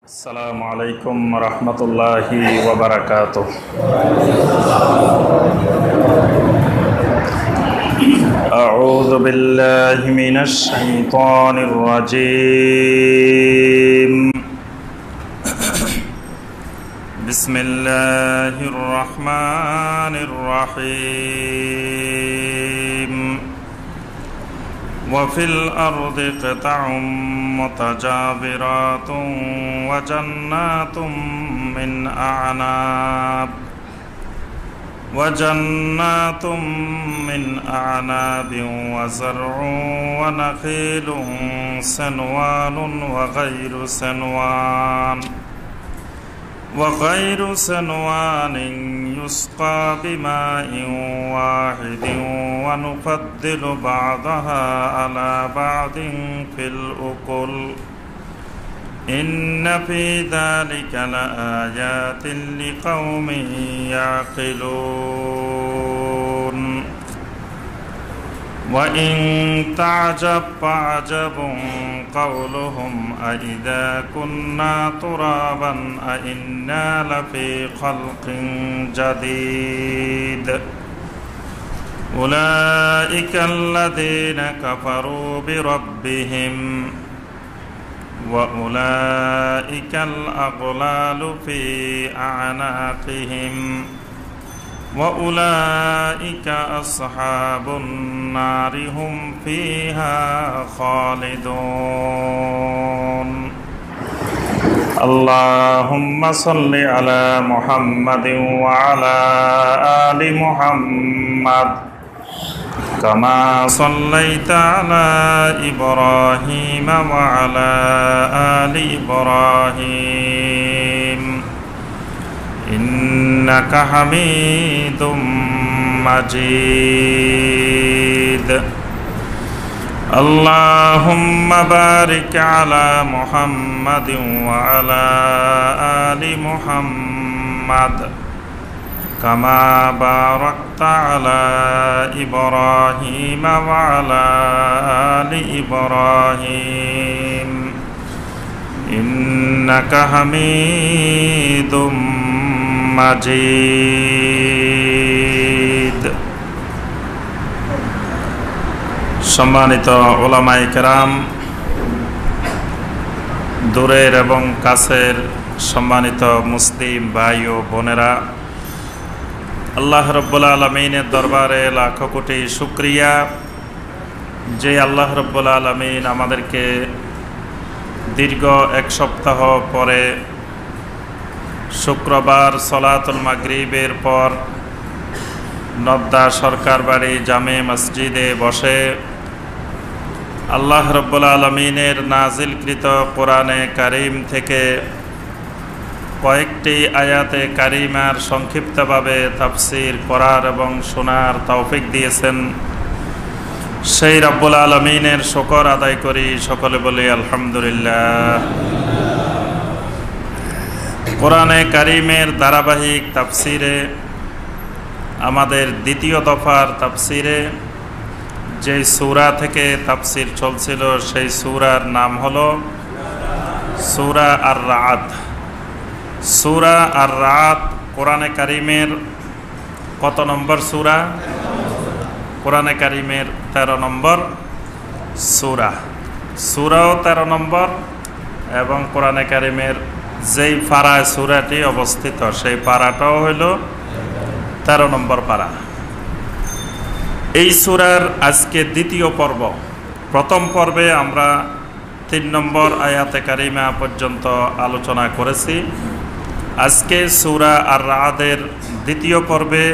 আসসালামু আলাইকুম রহমতুল্লাহি ওয়া বারাকাতুহু। আউযু বিল্লাহি মিনাশ শাইতানির রাজীম। বিসমিল্লাহির রহমানির রহিম। وفي الأرض قطع متجاورات وجنات من أعناب وزرع ونخيل سنوان وغير سنوان يسقى بماء واحد ونفضل بعضها على بعض في الأكل إن في ذلك لآيات لقوم يعقلون وإن تعجب فعجب قولهم أإذا كنا ترابا أإنا لفي خلق جديد أولئك الذين كفروا بربهم وأولئك الأغلال في أعناقهم وأولئك أصحاب النار هم فيها خالدون اللهم صل على محمد وعلى آل محمد كما صليت على إبراهيم وعلى آل إبراهيم إنك حميد مجيد اللهم بارك على محمد وعلى آل محمد كما باركت على إبراهيم وعلى آل إبراهيم إنك حميد মাজিদ। সম্মানিত উলামায়ে কেরাম, দূরের এবং কাছের সম্মানিত মুসলিম ভাই ও বোনেরা, আল্লাহ রাব্বুল আলামিনের দরবারে লাখো কোটি শুকরিয়া যে আল্লাহ রাব্বুল আলামিন আমাদেরকে দীর্ঘ এক সপ্তাহ পরে শুক্রবার সলাতুল মাগরিবের পর নদ্দা সরকার বাড়ি জামে মসজিদে বসে আল্লাহ রাব্বুল আলামিনের নাজিলকৃত কোরআনে কারীম থেকে কয়েকটি আয়াতে কারিমার সংক্ষিপ্তভাবে তাফসীর করার এবং শোনার তৌফিক দিয়েছেন। সেই রাব্বুল আলামিনের শুকর আদায় করি, সকলে বলি আলহামদুলিল্লাহ। কোরআনে কারীমের ধারাবাহিক তাফসীরে আমাদের দ্বিতীয় দফার তাফসীরে যে সূরা থেকে তাফসীর চলছিল সেই সূরার নাম হলো সূরা আর-রা'দ। সূরা আর-রা'দ কোরআনে কারীমের কত নম্বর সূরা? কোরআনে কারীমের 13 নম্বর সূরা। সূরাও 13 নম্বর এবং কোরআনে কারীমের যেই পাড়ায় সূরাটি অবস্থিত সেই পাড়াটাও হইল 13 নম্বর পাড়া। এই সূরার আজকে দ্বিতীয় পর্ব। প্রথম পর্বে আমরা 3 নম্বর আয়াতে কারিমা পর্যন্ত আলোচনা করেছি। আজকে সূরা আর-রা'দের দ্বিতীয় পর্বে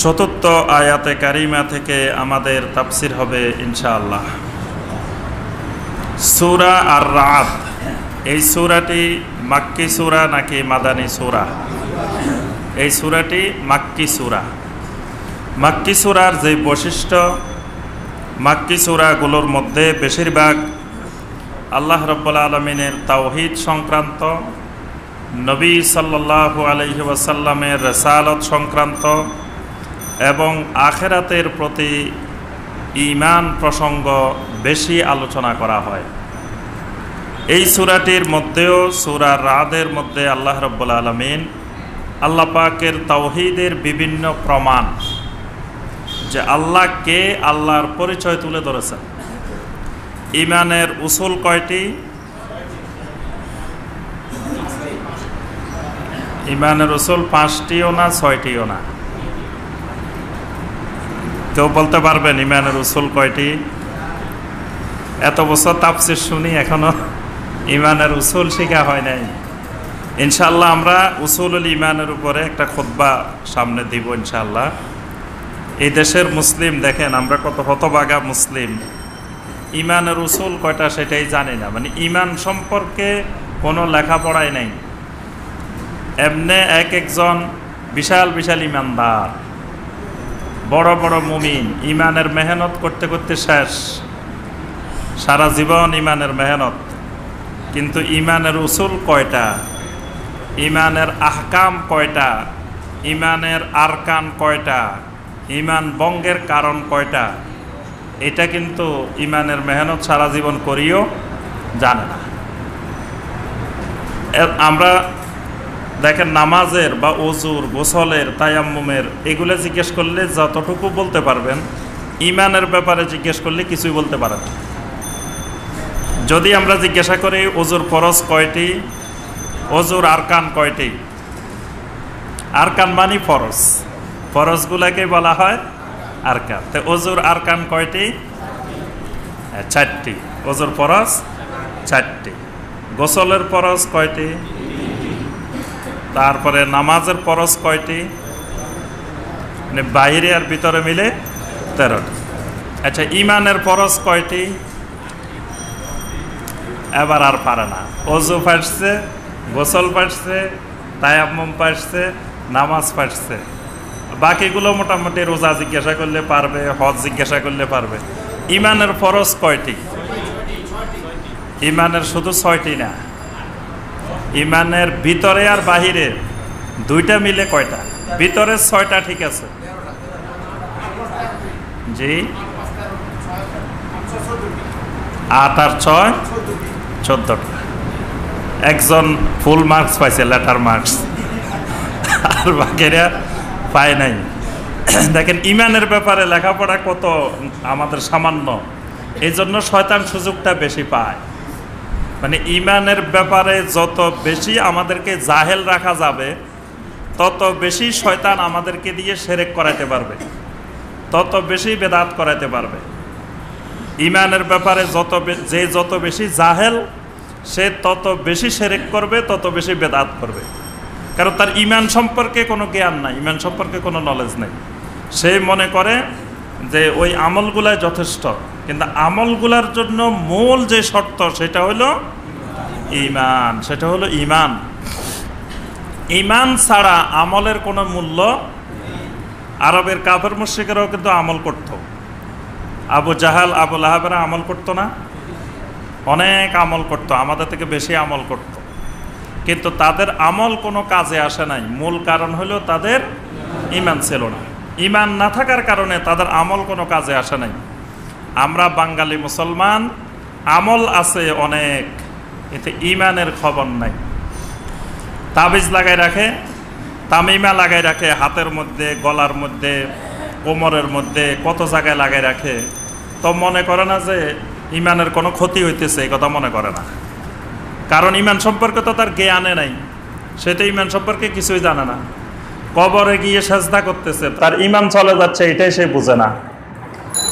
4র্থ আয়াতে কারিমা থেকে আমাদের তাফসীর হবে ইনশাআল্লাহ। সূরা আর-রা'দ, এই সূরাটি মাক্কি সূরা নাকি মাদানী সূরা? এই সূরাটি মাক্কি সূরা। মাক্কি সূরার যে বৈশিষ্ট্য, মাক্কি সূরাগুলোর মধ্যে বেশিরভাগ আল্লাহ রাব্বুল আলামিনের তাওহীদ সংক্রান্ত, নবী সাল্লাল্লাহু আলাইহি ওয়াসাল্লামের রিসালাত সংক্রান্ত এবং আখিরাতের প্রতি ঈমান প্রসঙ্গ বেশি আলোচনা করা হয়। এই সূরাটির মধ্যেও সূরা রাদের মধ্যে আল্লাহ রাব্বুল আলামিন আল্লাহ পাকের তাওহীদের বিভিন্ন প্রমাণ, যে আল্লাহ কে, আল্লাহর পরিচয় তুলে ধরেছেন। ঈমানের উসুল কয়টি? ঈমানের উসুল 5টিও না 6টিও না। কেউ বলতে পারবেন ঈমানের উসুল কয়টি? এত বছর তাফসীর শুনি এখনো ঈমানের উসুল শেখা হয় নাই। ইনশাআল্লাহ আমরা উসুলুল ঈমানের উপরে একটা খুতবা সামনে দিব ইনশাআল্লাহ। এই দেশের মুসলিম দেখেন আমরা কত হতভাগা মুসলিম, ঈমানের উসুল কয়টা সেটাই জানি না। মানে ঈমান সম্পর্কে কোনো লেখাপড়াই নাই। এমনে এক একজন বিশাল বিশাল ঈমানদার, বড় বড় মুমিন, ঈমানের মেহনত করতে করতে শেষ, সারা জীবন ঈমানের মেহনত, কিন্তু ঈমানের উসুল কয়টা, ঈমানের আহকাম কয়টা, ঈমানের আরকান কয়টা, ঈমান ভঙ্গের কারণ কয়টা, এটা কিন্তু ঈমানের মেহনত সারা জীবন করিও জানে না। আমরা দেখেন নামাজের বা ওযুর, গোসলের, তায়াম্মুমের এগুলো জিজ্ঞেস করলে যতটুকু বলতে পারবেন, ঈমানের ব্যাপারে জিজ্ঞেস করলে কিছুই বলতে পারেন না। যদি আমরা জিজ্ঞাসা করি ওযুর ফরজ কয়টি, ওযুর আরকান কয়টি, আরকান মানে ফরজ, ফরজগুলোকে বলা হয় আরকান। তো ওযুর আরকান কয়টি? 4টি। ওযুর ফরজ 4টি। গোসলের ফরজ কয়টি? তারপরে নামাজের ফরজ কয়টি? মানে বাইরে আর ভিতরে মিলে 13টি। আচ্ছা, ঈমানের ফরজ কয়টি? এবার আর পারে না। ওযু পারছে, গোসল পারছে, তায়াম্মুম পারছে, নামাজ পারছে, বাকিগুলো মোটামুটি রোজা জিজ্ঞাসা করলে পারবে, হজ জিজ্ঞাসা করলে পারবে। ঈমানের ফরজ কয়টি? ঈমানের শুধু 6টি না, ঈমানের ভিতরে আর বাহিরে দুইটা মিলে কয়টা? ভিতরে 6টা, ঠিক আছে জি। 8 আর 6 14টা। একজন ফুল মার্কস পাইছে, লেটার মার্কস, আর বাকিরা পায় নাই। দেখেন ঈমানের ব্যাপারে লেখাপড়া কত আমাদের সামান্য, এই জন্য শয়তান সুযোগটা বেশি পায়। মানে ঈমানের ব্যাপারে যত বেশি আমাদেরকে জাহেল রাখা যাবে, তত বেশি শয়তান আমাদেরকে দিয়ে শিরক করাইতে পারবে, তত বেশি বেদাত করাইতে পারবে। ঈমানের ব্যাপারে যত বেশি জাহেল, সে তত বেশি শিরক করবে, তত বেশি বেদাত করবে। কারণ তার ঈমান সম্পর্কে কোনো জ্ঞান নাই, ঈমান সম্পর্কে কোনো নলেজ নেই। সে মনে করে যে ওই আমলগুলাই যথেষ্ট, কিন্তু আমলগুলার জন্য মূল যে শর্ত সেটা হলো ঈমান, সেটা হলো ঈমান। ঈমান ছাড়া আমলের কোনো মূল্য। আরবের কাফের মুশরিকেরাও কিন্তু আমল করত। আবু জাহাল, আবু লাহাবেরা আমল করতো না? অনেক আমল করত, আমাদের থেকে বেশি আমল করত, কিন্তু তাদের আমল কোনো কাজে আসে নাই। মূল কারণ হলো তাদের ঈমান ছিল না। ঈমান না থাকার কারণে তাদের আমল কোনো কাজে আসে নাই। আমরা বাঙালি মুসলমান, আমল আছে অনেক, এতে ঈমানের খবর নাই। তাবিজ লাগাই রাখে, তামিমা লাগাই রাখে, হাতের মধ্যে, গলার মধ্যে, কোমরের মধ্যে, কত জায়গায় লাগাই রাখে, তো মনে করে না যে ঈমানের কোনো ক্ষতি হইতেছে, এই কথা মনে করে না। কারণ ঈমান সম্পর্কে তো তার জ্ঞানে নাই, সে তো ঈমান সম্পর্কে কিছুই জানে না। কবরে গিয়ে সেজদা করতেছে, তার ঈমান চলে যাচ্ছে, এটাই সে বুঝে না।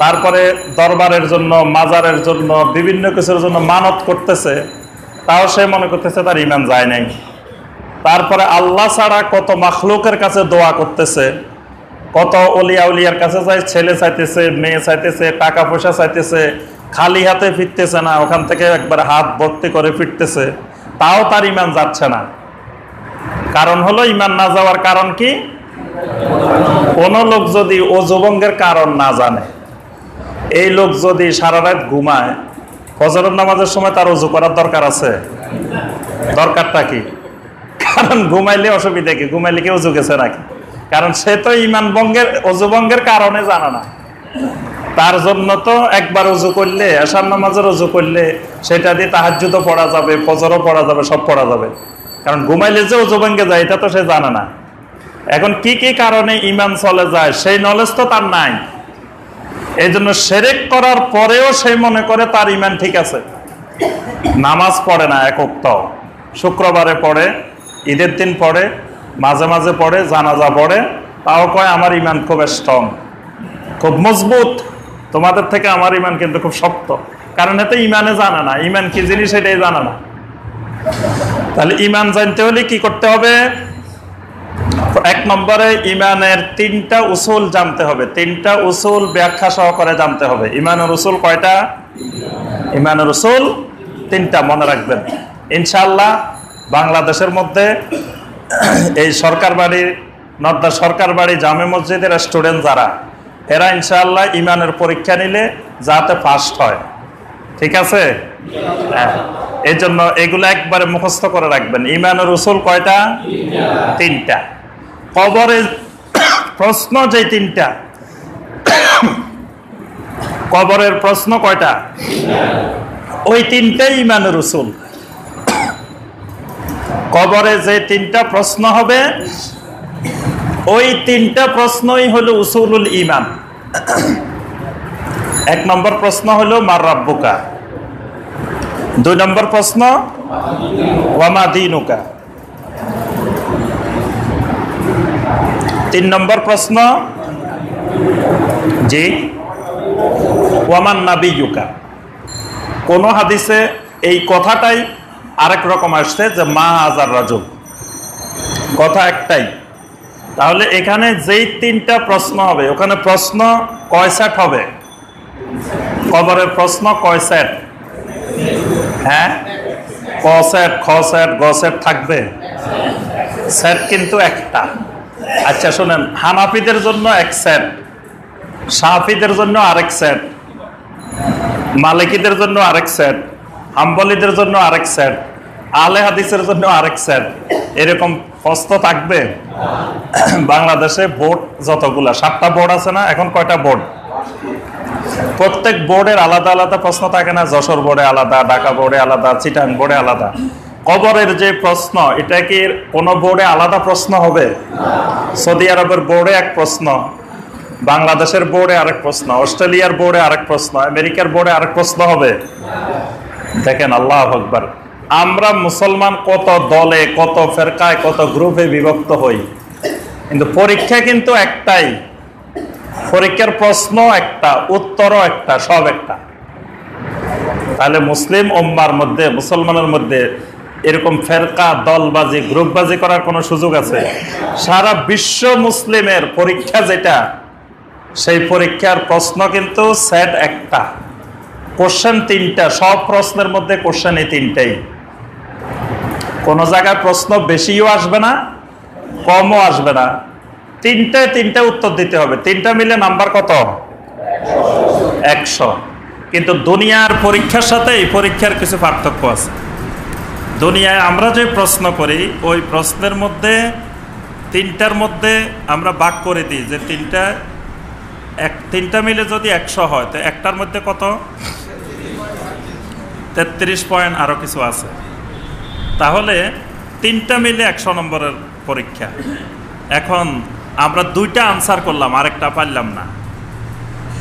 তারপরে দরবারের জন্য, মাজারের জন্য, বিভিন্ন কিছুর জন্য মানত করতেছে, তাও সে মনে করতেছে তার ঈমান যায় নাই। তারপরে আল্লাহ ছাড়া কত মাখলুকের কাছে দোয়া করতেছে, কত ওলিয়া উলিয়ার কাছে যায়, ছেলে চাইতেছে, মেয়ে চাইতেছে, টাকা পয়সা চাইতেছে, খালি হাতে ফিরতেছে না, ওখান থেকে একবার হাত ভর্তি করে ফিরতেছে, তাও তার ঈমান যাচ্ছে না। কারণ হলো, ঈমান না যাওয়ার কারণ কি? কোন লোক যদি ওযু ভঙ্গের কারণ না জানে, এই লোক যদি সারা রাত ঘুমায়, ফজরের নামাজের সময় তার ওযু করার দরকার আছে? দরকারটা কি? কারণ ঘুমাইলে অসুবিধা কি? ঘুমাইলে কি ওযু গেছে নাকি? কারণ সে তো ঈমান ভঙ্গের, ওযু ভঙ্গের কারণে জানে না। তার জন্য তো একবার ওযু করলে, এশার নামাজের ওযু করলে সেটা দিয়ে তাহাজ্জুদও পড়া যাবে, ফজরও পড়া যাবে, সব পড়া যাবে। কারণ ঘুমাইলে যে ওযু ভেঙে যায় এটা তো সে জানে না। এখন কি কি কারণে ঈমান চলে যায় সেই নলেজ তো তার নাই। এই জন্য শিরক করার পরেও সে মনে করে তার ঈমান ঠিক আছে। নামাজ পড়ে না এক ওয়াক্তও, শুক্রবারে পড়ে, ঈদের দিন পড়ে, মাঝে মাঝে পড়ে, জানাজা পড়ে, তাও কয় আমার ঈমান খুব স্ট্রং, খুব মজবুত, তোমাদের থেকে আমার ঈমান কিন্তু খুব শক্ত। কারণ এতে ঈমানে জানে না, ঈমান কি জিনিস এটাই জানে না। তাহলে ঈমান জানতে হলে কি করতে হবে? এক নম্বরে ঈমানের 3টা উসুল জানতে হবে, 3টা উসুল ব্যাখ্যা সহকারে জানতে হবে। ঈমানের উসুল কয়টা? ঈমানের উসুল 3টা, মনে রাখবেন। ইনশাআল্লাহ বাংলাদেশের মধ্যে এই সরকার বাড়ি, নর্দা সরকার বাড়ি জামে মসজিদের স্টুডেন্ট যারা, এরা ইনশাআল্লাহ ঈমানের পরীক্ষা নিলে যাতে ফার্স্ট হয়, ঠিক আছে? হ্যাঁ, এই জন্য এগুলো একবারে মুখস্থ করে রাখবেন। ঈমানের উসুল কয়টা? 3টা। কবরের প্রশ্ন যে 3টা, কবরের প্রশ্ন কয়টা? ওই 3টাই ঈমানের উসুল। কবরে যে 3টা প্রশ্ন হবে ওই 3টা প্রশ্নই হলো উসুলুল ঈমান। 1 নম্বর প্রশ্ন হলো মার রাব্বুকা, 2 নম্বর প্রশ্ন ওয়া মা দীনুকা, 3 নম্বর প্রশ্ন জি ওয়া মান নাবিয়্যুকা। কোন হাদিসে এই কথাটাই আরেক রকম আসছে যে মা হাযার রাজুল, কথা একটাই। তাহলে এখানে যেই 3টা প্রশ্ন হবে, ওখানে প্রশ্ন কয় সেট হবে? কবরের প্রশ্ন কয় সেট? হ্যাঁ, ক সেট, খ সেট, গ সেট থাকবে, সেট কিন্তু একটা। আচ্ছা শুনেন, হানাফিদের জন্য এক সেট, শাফিদের জন্য আরেক সেট, মালিকিদের জন্য আরেক সেট, হাম্বলীদের জন্য আরেক সেট, আহলে হাদিসের জন্য আরেক সেট। এরকম প্রশ্ন থাকবে? বাংলাদেশে বোর্ড যতগুলা, 7টা বোর্ড আছে না? এখন কয়টা বোর্ড? প্রত্যেক বোর্ডের আলাদা আলাদা প্রশ্ন থাকে না? যশোর বোর্ডে আলাদা, ঢাকা বোর্ডে আলাদা, চিটাং বোর্ডে আলাদা। কবরের যে প্রশ্ন, এটা কি কোনো বোর্ডে আলাদা প্রশ্ন হবে? সৌদি আরবের বোর্ডে এক প্রশ্ন, বাংলাদেশের বোর্ডে আরেক প্রশ্ন, অস্ট্রেলিয়ার বোর্ডে আরেক প্রশ্ন, আমেরিকার বোর্ডে আরেক প্রশ্ন হবে। দেখেন, আল্লাহু আকবার। আমরা মুসলমান কত দলে, কত ফেরকায়, কত গ্রুপে বিভক্ত হই, কিন্তু পরীক্ষা কিন্তু একটাই। পরীক্ষার প্রশ্ন একটা, উত্তরও একটা, সব একটা। তাহলে মুসলিম উম্মার মধ্যে, মুসলমানের মধ্যে এরকম ফেরকা, দলবাজি, গ্রুপবাজি করার কোনো সুযোগ আছে? সারা বিশ্ব মুসলিমের পরীক্ষা যেটা, সেই পরীক্ষার প্রশ্ন কিন্তু সেট একটা, কোশ্চেন 3টা, সব প্রশ্নের মধ্যে কোশ্চেন এই 3টাই। কোন জায়গায় প্রশ্ন বেশিও আসবে না, কমও আসবে না, 3টা উত্তর দিতে হবে। 3টা মিলে নাম্বার কত? 100। কিন্তু দুনিয়ার পরীক্ষার সাথে এই পরীক্ষার কিছু পার্থক্য আছে। দুনিয়ায় আমরা যে প্রশ্ন করি, ওই প্রশ্নের মধ্যে 3টার মধ্যে আমরা ভাগ করে দিই যে 3টা মিলে যদি 100 হয়, তো একটার মধ্যে কত? 33 পয়েন্ট আরো কিছু আছে। তাহলে 3টা মিলে 100 নম্বরের পরীক্ষা। এখন আমরা 2টা আনসার করলাম, আরেকটা পারলাম না,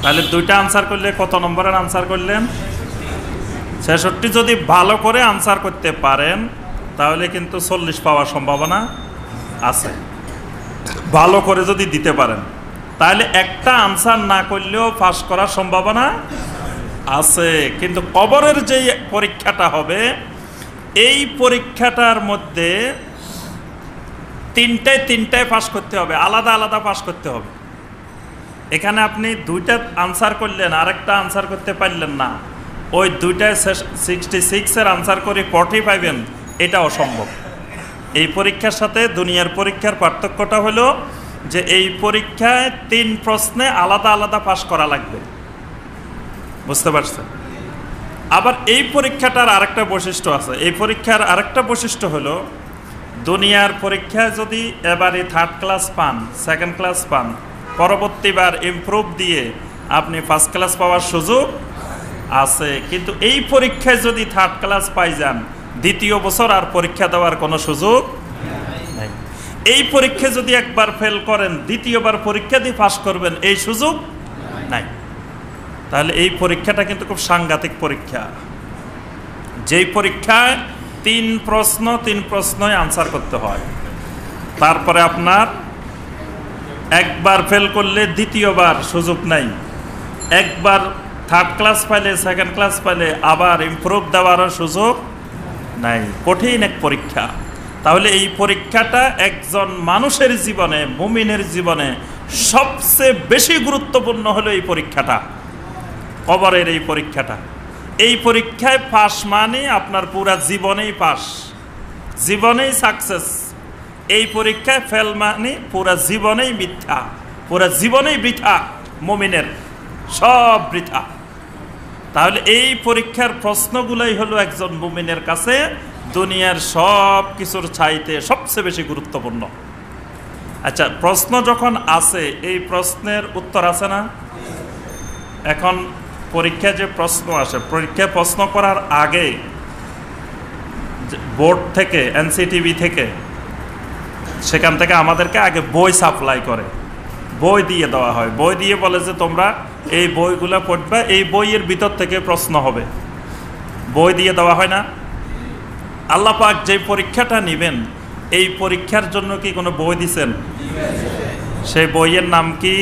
তাহলে 2টা আনসার করলে কত নম্বরের আনসার করলেন? 66। যদি ভালো করে আনসার করতে পারেন তাহলে কিন্তু 40 পাওয়ার সম্ভাবনা আছে, ভালো করে যদি দিতে পারেন। তাহলে একটা আনসার না করলেও পাস করার সম্ভাবনা আছে। কিন্তু কবরের যে পরীক্ষাটা হবে, এই পরীক্ষাটার মধ্যে 3টায় পাস করতে হবে, আলাদা আলাদা পাস করতে হবে। এখানে আপনি 2টা আনসার করলেন, আরেকটা আনসার করতে পারলেন না, ওই 2টায় 66-এর আনসার করে 40 পাইবেন, এটা অসম্ভব। এই পরীক্ষার সাথে দুনিয়ার পরীক্ষার পার্থক্যটা হলো যে এই পরীক্ষায় 3 প্রশ্নে আলাদা আলাদা পাস করা লাগবে, বুঝতে পারছেন? আবার এই পরীক্ষাটার আরেকটা বৈশিষ্ট্য আছে। এই পরীক্ষার আরেকটা বৈশিষ্ট্য হলো, দুনিয়ার পরীক্ষায় যদি এবারে 3rd ক্লাস পান, 2nd ক্লাস পান, পরবর্তীবার ইমপ্রুভ দিয়ে আপনি ফার্স্ট ক্লাস পাওয়ার সুযোগ আছে, কিন্তু এই পরীক্ষায় যদি থার্ড ক্লাস পাই যান, দ্বিতীয় বছর আর পরীক্ষা দেওয়ার কোনো সুযোগ নেই। এই পরীক্ষায় যদি একবার ফেল করেন, দ্বিতীয়বার পরীক্ষা দিয়ে পাস করবেন, এই সুযোগ নাই। তাহলে এই পরীক্ষাটা কিন্তু খুব সাংঘাতিক পরীক্ষা, যেই পরীক্ষায় 3 প্রশ্নই আনসার করতে হয়। তারপরে আপনার একবার ফেল করলে দ্বিতীয়বার সুযোগ নাই, একবার থার্ড ক্লাস পাইলে, সেকেন্ড ক্লাস পাইলে আবার ইমপ্রুভ দেওয়ারও সুযোগ নাই। কঠিন এক পরীক্ষা। তাহলে এই পরীক্ষাটা একজন মানুষের জীবনে, মুমিনের জীবনে সবচেয়ে বেশি গুরুত্বপূর্ণ হলো এই পরীক্ষাটা, কবরের এই পরীক্ষাটা। এই পরীক্ষায় পাস মানে আপনার পুরা জীবনেই পাস, জীবনেই সাকসেস। এই পরীক্ষায় ফেল মানে পুরা জীবনেই মিথ্যা, পুরা জীবনেই বৃথা, মুমিনের সব বৃথা। তাহলে এই পরীক্ষার প্রশ্নগুলাই হলো একজন মুমিনের কাছে দুনিয়ার সব কিছুর চাইতে সবচেয়ে বেশি গুরুত্বপূর্ণ। আচ্ছা, প্রশ্ন যখন আছে, এই প্রশ্নের উত্তর আছে না? এখন পরীক্ষায় যে প্রশ্ন আসে, পরীক্ষায় প্রশ্ন করার আগে বোর্ড থেকে, এনসিটিভি থেকে, সেখান থেকে আমাদেরকে আগে বই সাপ্লাই করে, বই দিয়ে দেওয়া হয়। বই দিয়ে বলে যে তোমরা এই বইগুলো পড়বে, এই বইয়ের ভিতর থেকে প্রশ্ন হবে, বই দিয়ে দেওয়া হয় না? আল্লাহ পাক যে পরীক্ষাটা নেবেন, এই পরীক্ষার জন্য কি কোনো বই দিছেন? সেই বইয়ের নাম কি?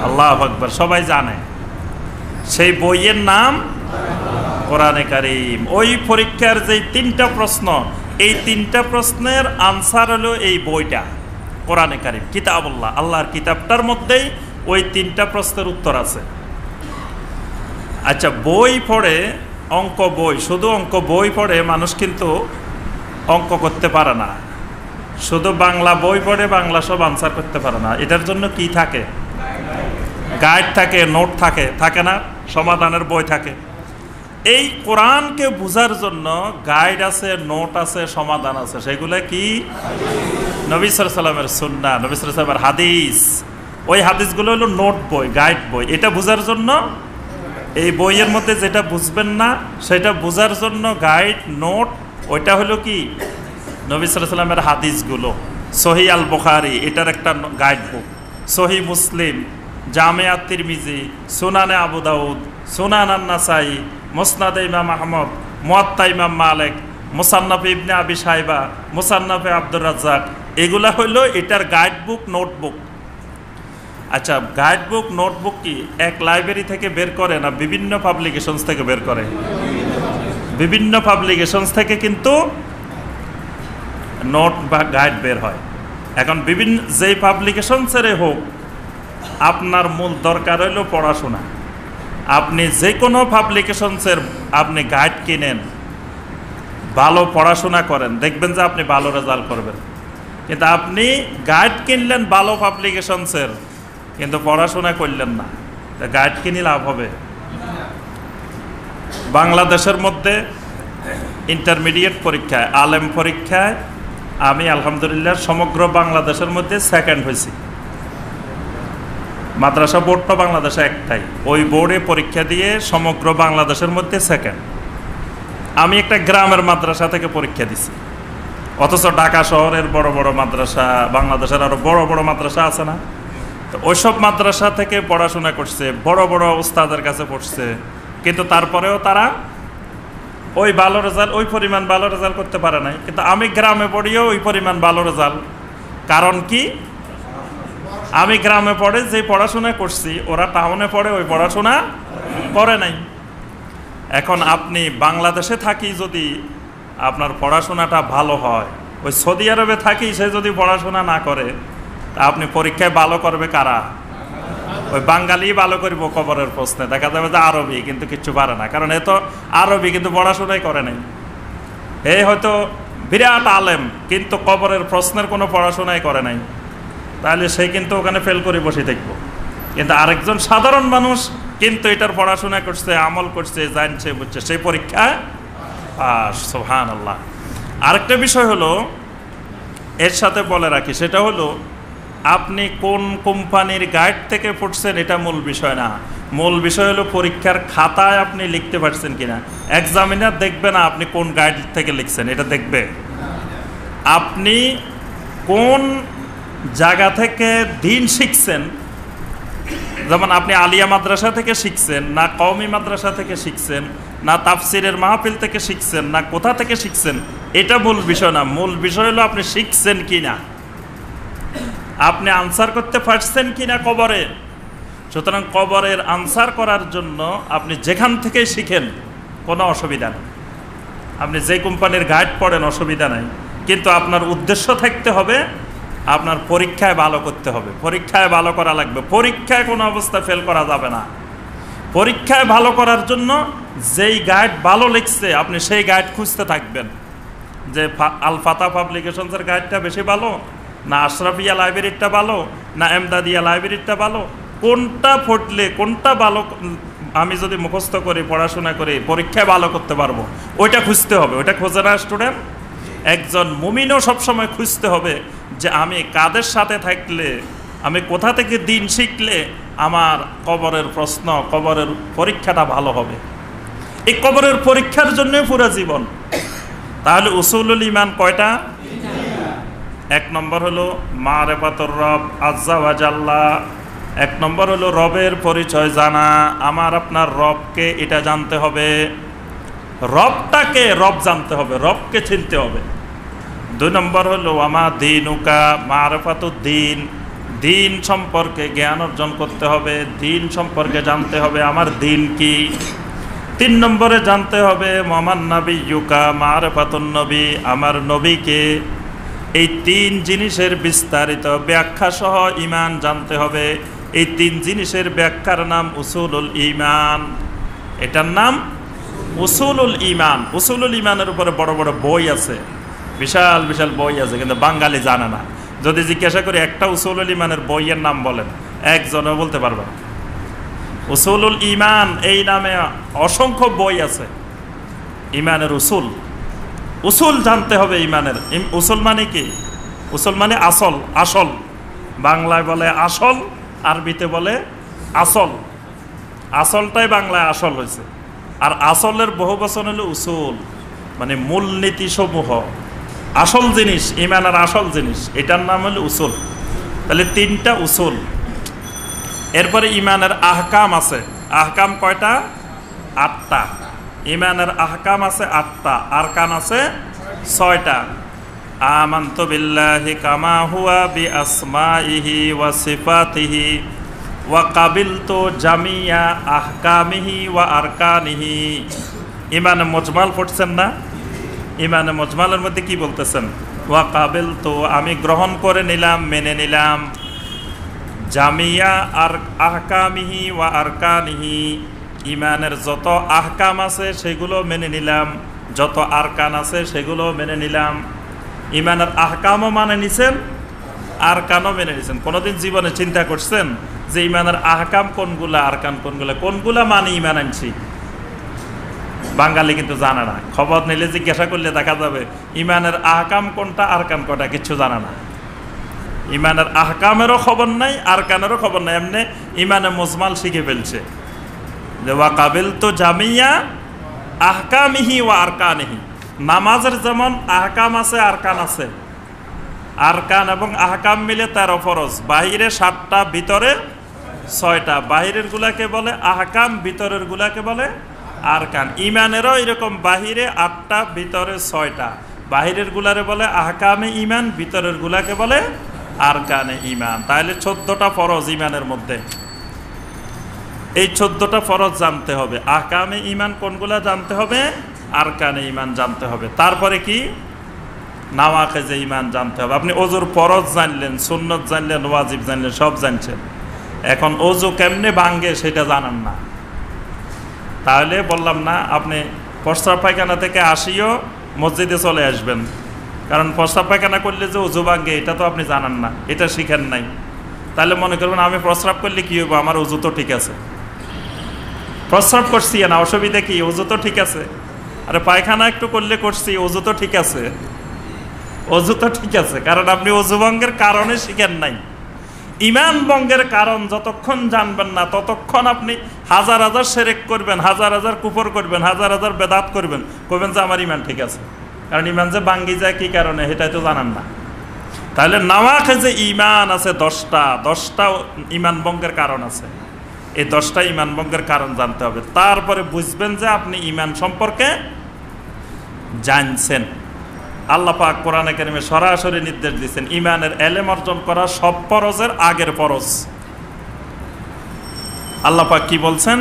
আল্লাহু আকবার, সবাই জানে। সেই বইয়ের নাম কোরআনে কারীম। ওই পরীক্ষার যে 3টা প্রশ্ন, এই 3টা প্রশ্নের আনসার হলো এই বইটা, কোরআনে কারীম, কিতাবুল্লাহ, আল্লাহর কিতাবটার মধ্যেই ওই 3টা প্রশ্নের উত্তর আছে। আচ্ছা, বই পড়ে, অঙ্ক বই, শুধু অঙ্ক বই পড়ে মানুষ কিন্তু অঙ্ক করতে পারে না। শুধু বাংলা বই পড়ে বাংলা সব আনসার করতে পারে না। এটার জন্য কি থাকে? গাইড থাকে, নোট থাকে, থাকে না? সমাধানের বই থাকে। এই কোরআনকে বোঝার জন্য গাইড আছে, নোট আছে, সমাধান আছে। সেগুলো কি? নবী সাল্লাল্লাহু আলাইহি ওয়াসাল্লামের সুন্নাহ, নবী সাল্লাল্লাহু আলাইহি ওয়াসাল্লামের হাদিস। ওই হাদিসগুলো হলো নোট বই, গাইড বই। এটা বোঝার জন্য, এই বইয়ের মধ্যে যেটা বুঝবেন না সেটা বোঝার জন্য গাইড, নোট, ওইটা হলো কি? নবী সাল্লাল্লাহু আলাইহি ওয়াসাল্লামের হাদিসগুলো। সহিহ আল বুখারী, এটার একটা গাইড বুক। সহিহ মুসলিম, জামিআত তিরমিজি, সুনানে আবু দাউদ, সুনান আন-নাসাই, মুসনাদে ইমাম আহমদ, মুয়াত্তা ইমাম মালিক, মুসান্নাফে ইবনে আবি শাইবা, মুসান্নাফে আব্দুর রাজ্জাক, এগুলা হইল এটার গাইড বুক, নোটবুক। আচ্ছা, গাইড বুক, নোটবুক কি এক লাইব্রেরি থেকে বের করে না বিভিন্ন পাবলিকেশনস থেকে বের করে? বিভিন্ন পাবলিকেশনস থেকে কিন্তু নোট বা গাইড বের হয়। এখন বিভিন্ন যেই পাবলিকেশনসের হোক, আপনার মূল দরকার হইল পড়াশোনা। আপনি যে কোনো পাবলিকেশনসের আপনি গাইড কিনেন, ভালো পড়াশোনা করেন, দেখবেন যে আপনি ভালো রেজাল্ট করবেন। কিন্তু আপনি গাইড কিনলেন ভালো পাবলিকেশনসের, কিন্তু পড়াশোনা করলেন না, গাইড কিনে লাভ হবে? বাংলাদেশের মধ্যে ইন্টারমিডিয়েট পরীক্ষায়, আলেম পরীক্ষায় আমি আলহামদুলিল্লাহ সমগ্র বাংলাদেশের মধ্যে সেকেন্ড হয়েছি। মাদ্রাসা বোর্ডটা বাংলাদেশে একটাই, ওই বোর্ডে পরীক্ষা দিয়ে সমগ্র বাংলাদেশের মধ্যে সেকেন্ড। আমি একটা গ্রামের মাদ্রাসা থেকে পরীক্ষা দিছি, অথচ ঢাকা শহরের বড় বড় মাদ্রাসা, বাংলাদেশের আরো বড় বড় মাদ্রাসা আছে না? তো ওইসব মাদ্রাসা থেকে পড়াশোনা করছে, বড় বড় উস্তাদের কাছে পড়ছে, কিন্তু তারপরেও তারা ওই ভালো রেজাল্ট, ওই পরিমাণ ভালো রেজাল্ট করতে পারে নাই। কিন্তু আমি গ্রামে পড়িও ওই পরিমাণ ভালো রেজাল্ট। কারণ কি? আমি গ্রামে পড়ে যে পড়াশোনা করছি, ওরা টাউনে পড়ে ওই পড়াশোনা করে নাই। এখন আপনি বাংলাদেশে থাকি যদি আপনার পড়াশোনাটা ভালো হয়, ওই সৌদি আরবে থাকি সে যদি পড়াশোনা না করে, তা আপনি পরীক্ষায় ভালো করবে কারা? ওই বাঙালি ভালো করব কবরের প্রশ্নে, দেখা যাবে যে আরবি কিন্তু কিচ্ছু পারে না, কারণ এ তো আরবি কিন্তু পড়াশোনাই করে নাই। এই হয়তো বিরাট আলেম, কিন্তু কবরের প্রশ্নের কোনো পড়াশোনাই করে নাই, তাহলে সে কিন্তু ওখানে ফেল করে বসে থাকবো। কিন্তু আরেকজন সাধারণ মানুষ কিন্তু এটার পড়াশোনা করছে, আমল করছে, জানছে, বুঝছে, সেই পরীক্ষায় পাস। সুবহানাল্লাহ। আরেকটা বিষয় হলো এর সাথে বলে রাখি, সেটা হলো আপনি কোন কোম্পানির গাইড থেকে পড়ছেন এটা মূল বিষয় না। মূল বিষয় হলো পরীক্ষার খাতায় আপনি লিখতে পারছেন কিনা। এক্সামিনার দেখবে না আপনি কোন গাইড থেকে লিখছেন, এটা দেখবে আপনি কোন জায়গা থেকে দিন শিখছেন। যেমন আপনি আলিয়া মাদ্রাসা থেকে শিখছেন, না কওমি মাদ্রাসা থেকে শিখছেন, না তাফসিরের মাহফিল থেকে শিখছেন, না কোথা থেকে শিখছেন, এটা মূল বিষয় না। মূল বিষয় হলো আপনি শিখছেন কিনা, আপনি আনসার করতে পারছেন কিনা কবরে। সুতরাং কবরের আনসার করার জন্য আপনি যেখান থেকে শিখেন কোনো অসুবিধা নেই। আপনি যে কোম্পানির গাইড পড়েন অসুবিধা নাই, কিন্তু আপনার উদ্দেশ্য থাকতে হবে আপনার পরীক্ষায় ভালো করতে হবে। পরীক্ষায় ভালো করা লাগবে, পরীক্ষায় কোনো অবস্থায় ফেল করা যাবে না। পরীক্ষায় ভালো করার জন্য যেই গাইড ভালো লিখছে আপনি সেই গাইড খুঁজতে থাকবেন, যে আল ফাতা পাবলিকেশনসের গাইডটা বেশি ভালো, না আশরাফিয়া লাইব্রেরিটা ভালো, না এমদাদিয়া লাইব্রেরিটা ভালো, কোনটা পড়লে কোনটা ভালো আমি যদি মুখস্থ করি পড়াশোনা করি পরীক্ষায় ভালো করতে পারবো, ওইটা খুঁজতে হবে। ওইটা খোঁজে না স্টুডেন্ট? একজন মুমিনও সবসময় খুঁজতে হবে যে আমি কাদের সাথে থাকলে, আমি কোথা থেকে দিন শিখলে আমার কবরের প্রশ্ন, কবরের পরীক্ষাটা ভালো হবে। এই কবরের পরীক্ষার জন্য পুরো জীবন। তাহলে উসুলুল ঈমান কয়টা? এক নম্বর হলো মারিফাতুর রব আজ্জা ওয়া জাল্লা। এক নম্বর হলো রবের পরিচয় জানা, আমার আপনার রবকে এটা জানতে হবে, রবটাকে রব জানতে হবে, রবকে চিনতে হবে। দুই নম্বর হলো আমা দীনুকা মারিফাতুদ্দিন, দিন সম্পর্কে জ্ঞান অর্জন করতে হবে, দিন সম্পর্কে জানতে হবে আমার দিন কি। তিন নম্বরে জানতে হবে মোহাম্মদ নবিয়ুকা মারিফাতুন নবী, আমার নবীকে। এই তিন জিনিসের বিস্তারিত ব্যাখ্যা সহ ঈমান জানতে হবে। এই তিন জিনিসের ব্যাখ্যার নাম উসুলুল ঈমান, এটার নাম উসুলুল ঈমান। উসুলুল ঈমানের উপরে বড় বড় বই আছে, বিশাল বিশাল বই আছে, কিন্তু বাঙালি জানে না। যদি জিজ্ঞাসা করি একটা উসুলুল ঈমানের বইয়ের নাম বলেন, একজনও বলতে পারবে না। উসুলুল ঈমান এই নামে অসংখ্য বই আছে। ঈমানের উসুল, উসুল জানতে হবে ঈমানের। উসুল মানে কি? উসুল মানে আসল, আসল। বাংলায় বলে আসল, আরবিতে বলে আসল। আসলটাই বাংলায় আসল হয়েছে, আর আসলের বহু বচন হলো উসুল, মানে মূলনীতি সমূহ, আসল জিনিস, ঈমানের আসল জিনিস, এটার নাম হলো উসুল। তাহলে তিনটা উসুল। এরপরে ঈমানের আহকাম আছে। আহকাম কয়টা? 8টা। ঈমানের আহকাম আছে 8টা, আরকান আছে 6টা। আমানতু বিল্লাহি কামা হুয়া বিআসমাইহি ওয়া সিফাতিহি ওয়া কাবিলতু জামিয়া আহকামিহি ওয়া আরকানিহি। ঈমানে মুজমাল পড়ছেন না? ঈমানে মুজমালের মধ্যে কি বলতেছেন? ওয়া কাবিলতু, আমি গ্রহণ করে নিলাম, মেনে নিলাম, জামিয়া আর আহকামিহি ওয়া আরকানিহি, ঈমানের যত আহকাম আছে সেগুলো মেনে নিলাম, যত আরকান আছে সেগুলো মেনে নিলাম। ঈমানের আহকামও মানে নিছেন, আরকানও মেনে নিছেন। কোনোদিন জীবনে চিন্তা করছেন যে ঈমানের আহকাম কোনগুলা, আরকান কোনগুলা, কোনগুলা মানে ঈমান আনছি? বাঙালি কিন্তু জানে না। খবর নিলে জিজ্ঞাসা করলে দেখা যাবে ঈমানের আহকাম কোনটা, আরকান কোনটা, কিচ্ছু জানে না। ঈমানের আহকামেরও খবর নাই, আরকানেরও খবর নাই, এমনি ঈমানে মুজমাল শিখে ফেলছে যে ওয়া কাবিলতু জামিয়া আহকামিহি ওয়া আরকানিহি। নামাজের যেমন আহকাম আছে, আরকান আছে। আরকান এবং আহকাম মিলে 13 ফরজ, বাহিরে 7টা, ভিতরে 6টা। বাহিরের গুলাকে বলে আহকাম, ভিতরের গুলাকে বলে আরকান। ঈমানেরও এরকম, বাহিরে 8টা, ভিতরে 6টা। বাহিরের গুলারে বলে আহকামে ঈমান, ভিতরের গুলাকে বলে আরকানে ঈমান। তাহলে 14টা ফরজ ঈমানের মধ্যে। এই 14টা ফরজ জানতে হবে। আহকামে ঈমান কোনগুলা জানতে হবে, আরকানে ঈমান জানতে হবে। তারপরে কি? নাওয়াকিজে ঈমান জানতে হবে। আপনি ওযুর ফরজ জানলেন, সুন্নত জানলেন, ওয়াজিব জানলেন, সব জানছেন। এখন ওযু কেমনে ভাঙে সেটা জানান না। তাহলে বললাম না, আপনি প্রস্রাব পায়খানা থেকে আসিও মসজিদে চলে আসবেন, কারণ প্রস্রাব পায়খানা করলে যে ওযু ভাঙে এটা তো আপনি জানান না, এটা শিখেন নাই। তাহলে মনে করবেন আমি প্রস্রাব করলে কি হইব, আমার ওযু তো ঠিক আছে, প্রস্রাব করছি না, অসুবিধা কি, ওযু তো ঠিক আছে। আরে পায়খানা একটু করলে করছি, ওযু তো ঠিক আছে, ওযু তো ঠিক আছে, কারণ আপনি ওযু ভঙ্গের কারণে শিখেন নাই। ইমান ভঙ্গের কারণ যতক্ষণ জানবেন না ততক্ষণ আপনি হাজার হাজার শিরক করবেন, হাজার হাজার কুফর করবেন, হাজার হাজার বেদাত করবেন, কইবেন যে আমার ইমান ঠিক আছে। কারণ ইমান যে ভাঙ্গি যায় কি কারণে সেটাই তো জানান না। তাহলে নাওয়াকে যে ইমান আছে 10টা ইমান ভঙ্গের কারণ আছে, এই 10টা ইমান ভঙ্গের কারণ জানতে হবে, তারপরে বুঝবেন যে আপনি ইমান সম্পর্কে জানছেন। আল্লাহ পাক কোরআনে কারিমে সরাসরি নির্দেশ দিয়েছেন ইমানের এলেম অর্জন করা সব ফরজের আগের ফরজ। আল্লাহ পাক কি বলছেন?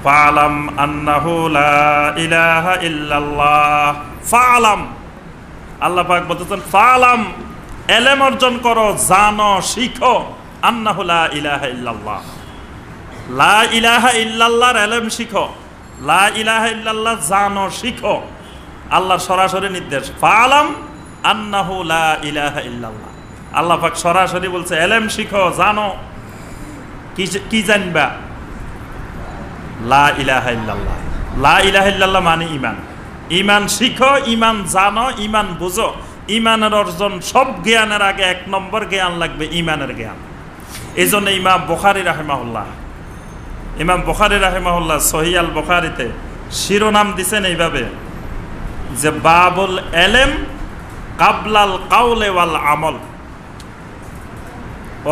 ফাআলাম আন্নাহু লা ইলাহা ইল্লাল্লাহ। ফাআলাম, আল্লাহ পাক বলতেছেন ফাআলাম, এলেম অর্জন করো, জানো, শিখো, আন্নাহু লা ইলাহা ইল্লাল্লাহ। লা ইলাহা ইল্লাল্লাহর এলেম শিখো, লা ইলাহা ইল্লাল্লাহ জানো, শিখো। আল্লাহর সরাসরি নির্দেশ ফাআলাম আন্নাহু লা ইলাহা ইল্লাল্লাহ। আল্লাহ পাক সরাসরি বলছে এলেম শিখো, জানো। কি জানবা? লা ইলাহা ইল্লাল্লাহ। লা ইলাহা ইল্লাল্লাহ মানে ইমান। ইমান শিখো, ইমান জানো, ইমান বুঝো। ইমানের অর্জন সব জ্ঞানের আগে 1 নম্বর জ্ঞান লাগবে ইমানের জ্ঞান। এই জন্য ইমাম বুখারী রাহিমাহুল্লাহ সহিহ আল বুখারীতে শিরোনাম দিছেন এইভাবে যে বাবুল এলেম কাবলাল কাউলে ওয়াল আমল।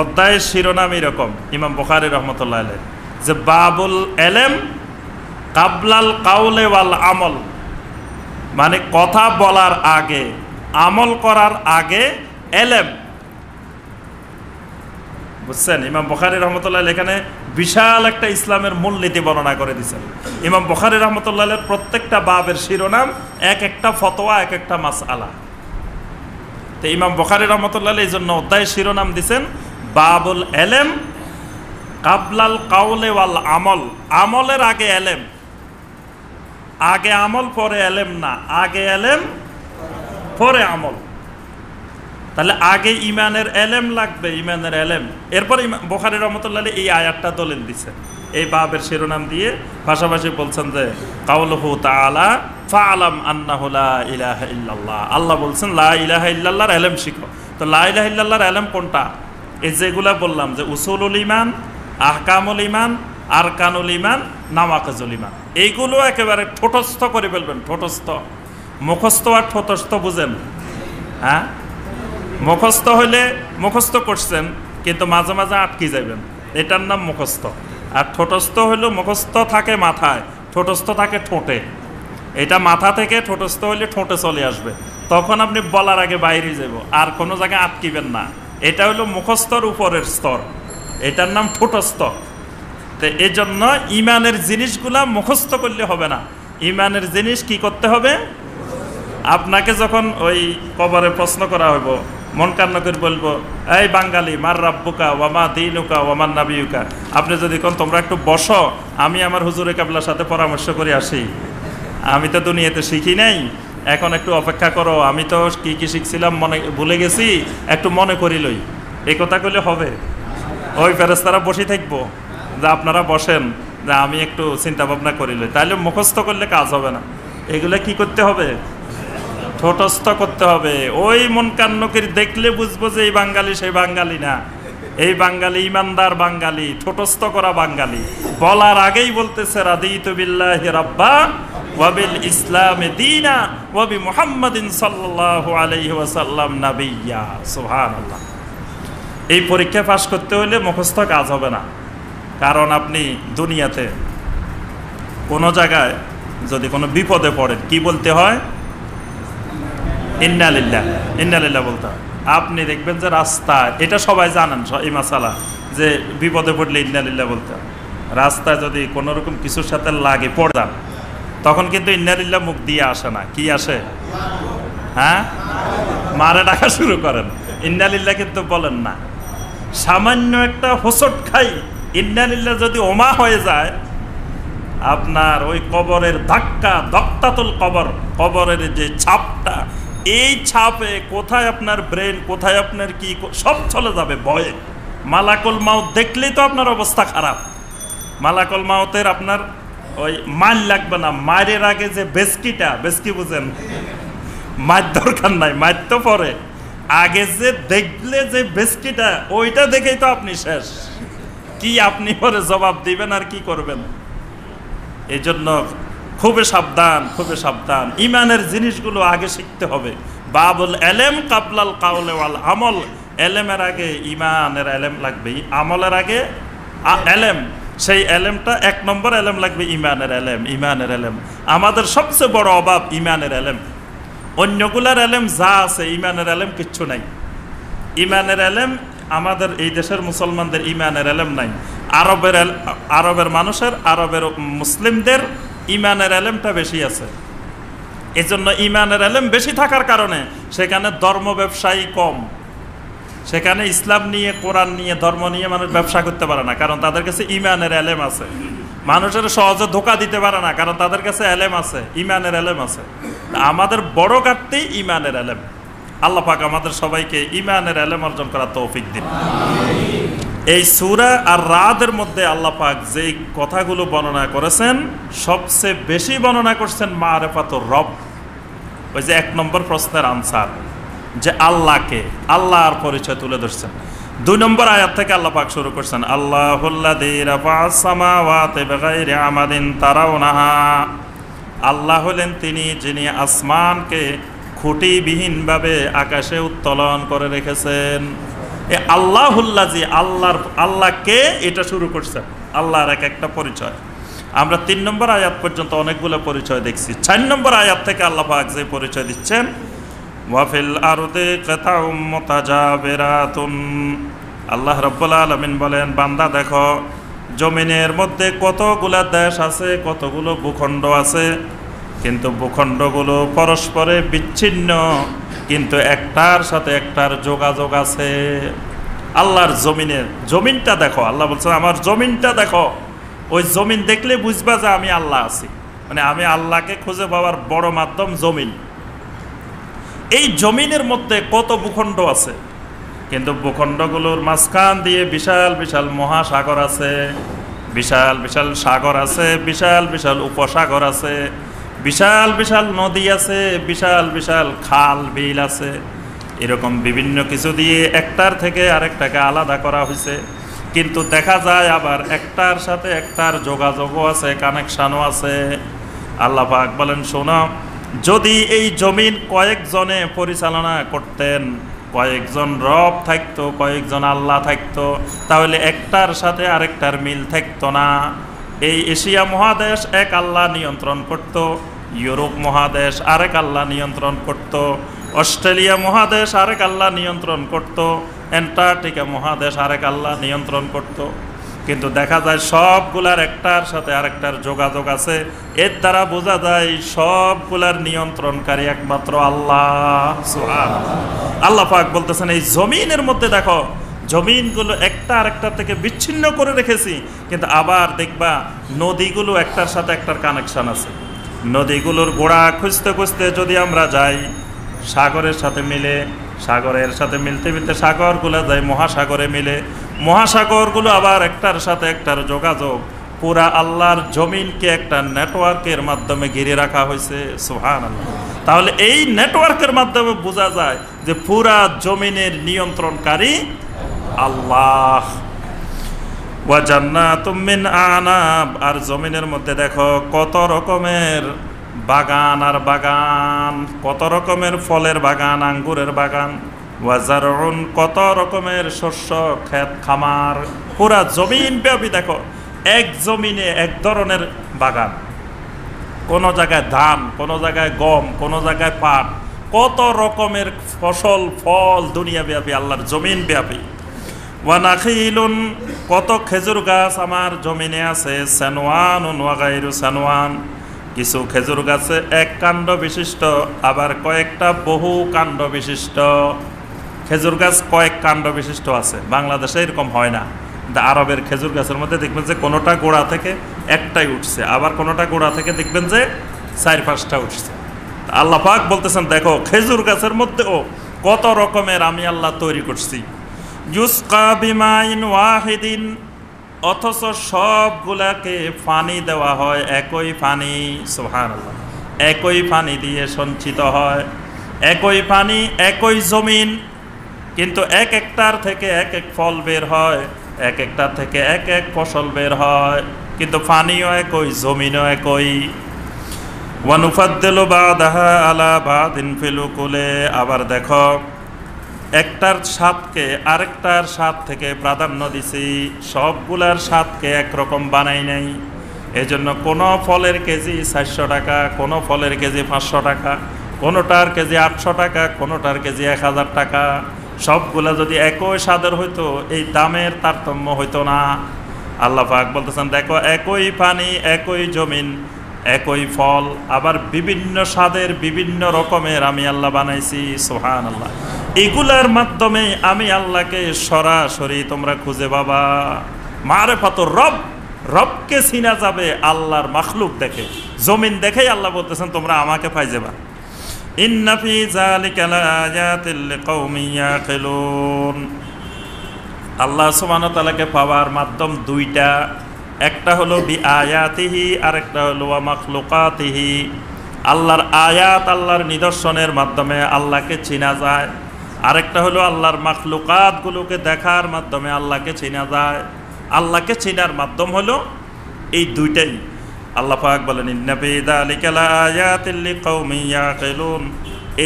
অধ্যায়ের শিরোনাম এরকম ইমাম বুখারী রাহমাতুল্লাহ আলাইহি, যে বাবুল এলেম কাবলাল কাউলে ওয়াল আমল, মানে কথা বলার আগে, আমল করার আগে এলেম। বুঝছেন? ইমাম বুখারী রাহমাতুল্লাহ আলাইহি এখানে বিশাল একটা ইসলামের মূলনীতি বর্ণনা করে দিয়েছেন। ইমাম বুখারী রাহমাতুল্লাহ আলাইহির প্রত্যেকটা বাবের শিরোনাম এক একটা ফতোয়া, এক একটা মাসআলা। তো ইমাম বুখারী রাহমাতুল্লাহ আলাইহি এই জন্য অধ্যায়ের শিরোনাম দিয়েছেন বাবুল এলেম কাবলাল কাউলে ওয়াল আমল। আমলের আগে এলেম, আগে আমল পরে এলেম না, আগে এলেম পরে আমল। তাহলে আগে ইমানের এলেম লাগবে, ইমানের এলেম। এরপর বুখারী রাহমাতুল্লাহ আলাইহি এই আয়াতটা দলিল দিচ্ছেন, এই বাবের শিরোনাম দিয়ে পাশাপাশি বলছেন যে কাউলুহু তাআলা ফাআলাম আন্নাহু লা ইলাহা ইল্লাল্লাহ। আল্লাহ বলছেন লা ইলাহা ইল্লাল্লাহর এলেম শিখো। তো লা ইলাহা ইল্লাল্লাহর এলেম কোনটা? এই যেগুলা বললাম যে উসুলুল ইমান, আহকামুল ইমান, আরকানুল ইমান, নাওয়াকিজুল ইমান, এইগুলো একেবারে ঠোঁটস্থ করে ফেলবেন। ঠোঁটস্থ, মুখস্থ আর ঠোঁটস্থ বুঝেন? হ্যাঁ, মুখস্থ হইলে মুখস্থ করছেন কিন্তু মাঝে মাঝে আটকে যাবেন, এটার নাম মুখস্থ। আর ঠোঁটস্থ হইলে মুখস্থ থাকে মাথায়, ঠোঁটস্থ থাকে ঠোঁটে। এটা মাথা থেকে ঠোঁটস্থ হইলে ঠোঁটে চলে আসবে, তখন আপনি বলার আগে বাইরে যাব, আর কোনো জায়গায় আটকিবেন না। এটা হলো মুখস্থর উপরের স্তর, এটার নাম ঠোঁটস্থ। তো এই জন্য ইমানের জিনিসগুলা মুখস্থ করলে হবে না, ইমানের জিনিস কি করতে হবে? আপনাকে যখন ওই কবরে প্রশ্ন করা হইব, মন কান্ন করে বলবো এই বাঙালি মার রাব্বুকা ওয়ামা দীনুকা ওয়ামান নাবিয়ুকা, আপনি যদি কোন তোমরা একটু বসো, আমি আমার হুজুরে কেবলার সাথে পরামর্শ করে আসি, আমি তো দুনিয়াতে শিখি নাই, এখন একটু অপেক্ষা করো, আমি তো কি কি শিখছিলাম মনে ভুলে গেছি, একটু মনে করি লই, এই কথা কইলে হবে? ওই ফেরেশতারা বসে থাকবো যে আপনারা বসেন, যে আমি একটু চিন্তা ভাবনা করি লই। তাহলে মুখস্থ করলে কাজ হবে না, এগুলো কি করতে হবে? ঠোঁটস্থ করতে হবে। ওই মন কান্নকের দেখলে বুঝবো যে এই বাঙালি সেই বাঙালি না, এই বাঙালি ইমানদার বাঙালি, ঠোঁটস্থ করা বাঙালি। বলার আগেই বলতেছে রাদিতু বিল্লাহি রাব্বা ওয়া বিল ইসলামি দীনা ওয়া বি মুহাম্মাদিন সাল্লাল্লাহু আলাইহি ওয়াসাল্লাম নাবিয়্যা। সুবহানাল্লাহ। এই পরীক্ষা পাস করতে হলে মুখস্থ কাজ হবে না। কারণ আপনি দুনিয়াতে কোনো জায়গায় যদি কোনো বিপদে পড়েন, কি বলতে হয়? ইন্না লিল্লাহ, ইন্না লিল্লাহ বলতে হয়। আপনি দেখবেন যে রাস্তায়, এটা সবাই জানেন এই মাসালা, যে বিপদে পড়লে ইন্না লিল্লাহ বলতে হয়। রাস্তায় যদি কোনো রকম কিছুর সাথে লাগে পড়ে যান, তখন কিন্তু ইন্না লিল্লাহ মুখ দিয়ে আসে না, কি আসে? হ্যাঁ, মারে ডাকা শুরু করেন, ইন্না লিল্লাহ কিন্তু বলেন না। সামান্য একটা হোঁচট খাই, ইন্না লিল্লাহ যদি ওমা হয়ে যায়, আপনার ওই কবরের ধাক্কা, দক্তাতুল কবর, কবরের যে ছাপটা, এই ছাপে কোথায় আপনার ব্রেন, কোথায় আপনার কি সব চলে যাবে ভয়ে। মালাকুল মাউত দেখলেই তো আপনার অবস্থা খারাপ। মালাকুল মাউতের আপনার ওই মাইল লাগবে না, মায়ের আগে যে বেসকিটা, বেসকি বুঝেন, মায়ের দরকার নাই, মায়ের তো পরে, আগে যে দেখলে যে বেস্টিটা ওইটা দেখেই তো আপনি শেষ, কি আপনি পরে জবাব দিবেন আর কি করবেন। এই জন্য খুবই সাবধান, খুবই সাবধান। ইমানের জিনিসগুলো আগে শিখতে হবে। বাবুল এলেম কাবলাল কাউলে ওয়াল আমল, এলেমের আগে ইমানের এলেম লাগবে, আমলের আগে এলেম। সেই এলেমটা 1 নম্বর এলেম লাগবে ইমানের এলেম। ইমানের এলেম আমাদের সবচেয়ে বড় অভাব, ইমানের এলেম। অন্যগুলার এলেম যা আছে, ইমানের এলেম কিচ্ছু নাই। ইমানের এলেম আমাদের এই দেশের মুসলমানদের ইমানের এলেম নাই। আরবের মানুষের, আরবের মুসলিমদের ইমানের এলেমটা বেশি আছে। এই জন্য ইমানের এলেম বেশি থাকার কারণে সেখানে ধর্ম ব্যবসায়ী কম। সেখানে ইসলাম নিয়ে, কোরআন নিয়ে, ধর্ম নিয়ে মানুষ ব্যবসা করতে পারে না, কারণ তাদের কাছে ইমানের এলেম আছে। মানুষের সহজে ধোঁকা দিতে পারে না, কারণ তাদের কাছে এলেম আছে, ইমানের এলেম আছে। আমাদের বড় ঘাটতি ইমানের এলেম। আল্লাহ পাক আমাদের সবাইকে ইমানের এলেম অর্জন করার তৌফিক দিন। এই সূরা আর রাদের মধ্যে আল্লাহ পাক যেই কথাগুলো বর্ণনা করেছেন, সবচেয়ে বেশি বর্ণনা করছেন মারিফাতুর রব। ওই যে 1 নম্বর প্রশ্নের আনসার, যে আল্লাহকে, আল্লাহর পরিচয় তুলে ধরছেন। 2 নম্বর আয়াত থেকে আল্লাহ পাক শুরু করছেন, আল্লাহুল্লাযী রাফা'আস সামাওয়াতি বিগাইরি আমাদিন তারাউনাহা। আল্লাহ হলেন তিনি যিনি আসমানকে খুঁটিবিহীনভাবে আকাশে উত্তোলন করে রেখেছেন। এ আল্লাহুল্লাযী, আল্লাহকে এটা শুরু করছেন, আল্লাহর একটা পরিচয়। আমরা 3 নম্বর আয়াত পর্যন্ত অনেকগুলো পরিচয় দেখছি। 4 নম্বর আয়াত থেকে আল্লাহ পাক যে পরিচয় দিচ্ছেন, ওয়াফিল আরদি কিতাউম মুতাজাবিরাতুন। আল্লাহ রাব্বুল আলামিন বলেন, বান্দা দেখো জমিনের মধ্যে কতগুলা দেশ আছে, কতগুলো ভূখণ্ড আছে, কিন্তু ভূখণ্ডগুলো পরস্পরে বিচ্ছিন্ন, কিন্তু একটার সাথে একটার যোগাযোগ আছে। আল্লাহর জমিনটা দেখো, আল্লাহ বলছেন আমার জমিনটা দেখো। ওই জমিন দেখলে বুঝবা যে আমি আল্লাহ আছি, মানে আমি আল্লাহকে খুঁজে পাওয়ার বড় মাধ্যম জমিন। এই জমিনের মধ্যে কত ভূখণ্ড আছে, কিন্তু ভূখণ্ডগুলোর মাঝখান দিয়ে বিশাল বিশাল মহাসাগর আছে, বিশাল বিশাল সাগর আছে, বিশাল বিশাল উপসাগর আছে, বিশাল বিশাল নদী আছে, বিশাল বিশাল খাল বিল আছে। এরকম বিভিন্ন কিছু দিয়ে একটার থেকে আরেকটাকে আলাদা করা হয়েছে, কিন্তু দেখা যায় আবার একটার সাথে একটার যোগাযোগও আছে, কানেকশানও আছে। আল্লাহ পাক বলেন, শোনো, যদি এই জমিন কয়েকজনে পরিচালনা করতেন, কয়েকজন রব থাকতো, কয়েকজন আল্লাহ থাকতো, তাহলে একটার সাথে আরেকটার মিল থাকতো না। এই এশিয়া মহাদেশ এক আল্লাহ নিয়ন্ত্রণ করত, ইউরোপ মহাদেশ আরেক আল্লাহ নিয়ন্ত্রণ করত, অস্ট্রেলিয়া মহাদেশ আরেক আল্লাহ নিয়ন্ত্রণ করত, অ্যান্টার্কটিকা মহাদেশ আরেক আল্লাহ নিয়ন্ত্রণ করত। কিন্তু দেখা যায় সবগুলার একটার সাথে আরেকটার যোগাযোগ আছে। এর দ্বারা বোঝা যায় সবগুলার নিয়ন্ত্রণকারী একমাত্র আল্লাহ। সুবহানাল্লাহ। আল্লাহ পাক বলতেছেন, এই জমিনের মধ্যে দেখো, জমিনগুলো একটা আরেকটার থেকে বিচ্ছিন্ন করে রেখেছি, কিন্তু আবার দেখবা নদীগুলো একটার সাথে একটার কানেকশন আছে। নদীগুলোর গোড়া খুঁজতে খুঁজতে যদি আমরা যাই, সাগরের সাথে মিলে, সাগরের সাথে মিলতে মিলতে সাগরগুলো যায় মহাসাগরে মিলে, মহাসাগরগুলো আবার একটার সাথে একটার যোগাযোগ। পুরা আল্লাহর জমিনকে একটা নেটওয়ার্কের মাধ্যমে ঘিরে রাখা হয়েছে। সুবহানাল্লাহ। তাহলে এই নেটওয়ার্কের মাধ্যমে বোঝা যায় যে পুরা জমিনের নিয়ন্ত্রণকারী আল্লাহ। ওয়া জান্নাতুম মিন আনাব, আর জমিনের মধ্যে দেখো কত রকমের বাগান আর বাগান, কত রকমের ফলের বাগান, আঙ্গুরের বাগান। ওয়া জারউন, কত রকমের শস্য ক্ষেত খামার। পুরা জমিন ব্যাপী দেখো এক জমিনে এক ধরনের বাগান, কোন জায়গায় ধান, কোন জায়গায় গম, কোন জায়গায় পাট, কত রকমের ফসল ফল দুনিয়া ব্যাপী, আল্লাহর জমিন ব্যাপী। ওয়া নাখিলুন, কত খেজুর গাছ আমার জমিনে আছে। সানওয়ানুন ওয়া গায়রু সানওয়ান, কিছু খেজুর গাছে এক কাণ্ড বিশিষ্ট, আবার কয়েকটা বহু কাণ্ড বিশিষ্ট। খেজুর গাছ কয়েক কাণ্ড বিশিষ্ট আছে, বাংলাদেশে এরকম হয় না। আরবের খেজুর গাছের মধ্যে দেখবেন যে কোনোটা গোড়া থেকে একটাই উঠছে, আবার কোনোটা গোড়া থেকে দেখবেন যে 4-5টা উঠছে। আল্লাহ পাক বলতেছেন, দেখো খেজুর গাছের মধ্যেও কত রকমের আমি আল্লাহ তৈরি করছি। ইউসকা বিমাইন ওয়াহিদিন, অথচ সবগুলাকে পানি দেওয়া হয় একই পানি। সুবহানাল্লাহ। একই পানি দিয়ে সঞ্চিত হয়, একই পানি, একই জমিন, কিন্তু এক একটার থেকে এক এক ফল বের হয়, এক একটার থেকে এক এক ফসল বের হয়, কিন্তু পানিও একই, জমিনও একই। ওয়ানুফাদ্দিলু বাদাহা আলা বাদিন ফিল উকুলে, আবার দেখো একটার স্বাদকে আরেকটার স্বাদ থেকে প্রাধান্য দিছি, সবগুলার স্বাদকে একরকম বানাই নাই। এজন্য কোনো ফলের কেজি 400 টাকা, কোনো ফলের কেজি 500 টাকা, কোনোটার কেজি 800 টাকা, কোনোটার কেজি 1000 টাকা। সবগুলা যদি একই স্বাদের হইতো এই দামের তারতম্য হইতো না। আল্লাহ পাক বলতেছেন দেখো একই পানি, একই জমিন, একই ফল, আবার বিভিন্ন স্বাদের বিভিন্ন রকমের আমি আল্লাহ বানাইছি। সুবহানাল্লাহ। এগুলার মাধ্যমে আমি আল্লাহকে সরাসরি তোমরা খুঁজে পাবা। মারেফাতুর রব, রবকে চিনা যাবে আল্লাহর মাখলুক দেখে, জমিন দেখেই আল্লাহ বলতেছেন তোমরা আমাকে পাই যাবা। ইন্না ফি যালিকা লাআয়াতিল লিকাউমিন ইয়াকিলুন। আল্লাহ সুবহানাহু ওয়া তাআলাকে পাওয়ার মাধ্যম দুইটা, একটা হলো বি আয়াতিহি আর একটা হলো ওয়া মাখলুকাতিহি। আল্লাহর আয়াত, আল্লাহর নিদর্শনের মাধ্যমে আল্লাহকে চিনা যায়, আরেকটা হলো আল্লাহর মাখলুকাতগুলোকে দেখার মাধ্যমে আল্লাহকে চিনা যায়। আল্লাহকে চিনার মাধ্যম হলো এই দুইটাই। আল্লাহ পাক বলেন ইন্না ফি যালিকা লাআয়াতিল লিকাউমিন ইয়াকিলুন।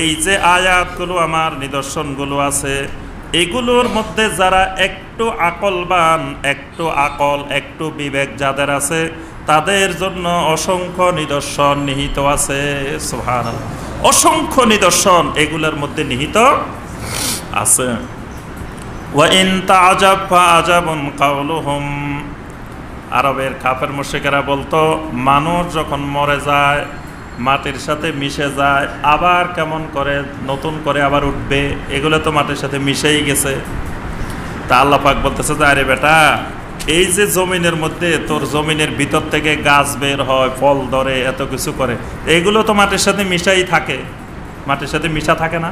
এই যে আয়াতগুলো আমার নিদর্শনগুলো আছে, এগুলোর মধ্যে যারা একটু আকলবান, একটু আকল, একটু বিবেক যাদের আছে, তাদের জন্য অসংখ্য নিদর্শন নিহিত আছে। সুবহানাল্লাহ। অসংখ্য নিদর্শন এগুলোর মধ্যে নিহিত আছে। ওয়া ইন তাআজাব ফাআজাবুন কাওলুহুম। আরবের কাফের মুশরিকেরা বলতো মানুষ যখন মরে যায়, মাটির সাথে মিশে যায়, আবার কেমন করে নতুন করে আবার উঠবে, এগুলো তো মাটির সাথে মিশেই গেছে। তা আল্লাহ পাক বলতেছে যে আরে বেটা, এই যে জমিনের মধ্যে তোর জমিনের ভিতর থেকে গাছ বের হয়, ফল ধরে, এত কিছু করে, এগুলো তো মাটির সাথে মিশাই থাকে। মাটির সাথে মিশা থাকে না,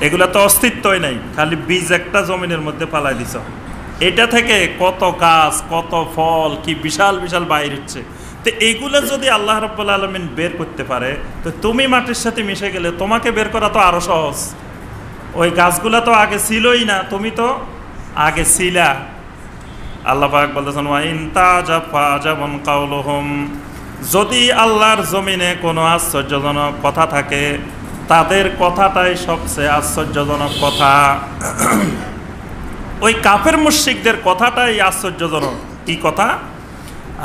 এগুলো তো অস্তিত্বই নাই, খালি বীজ একটা জমিনের মধ্যে পালাই দিছ, এটা থেকে কত গাছ, কত ফল, কি বিশাল বিশাল বাইর হচ্ছে। তো এইগুলো যদি আল্লাহ রাব্বুল আলামিন বের করতে পারে, তো তুমি মাটির সাথে মিশে গেলে তোমাকে বের করা তো আরো সহজ। ওই গাছগুলো তো আগে ছিলই না, তুমি তো আগে ছিলা। আল্লাহ পাক বলতেছেন ওয়া ইন তাআজাব ফাআজাবুন কাওলুহুম। যদি আল্লাহর জমিনে কোনো আশ্চর্যজনক কথা থাকে, তাদের কথাটাই সবচেয়ে আশ্চর্যজনক কথা। ওই কাফের মুশরিকদের কথাটাই আশ্চর্যজনক। কি কথা?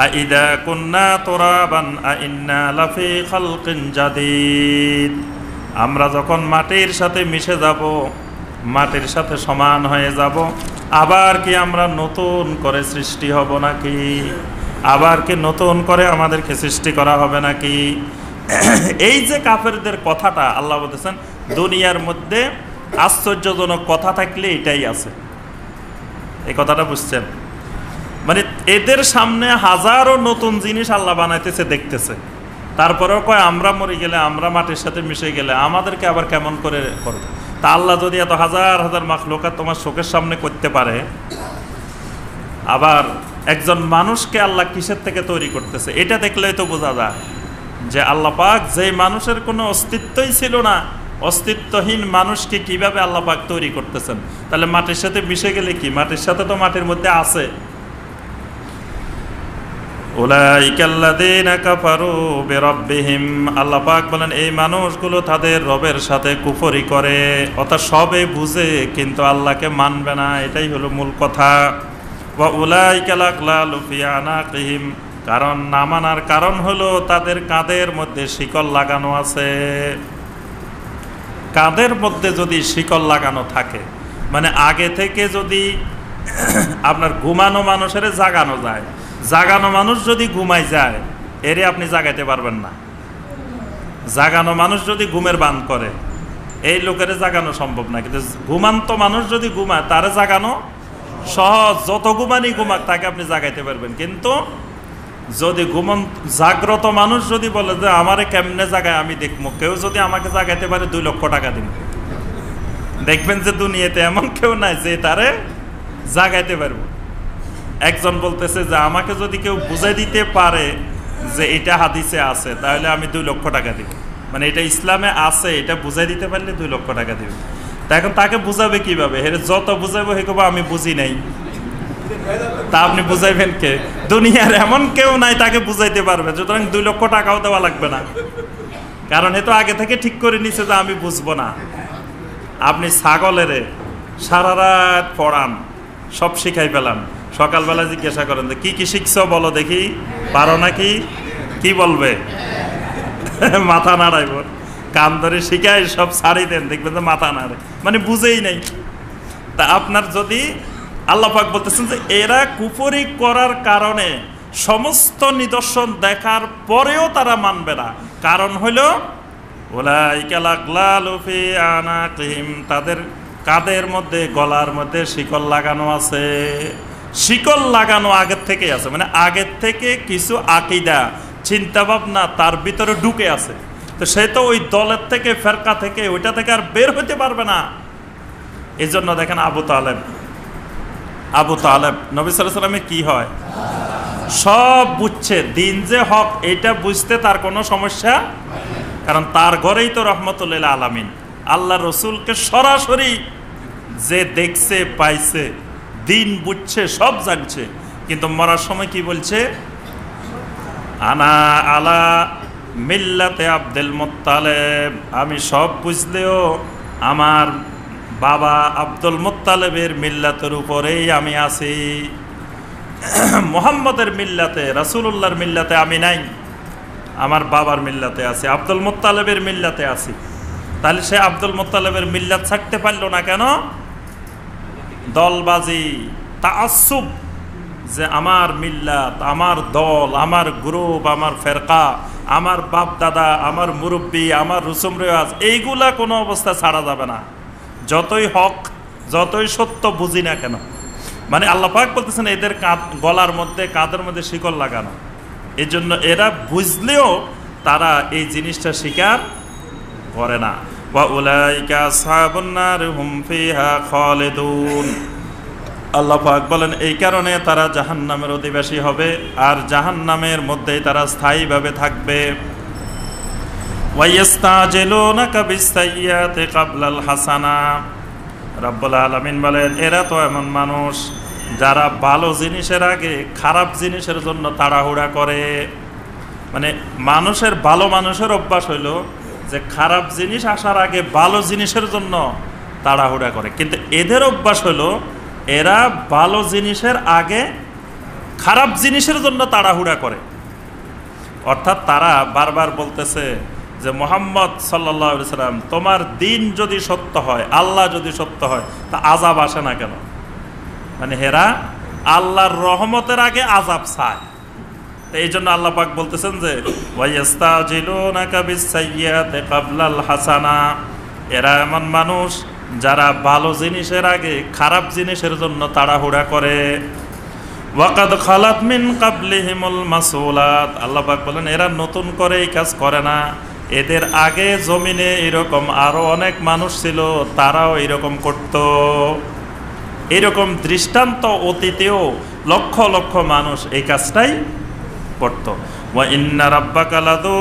আইদা কুন্না তুরাবান আইন্না লাফি খালকিন জাদীদ। আমরা যখন মাটির সাথে মিশে যাব, মাটির সাথে সমান হয়ে যাব, আবার কি আমরা নতুন করে সৃষ্টি হব নাকি? আবার কি নতুন করে আমাদেরকে সৃষ্টি করা হবে নাকি? এই যে কাফেরদের কথাটা, আল্লাহ বলতেছেন দুনিয়ার মধ্যে আশ্চর্যজনক কথা থাকলে এটাই আছে। এই কথাটা বুঝছেন? মানে এদের সামনে হাজারো নতুন জিনিস আল্লাহ বানাইতেছে, দেখতেছে, তারপরেও কয় আমরা মরে গেলে, আমরা মাটির সাথে মিশে গেলে আমাদেরকে আবার কেমন করে করবে? তা আল্লাহ যদি এত হাজার হাজার মাখলুকাত তোমার চোখের সামনে করতে পারে, আবার একজন মানুষকে আল্লাহ কিসের থেকে তৈরি করতেছে, এটা দেখলেই তো বোঝা যায় যে আল্লাহ পাক যে মানুষের কোনো অস্তিত্বই ছিল না, অস্তিত্বহীন মানুষকে কিভাবে আল্লাহ পাক তৈরি করতেছেন। তাহলে মাটির সাথে মিশে গেলে কি, মাটির সাথে তো মাটির মধ্যে আছে। উলাইকাল্লাযীনা কাফারু বিরাব্বিহিম। আল্লাহ পাক বলেন এই মানুষগুলো তাদের রবের সাথে কুফরি করে, অর্থাৎ সবে বুঝে কিন্তু আল্লাহকে মানবে না, এটাই হলো মূল কথা। ওয়া উলাইকাল আগলালু ফি আনাকিহিম। কারণ না মানার কারণ হলো তাদের কাঁধের মধ্যে শিকল লাগানো আছে। কাঁধের মধ্যে যদি শিকল লাগানো থাকে, মানে আগে থেকে যদি আপনার ঘুমানো মানুষের জাগানো যায়, জাগানো মানুষ যদি ঘুমাই যায়, এরে আপনি জাগাইতে পারবেন না। জাগানো মানুষ যদি ঘুমের বান করে, এই লোকের জাগানো সম্ভব না। কিন্তু ঘুমান্ত মানুষ যদি ঘুমায়, তারে জাগানো সহজ। যত ঘুমানি ঘুমাক তাকে আপনি জাগাইতে পারবেন। কিন্তু যদি জাগ্রত মানুষ যদি বলে যে আমারে কেমনে জাগায় আমি দেখবো, কেউ যদি আমাকে জাগাইতে পারে 2 লক্ষ টাকা দিব, দেখবেন যে দুনিয়াতে এমন কেউ নাই যে তারে জাগাইতে পারবো। একজন বলতেছে যে আমাকে যদি কেউ বুঝাই দিতে পারে যে এটা হাদিসে আছে, তাহলে আমি 2 লক্ষ টাকা দিব। মানে এটা ইসলামে আছে, এটা বুঝাই দিতে পারলে 2 লক্ষ টাকা দিব। তা এখন তাকে বুঝাবে কিভাবে? হে যত বুঝাবো হে কবে আমি বুঝি নাই। তা আপনি বুঝাইবেন কে? দুনিয়ার এমন কেউ নাই তাকে বুঝাইতে পারবে, সুতরাং 2 লক্ষ টাকাও দেওয়া লাগবে না, কারণ এ তো আগে থেকে ঠিক করে নিছে যে আমি বুঝবো না। আপনি ছাগলের সারা রাত পড়ান, সব শিখাই পেলাম, সকালবেলা জিজ্ঞাসা করেন যে কি কি শিখছো বলো দেখি, পারো নাকি? কি বলবে? মাথা নাড়াইব। কান ধরে শিখাই সব ছাড়ি দেন, দেখবেন যে মাথা নাড়ে, মানে বুঝেই নাই। তা আপনার যদি আল্লাহ পাক বলতেছেন যে এরা কুফরি করার কারণে সমস্ত নিদর্শন দেখার পরেও তারা মানবে না, কারণ হইল উলাইকা লাগলালু ফি আনাকিহিম, তাদের কাদের মধ্যে, গলার মধ্যে শিকল লাগানো আছে। শিকল লাগানো আগের থেকেই আছে, মানে আগের থেকে কিছু আকীদা চিন্তা ভাবনা তার ভিতরে ঢুকে আছে। তো সে তো ওই দলের থেকে, ফেরকা থেকে, ওইটা থেকে আর বের হতে পারবে না। এই জন্য দেখেন আবু তালেব নবী সাল্লাল্লাহু আলাইহি ওয়াসাল্লামের কি হয়, সব বুঝছে, দিন যে হক এটা বুঝতে তার কোনো সমস্যা, কারণ তার ঘরেই তো রহমতুল্লিল আলামিন। আল্লাহ রসুলকে সরাসরি যে দেখছে, পাইছে, দিন বুঝছে, সব জানছে, কিন্তু মরার সময় কি বলছে? আনা আলা মিল্লাতে আব্দুল মুত্তালিব, আমি সব বুঝলেও আমার বাবা আব্দুল মুত্তালিবের মিল্লাতের উপরেই আমি আছি। মুহাম্মদের মিল্লাতে, রাসূলুল্লাহর মিল্লাতে আমি নাই, আমার বাবার মিল্লাতে আছি, আব্দুল মুত্তালিবের মিল্লাতে আছি। তাহলে সে আব্দুল মুত্তালিবের মিল্লাত ছাড়তে পারল না কেন? দলবাজি, তাআসসুব, যে আমার মিল্লাত, আমার দল, আমার গ্রুপ, আমার ফেরকা, আমার বাপ দাদা, আমার মুরব্বী, আমার রসুম রেওয়াজ, এইগুলা কোনো অবস্থা ছাড়া যাবে না, যতই হক, যতই সত্য বুঝি না কেন। মানে আল্লাহ পাক বলতেছেন এদের গলার মধ্যে, কাঁধের মধ্যে শিকল লাগানো। এই জন্য এরা বুঝলেও তারা এই জিনিসটা স্বীকার করে না। ওয়া উলাইকা আসহাবুন নার হুম ফিহা খালিদুন, আল্লাহ পাক বলেন এই কারণে তারা জাহান্নামের অধিবাসী হবে, আর জাহান্নামের মধ্যেই তারা স্থায়ীভাবে থাকবে। ওয়া ইস্তাজিলুনাকা বিস-সাইয়্যাতি ক্বাবলাল হাসানা, রব্বুল আলামিন বলেন এরা তো এমন মানুষ যারা ভালো জিনিসের আগে খারাপ জিনিসের জন্য তাড়াহুড়া করে। মানে মানুষের অভ্যাস হইল যে খারাপ জিনিস আসার আগে ভালো জিনিসের জন্য তাড়াহুড়া করে, কিন্তু এদের অভ্যাস হইল এরা ভালো জিনিসের আগে খারাপ জিনিসের জন্য তাড়াহুড়া করে। অর্থাৎ তারা বারবার বলতেছে যে মুহাম্মদ সাল্লাল্লাহু আলাইহি সাল্লাম, তোমার দিন যদি সত্য হয়, আল্লাহ যদি সত্য হয়, তা আযাব আসে না কেন? মানে হেরা আল্লাহর রহমতের আগে আযাব চায়। তো এই জন্য আল্লাহ পাক বলতেছেন যে ওয়া ইস্তাজিলুনাকা বিস-সাইয়্যাতি ক্বাবলাল হাসানা, এরা এমন মানুষ যারা ভালো জিনিসের আগে খারাপ জিনিসের জন্য তাড়াহুড়া করে। ওয়াকাদ খালাত মিন ক্বাবলিহিমুল মাসুলাত, আল্লাহ পাক বলেন এরা নতুন করে এই কাজ করে না, এদের আগে জমিনে এরকম আরো অনেক মানুষ ছিল, তারাও এরকম করত। এরকম দৃষ্টান্ত অতীতেও লক্ষ লক্ষ মানুষ এই কাজটাই করত। ওয়া ইন্না রাব্বাকা লাযু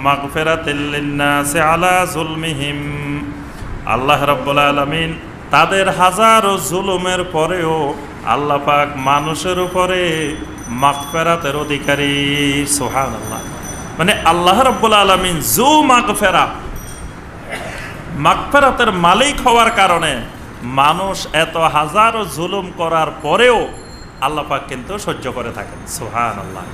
মাগফিরাতিল লিন-নাসি আলা যুলমিহিম, আল্লাহ রাব্বুল আলামিন তাদের হাজারো জুলুমের পরেও আল্লাহ পাক মানুষের উপরে মাগফিরাতের অধিকারী। সুবহানাল্লাহ। মানে আল্লাহ রাব্বুল আলামিন যু মাগফিরাতের মালিক হওয়ার কারণে মানুষ এত হাজারো জুলুম করার পরেও আল্লাহ পাক কিন্তু সহ্য করে থাকেন। সুবহানাল্লাহ।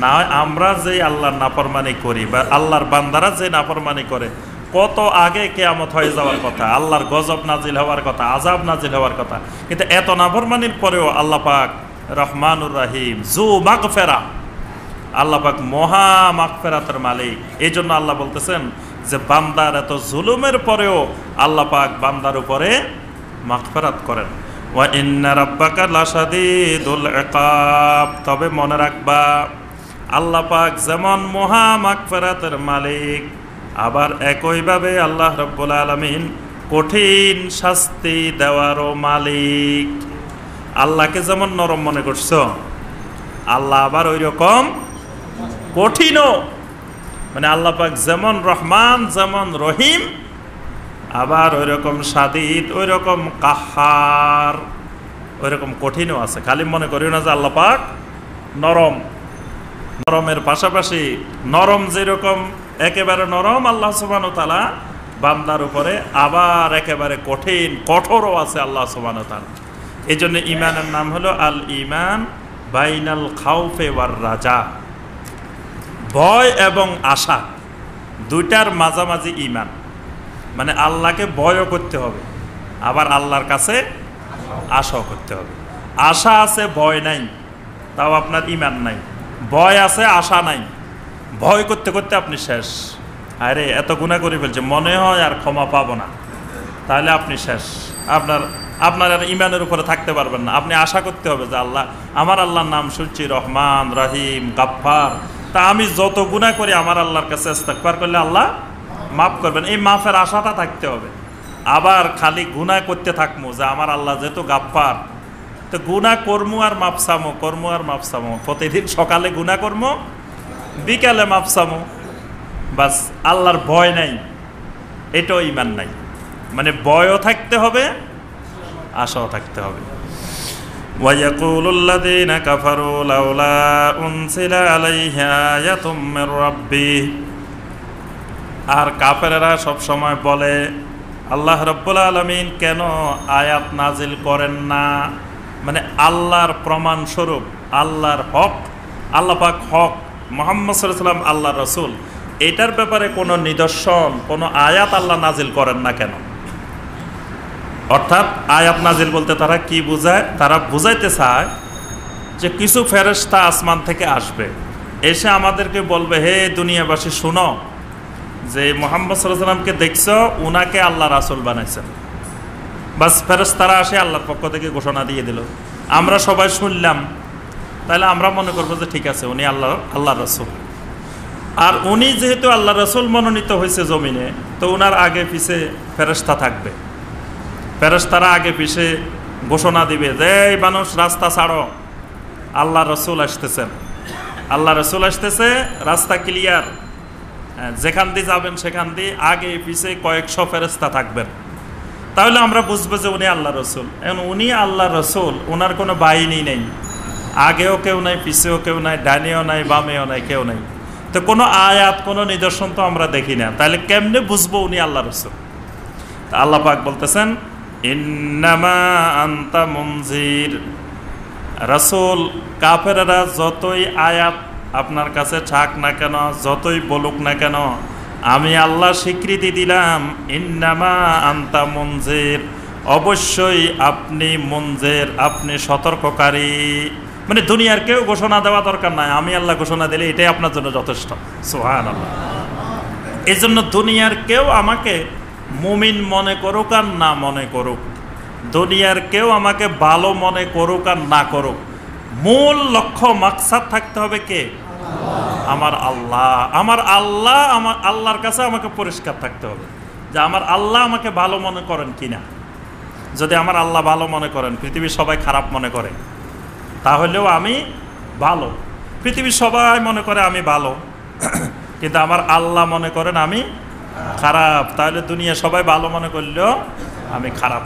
না হয় আমরা যে আল্লাহর নাফরমানি করি বা আল্লাহর বান্দারা যে নাফরমানি করে, কত আগে কিয়ামত হয়ে যাওয়ার কথা, আল্লাহর গজব নাজিল হওয়ার কথা, আযাব নাজিল হওয়ার কথা, কিন্তু এত নাফরমানির পরেও আল্লাহ পাক রহমানুর রহিম, যু মাগফিরা, আল্লাহ পাক মহা মাগফিরাতের মালিক। এই জন্য আল্লাহ বলতেছেন যে বান্দার এত জুলুমের পরেও আল্লাহ পাক বান্দার উপরে মাগফিরাত করেন। ওয়া ইন্না রাব্বাকা লাশাদীদুল ইকাব, তবে মনে রাখবা আল্লাহ পাক যেমন মহা মাগফিরাতের মালিক, আবার একইভাবে আল্লাহ রাব্বুল আলামিন কঠিন শাস্তি দেওয়ারও মালিক। আল্লাহকে যেমন নরম মনে করছো, আল্লাহ আবার ওই রকম কঠিনও। মানে আল্লাহ পাক যেমন রহমান, যেমন রহিম, আবার ওই রকম সাদিদ, ওই রকম কাহার, ওই রকম কঠিনও আছে। খালি মনে করিও না যে আল্লাহ পাক নরম। নরমের পাশাপাশি নরম যেরকম একেবারে নরম আল্লাহ সুবহানাহু ওয়া তাআলা বান্দার উপরে, আবার একেবারে কঠিন কঠোরও আছে আল্লাহ সুবহানাহু ওয়া তাআলা। এই জন্য ইমানের নাম হলো আল ইমান বাইনাল খাউফে ওয়ার রাজা। ভয় এবং আশা দুইটার মাঝামাঝি ইমান। মানে আল্লাহকে ভয়ও করতে হবে, আবার আল্লাহর কাছে আশাও করতে হবে। আশা আছে ভয় নাই, তাও আপনার ইমান নাই। ভয় আছে আশা নাই, ভয় করতে করতে আপনি শেষ। আরে এত গুনাহ করে ফেলছে, মনে হয় আর ক্ষমা পাবো না, তাহলে আপনি শেষ। আপনার আর ইমানের উপরে থাকতে পারবেন না। আপনি আশা করতে হবে যে আল্লাহ, আমার আল্লাহর নাম শুনছি রহমান, রহিম, গাফফার, তা আমি যত গুনাহ করি আমার আল্লাহর কাছে ইস্তেগফার করলে আল্লাহ মাফ করবেন। এই মাফের আশাটা থাকতে হবে। আবার খালি গুনাহ করতে থাকবো যে আমার আল্লাহ যেহেতু গাফফার, তো গুনাহ কর্ম আর মাপসামো, কর্ম আর মাপসামো, প্রতিদিন সকালে গুনাহ কর্ম, বিকালে মাপসামো, বাস। আল্লাহর ভয় নাই, এটাও ইমান নাই। মানে ভয়ও থাকতে হবে, আশাও থাকতে হবে। ওয়ায়াকুলুল্লাযীনা কাফারু লাউলা উনসিলা আলাইহি আয়াতুম মির রাব্বিহ। আর কাফেররা সব সময় বলে আল্লাহ রাব্বুল আলামিন কেন আয়াত নাজিল করেন না। মানে আল্লাহর প্রমাণ স্বরূপ, আল্লাহর হক, আল্লাহ পাক হক, মুহাম্মদ সাল্লাল্লাহু আলাইহি ওয়াসাল্লাম আল্লাহর রাসূল, এটার ব্যাপারে কোনো নিদর্শন, কোনো আয়াত আল্লাহ নাজিল করেন না কেন। অর্থাৎ আয়াত নাজিল বলতে তারা কি বোঝায়? তারা বুঝাইতে চায় যে কিছু ফেরেশতা আসমান থেকে আসবে, এসে আমাদেরকে বলবে, হে দুনিয়াবাসী শুনো, যে মুহাম্মদ সাল্লাল্লাহু আলাইহি ওয়াসাল্লামকে দেখছো, উনাকে আল্লাহ রাসূল বানাইছেন। বাস ফেরেশতারা আসে আল্লাহর পক্ষ থেকে ঘোষণা দিয়ে দিল, আমরা সবাই শুনলাম, তাহলে আমরা মনে করবো যে ঠিক আছে উনি আল্লাহ রাসূল। আর উনি যেহেতু আল্লাহ রাসূল মনোনীত হয়েছে জমিনে, তো উনার আগে পিছে ফেরেশতা থাকবে। ফেরেশতারা আগে পিছে ঘোষণা দিবে যে এই মানুষ রাস্তা ছাড়ো, আল্লাহ রাসূল আসতেছেন, আল্লাহ রাসূল আসতেছে, রাস্তা ক্লিয়ার। যেখান দিয়ে যাবেন সেখান দিয়ে আগে পিছে কয়েকশো ফেরেশতা থাকবেন। তাহলে আমরা বুঝবো যে উনি আল্লাহ রাসূল। এখন উনি আল্লাহ রাসূল, ওনার কোনো বাহিনী নেই, আগেও কেউ নাই, পিছেও কেউ নাই, ডানেও নাই, বামেও নাই, কেউ নাই। তো কোনো আয়াত, কোনো নিদর্শন তো আমরা দেখি না, তাহলে কেমনে বুঝবো উনি আল্লাহ রাসূল? আল্লাহ পাক বলতেছেন, ইন্নামা আনতা মুনজির। রাসূল, কাফেররা যতই আয়াত আপনার কাছে থাক না কেন, যতই বলুক না কেন, আমি আল্লাহ স্বীকৃতি দিলাম, ইন্নামা আনতা মুনজির, অবশ্যই আপনি মুনজির, আপনি সতর্ককারী। মানে দুনিয়ার কেউ ঘোষণা দেওয়া দরকার নাই, আমি আল্লাহ ঘোষণা দিলে এটাই আপনার জন্য যথেষ্ট। সুবহানাল্লাহ। এই জন্য দুনিয়ার কেউ আমাকে মুমিন মনে করুক আর না মনে করুক, দুনিয়ার কেউ আমাকে ভালো মনে করুক আর না করুক, মূল লক্ষ্য মাকসাদ থাকতে হবে কে? আমার আল্লাহ। আমার আল্লাহ, আমার আল্লাহর কাছে আমাকে পরিষ্কার থাকতে হবে যে আমার আল্লাহ আমাকে ভালো মনে করেন কিনা। যদি আমার আল্লাহ ভালো মনে করেন, পৃথিবীর সবাই খারাপ মনে করে, তাহলেও আমি ভালো। পৃথিবীর সবাই মনে করে আমি ভালো, কিন্তু আমার আল্লাহ মনে করেন আমি খারাপ, তাহলে দুনিয়া সবাই ভালো মনে করলেও আমি খারাপ।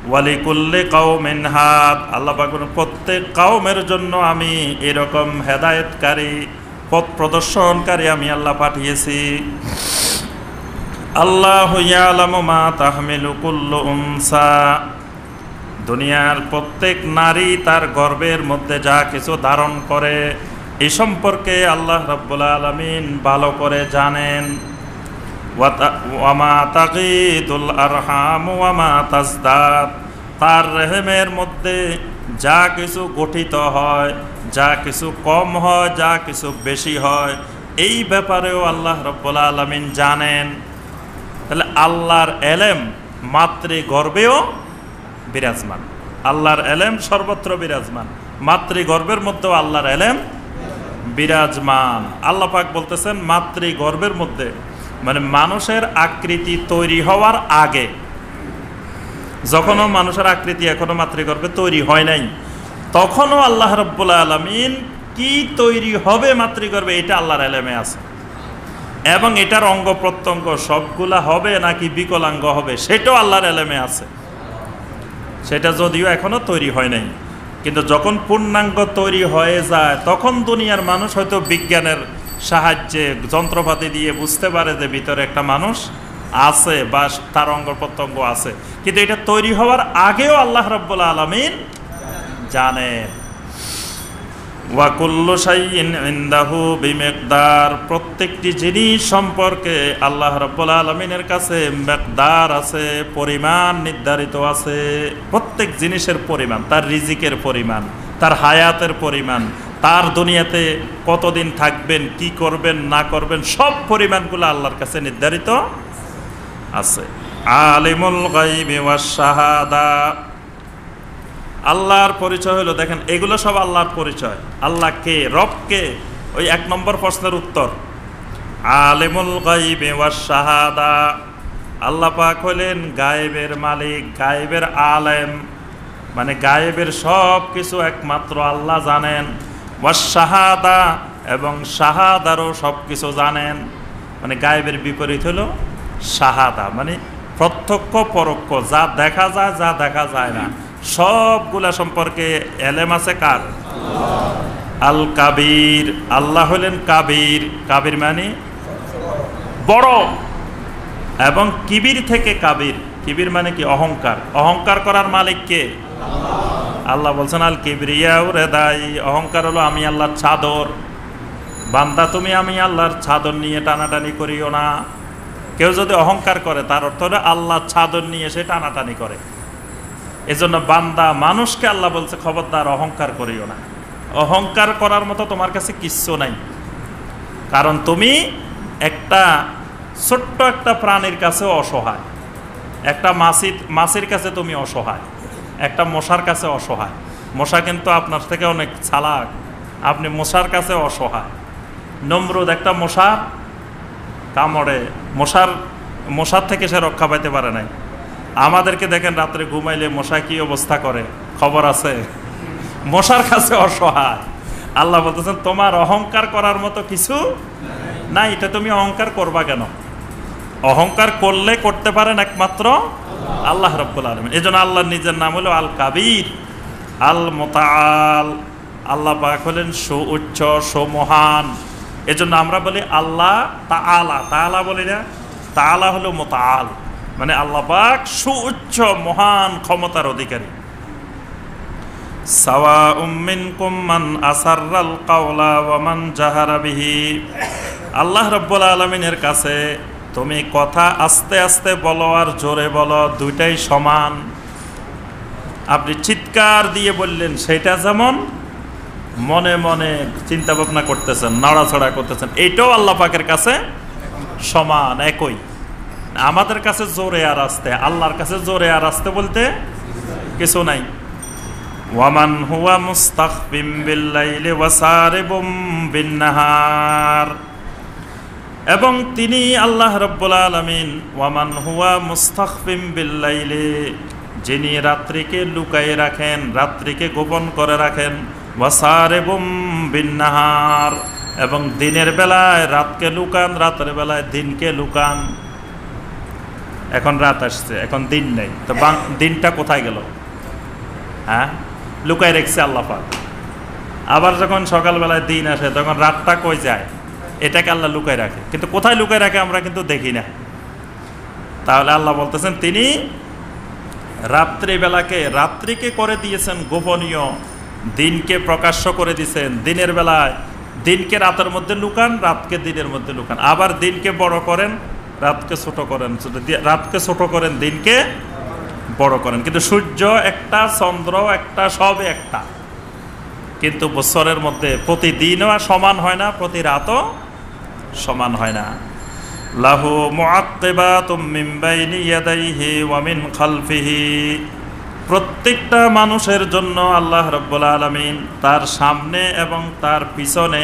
ওয়ালিকুল্লি কওমিন হাদ। আল্লাহ পাক বলেন প্রত্যেক কওমের জন্য আমি এরকম হেদায়েতকারী, পথ প্রদর্শনকারী আমি আল্লাহ পাঠিয়েছি। আল্লাহু ইয়ালামু মা তাহমিলু কুল্লু উনসা। দুনিয়ার প্রত্যেক নারী তার গর্ভের মধ্যে যা কিছু ধারণ করে, এই সম্পর্কে আল্লাহ রাব্বুল আলামিন ভালো করে জানেন। ওয়ামা তাগীদুল আরহাম ওয়ামা তাজদাদ। তার রেহেমের মধ্যে যা কিছু গঠিত হয়, যা কিছু কম হয়, যা কিছু বেশি হয়, এই ব্যাপারেও আল্লাহ রাব্বুল আলামিন জানেন। তাহলে আল্লাহর এলেম মাতৃগর্ভেও বিরাজমান, আল্লাহর এলেম সর্বত্র বিরাজমান, মাতৃগর্ভের মধ্যেও আল্লাহর এলেম বিরাজমান। আল্লাহ পাক বলতেছেন মাতৃগর্ভের মধ্যে, মানে মানুষের আকৃতি তৈরি হওয়ার আগে, যখনও মানুষের আকৃতি এখনো মাতৃগর্ভে তৈরি হয় নাই, তখনও আল্লাহ রাব্বুল আলামিন কি তৈরি হবে মাতৃগর্ভে, এটা আল্লাহর এলেমে আছে। এবং এটার অঙ্গ প্রত্যঙ্গ সবগুলা হবে নাকি বিকলাঙ্গ হবে সেটাও আল্লাহর এলেমে আছে। সেটা যদিও এখনো তৈরি হয় নাই, কিন্তু যখন পূর্ণাঙ্গ তৈরি হয়ে যায় তখন দুনিয়ার মানুষ হয়তো বিজ্ঞানের সাহায্যে যন্ত্রপাতি দিয়ে বুঝতে পারে যে ভিতরে একটা মানুষ আছে বা তার অঙ্গ প্রত্যঙ্গ আছে। কিন্তু এটা তৈরি হওয়ার আগেও আল্লাহ রাব্বুল আলামিন জানেন। ওয়া কুল্লু শাইইন ইনদাহু বিমিকদার, প্রত্যেকটি জিনিস সম্পর্কে আল্লাহ রাব্বুল আলামিনের কাছে মিকদার আছে, পরিমাণ নির্ধারিত আছে। প্রত্যেক জিনিসের পরিমাণ, তার রিজিকের পরিমাণ, তার হায়াতের পরিমাণ, তার দুনিয়াতে কতদিন থাকবেন, কি করবেন না করবেন, সব পরিমাণগুলো আল্লাহর কাছে নির্ধারিত আছে। আলিমুল গায়বি ওয়াশ শাহাদা, আল্লাহর পরিচয় হলো, দেখেন এগুলো সব আল্লাহর পরিচয়। আল্লাহ কে, রব কে, ওই 1 নম্বর প্রশ্নের উত্তর। আলিমুল গায়বি ওয়াশ শাহাদা, আল্লাহ পাক হলেন গায়েবের মালিক, গায়েবের আলেম, মানে গায়েবের সব কিছু একমাত্র আল্লাহ জানেন। ওয়াশ শাহাদা, এবং শাহাদারও সব কিছু জানেন। মানে গায়েবের বিপরীত হলো শাহাদা, মানে প্রত্যক্ষ পরোক্ষ, যা দেখা যায় যা দেখা যায় না সবগুলা সম্পর্কে এলেম আছে কার? আল কাবির, আল্লাহ হলেন কাবির। কাবির মানে বড়, এবং কিবির থেকে কাবির। কিবির মানে কি? অহংকার। অহংকার করার মালিক কে? আল্লাহ বলছেন আল কিবরিয়াউ রিদাই, অহংকার হলো আমি আল্লাহর চাদর। বান্দা তুমি আমি আল্লাহর চাদর নিয়ে টানাটানি করিও না। কেউ যদি অহংকার করে তার অর্থ হলো আল্লাহর চাদর নিয়ে সে টানাটানি করে। এজন্য বান্দা মানুষকে আল্লাহ বলছে খবরদার অহংকার করিও না। অহংকার করার মতো তোমার কাছে কিচ্ছু নাই, কারণ তুমি একটা ছোট্ট একটা প্রাণীর কাছে অসহায়। একটা মাছির কাছে তুমি অসহায়, একটা মশার কাছে অসহায়। মশা কিন্তু আপনার থেকে অনেক চালাক, আপনি মশার কাছে অসহায়। নমরুদ একটা মশা কামড়ে, মশার থেকে সে রক্ষা পাইতে পারে নাই। আমাদেরকে দেখেন রাত্রে ঘুমাইলে মশা কি অবস্থা করে, খবর আছে? মশার কাছে অসহায়। আল্লাহ বলতেছেন তোমার অহংকার করার মতো কিছু নাই, এটা তুমি অহংকার করবা কেন? অহংকার করলে করতে পারেন একমাত্র আল্লাহ রাব্বুল আলামিন। এজন্য আল্লাহর নিজের নাম হলো আল কাবির, আল মুতাআল। আল্লাহ পাক হলেন সুউচ্চ, সুমহান। এজন্য আমরা বলি আল্লাহ তাআলা। তাআলা বলি না, তাআলা হলো মুতাআল, মানে আল্লাহ পাক সুউচ্চ মহান ক্ষমতার অধিকারী। সাওয়াউম মিনকুম মান আসাররাল কাওলা ওয়া মান জাহারা বিহি, আল্লাহ রাব্বুল আলামিনের কাছে তুমি কথা আস্তে আস্তে বলো আর জোরে বলো, দুইটাই সমান। আপনি চিৎকার দিয়ে বললেন সেটা যেমন, মনে মনে চিন্তা ভাবনা করতেছেন, নড়াচড়া করতেছেন, এটাও আল্লাহ পাকের কাছে সমান, একই। আমাদের কাছে জোরে আর আস্তে, আল্লাহর কাছে জোরে আর আস্তে বলতে কিছু নাই। ওয়ামান হুয়া মুস্তাখবিম বিল্লাইলি ওয়া সারিবুম বিন্নাহার, এবং তিনি আল্লাহ রাব্বুল আলামিন ওয়ামান হুয়া মুস্তাখবিম বিল্লাইলি, যিনি রাত্রিকে লুকায়ে রাখেন, রাত্রিকে গোপন করে রাখেন। ওয়া সারিবুম বিন্নাহার, এবং দিনের বেলায় রাতকে লুকান, রাতের বেলায় দিনকে লুকান। এখন রাত আসছে, এখন দিন নেই, তো দিনটা কোথায় গেল? হ্যাঁ, লুকায় রেখেছে আল্লাহ পাক। আবার যখন সকালবেলায় দিন আসে তখন রাতটা কই যায়? এটাকে আল্লাহ লুকায় রাখে, কিন্তু কোথায় লুকায় রাখে আমরা কিন্তু দেখি না। তাহলে আল্লাহ বলতেছেন তিনি রাত্রিকে করে দিয়েছেন গোপনীয়, দিনকে প্রকাশ্য করে দিয়েছেন। দিনের বেলায় দিনকে রাতের মধ্যে লুকান, রাতকে দিনের মধ্যে লুকান। আবার দিনকে বড় করেন, রাতকে ছোট করেন, রাতকে ছোট করেন, দিনকে বড় করেন। কিন্তু সূর্য একটা, চন্দ্র একটা, সব একটা, কিন্তু বছরের মধ্যে প্রতিদিনও সমান হয় না, প্রতি রাতও সমান হয় না। লাহু মুআক্কিবাতুম মিন বাইনি ইয়াদাইহি ওয়া মিন খালফিহি, প্রত্যেকটা মানুষের জন্য আল্লাহ রাব্বুল আলামিন তার সামনে এবং তার পিছনে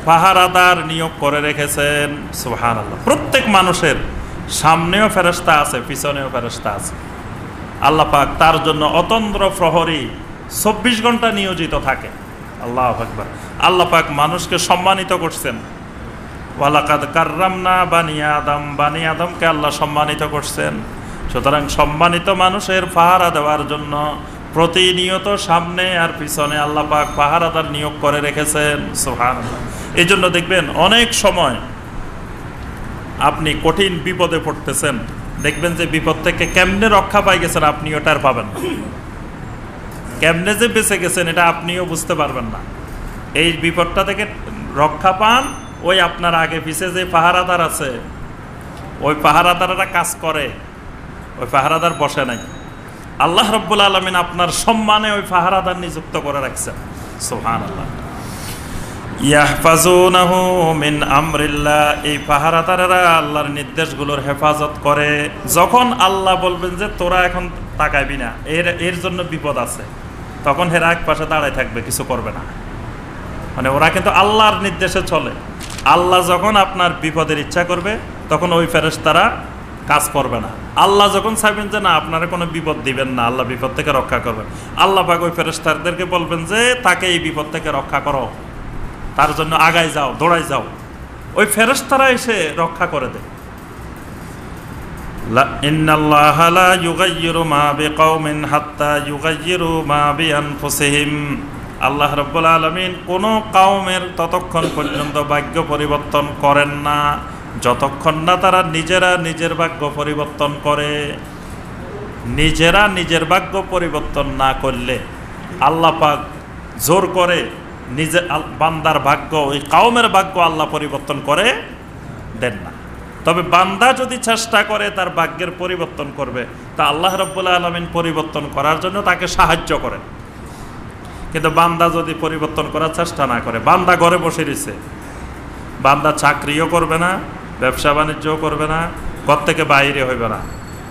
পাহারাদার নিয়োগ করে রেখেছেন। সুবহানাল্লাহ, প্রত্যেক মানুষের সামনেও ফেরেশতা আছে, পিছনেও ফেরেশতা আছে। আল্লাহ পাক তার জন্য অতন্দ্র প্রহরী 24 ঘন্টা নিয়োজিত থাকে। আল্লাহু আকবার। আল্লাহ পাক মানুষকে সম্মানিত করছেন, ওয়ালাকাদ কাররামনা বানি আদম, বানি আদমকে আল্লাহ সম্মানিত করছেন। সুতরাং সম্মানিত মানুষের পাহারা দেওয়ার জন্য প্রতিনিয়ত সামনে আর পিছনে আল্লাহ পাক পাহারাদার নিয়োগ করে রেখেছেন। সুবহানাল্লাহ। এই জন্য দেখবেন অনেক সময় আপনি কঠিন বিপদে পড়তেছেন, দেখবেন যে বিপদ থেকে কেমনে রক্ষা পাই গেছেন আপনি ওটার পাবেন না, কেমনে যে বেঁচে গেছেন এটা আপনিও বুঝতে পারবেন না। এই বিপদটা থেকে রক্ষা পান ওই আপনার আগে পিছে যে পাহারাদার আছে, ওই পাহারাদাররা কাজ করে, ওই পাহারাদার বসে নাই। আল্লাহ রাব্বুল আলামিন আপনার সম্মানে ওই পাহারাদার নিযুক্ত করে রাখছেন। সুবহানাল্লাহ। ইয়াহফাজুনাহু মিন আমরিল্লাহ, এই পাহারাদাররা আল্লাহর নির্দেশগুলোর হেফাজত করে। যখন আল্লাহ বলবেন যে তোরা এখন তাকাইবি না, এর জন্য বিপদ আছে, তখন হেরা এক পাশে দাঁড়ায় থাকবে, কিছু করবে না। মানে ওরা কিন্তু আল্লাহর নির্দেশে চলে। আল্লাহ যখন আপনার বিপদের ইচ্ছা করবে তখন ওই ফেরেশতারা কাজ করবে না। আল্লাহ যখন চাইবেন যে না আপনারা কোনো বিপদ দিবেন না, আল্লাহ বিপদ থেকে রক্ষা করবেন, আল্লাহ পাক ওই ফেরেশতাদেরকে বলবেন যে তাকে এই বিপদ থেকে রক্ষা করো, তার জন্য আগায় যাও, দৌড়াই যাও। ওই ফেরেশতারা এসে রক্ষা করে দেয়। ইন্নাল্লাহা লা ইউগাইয়িরু মা বিকাওমিন হাত্তা ইউগাইয়িরু মা বিআনফুসিহিম, আল্লাহ রাব্বুল আলামিন কোনো কওমের ততক্ষণ পর্যন্ত ভাগ্য পরিবর্তন করেন না যতক্ষণ না তারা নিজেরা নিজের ভাগ্য পরিবর্তন করে। নিজেরা নিজের ভাগ্য পরিবর্তন না করলে আল্লাহ পাক জোর করে নিজের বান্দার ভাগ্য, ওই কওমের ভাগ্য আল্লাহ পরিবর্তন করে দেন না। তবে বান্দা যদি চেষ্টা করে তার ভাগ্যের পরিবর্তন করবে, তা আল্লাহ রাব্বুল আলামিন পরিবর্তন করার জন্য তাকে সাহায্য করেন। কিন্তু বান্দা যদি পরিবর্তন করার চেষ্টা না করে, বান্দা ঘরে বসে রয়েছে, বান্দা চাকরিও করবে না, ব্যবসা বাণিজ্যও করবে না, ঘর থেকে বাইরে হইবে না,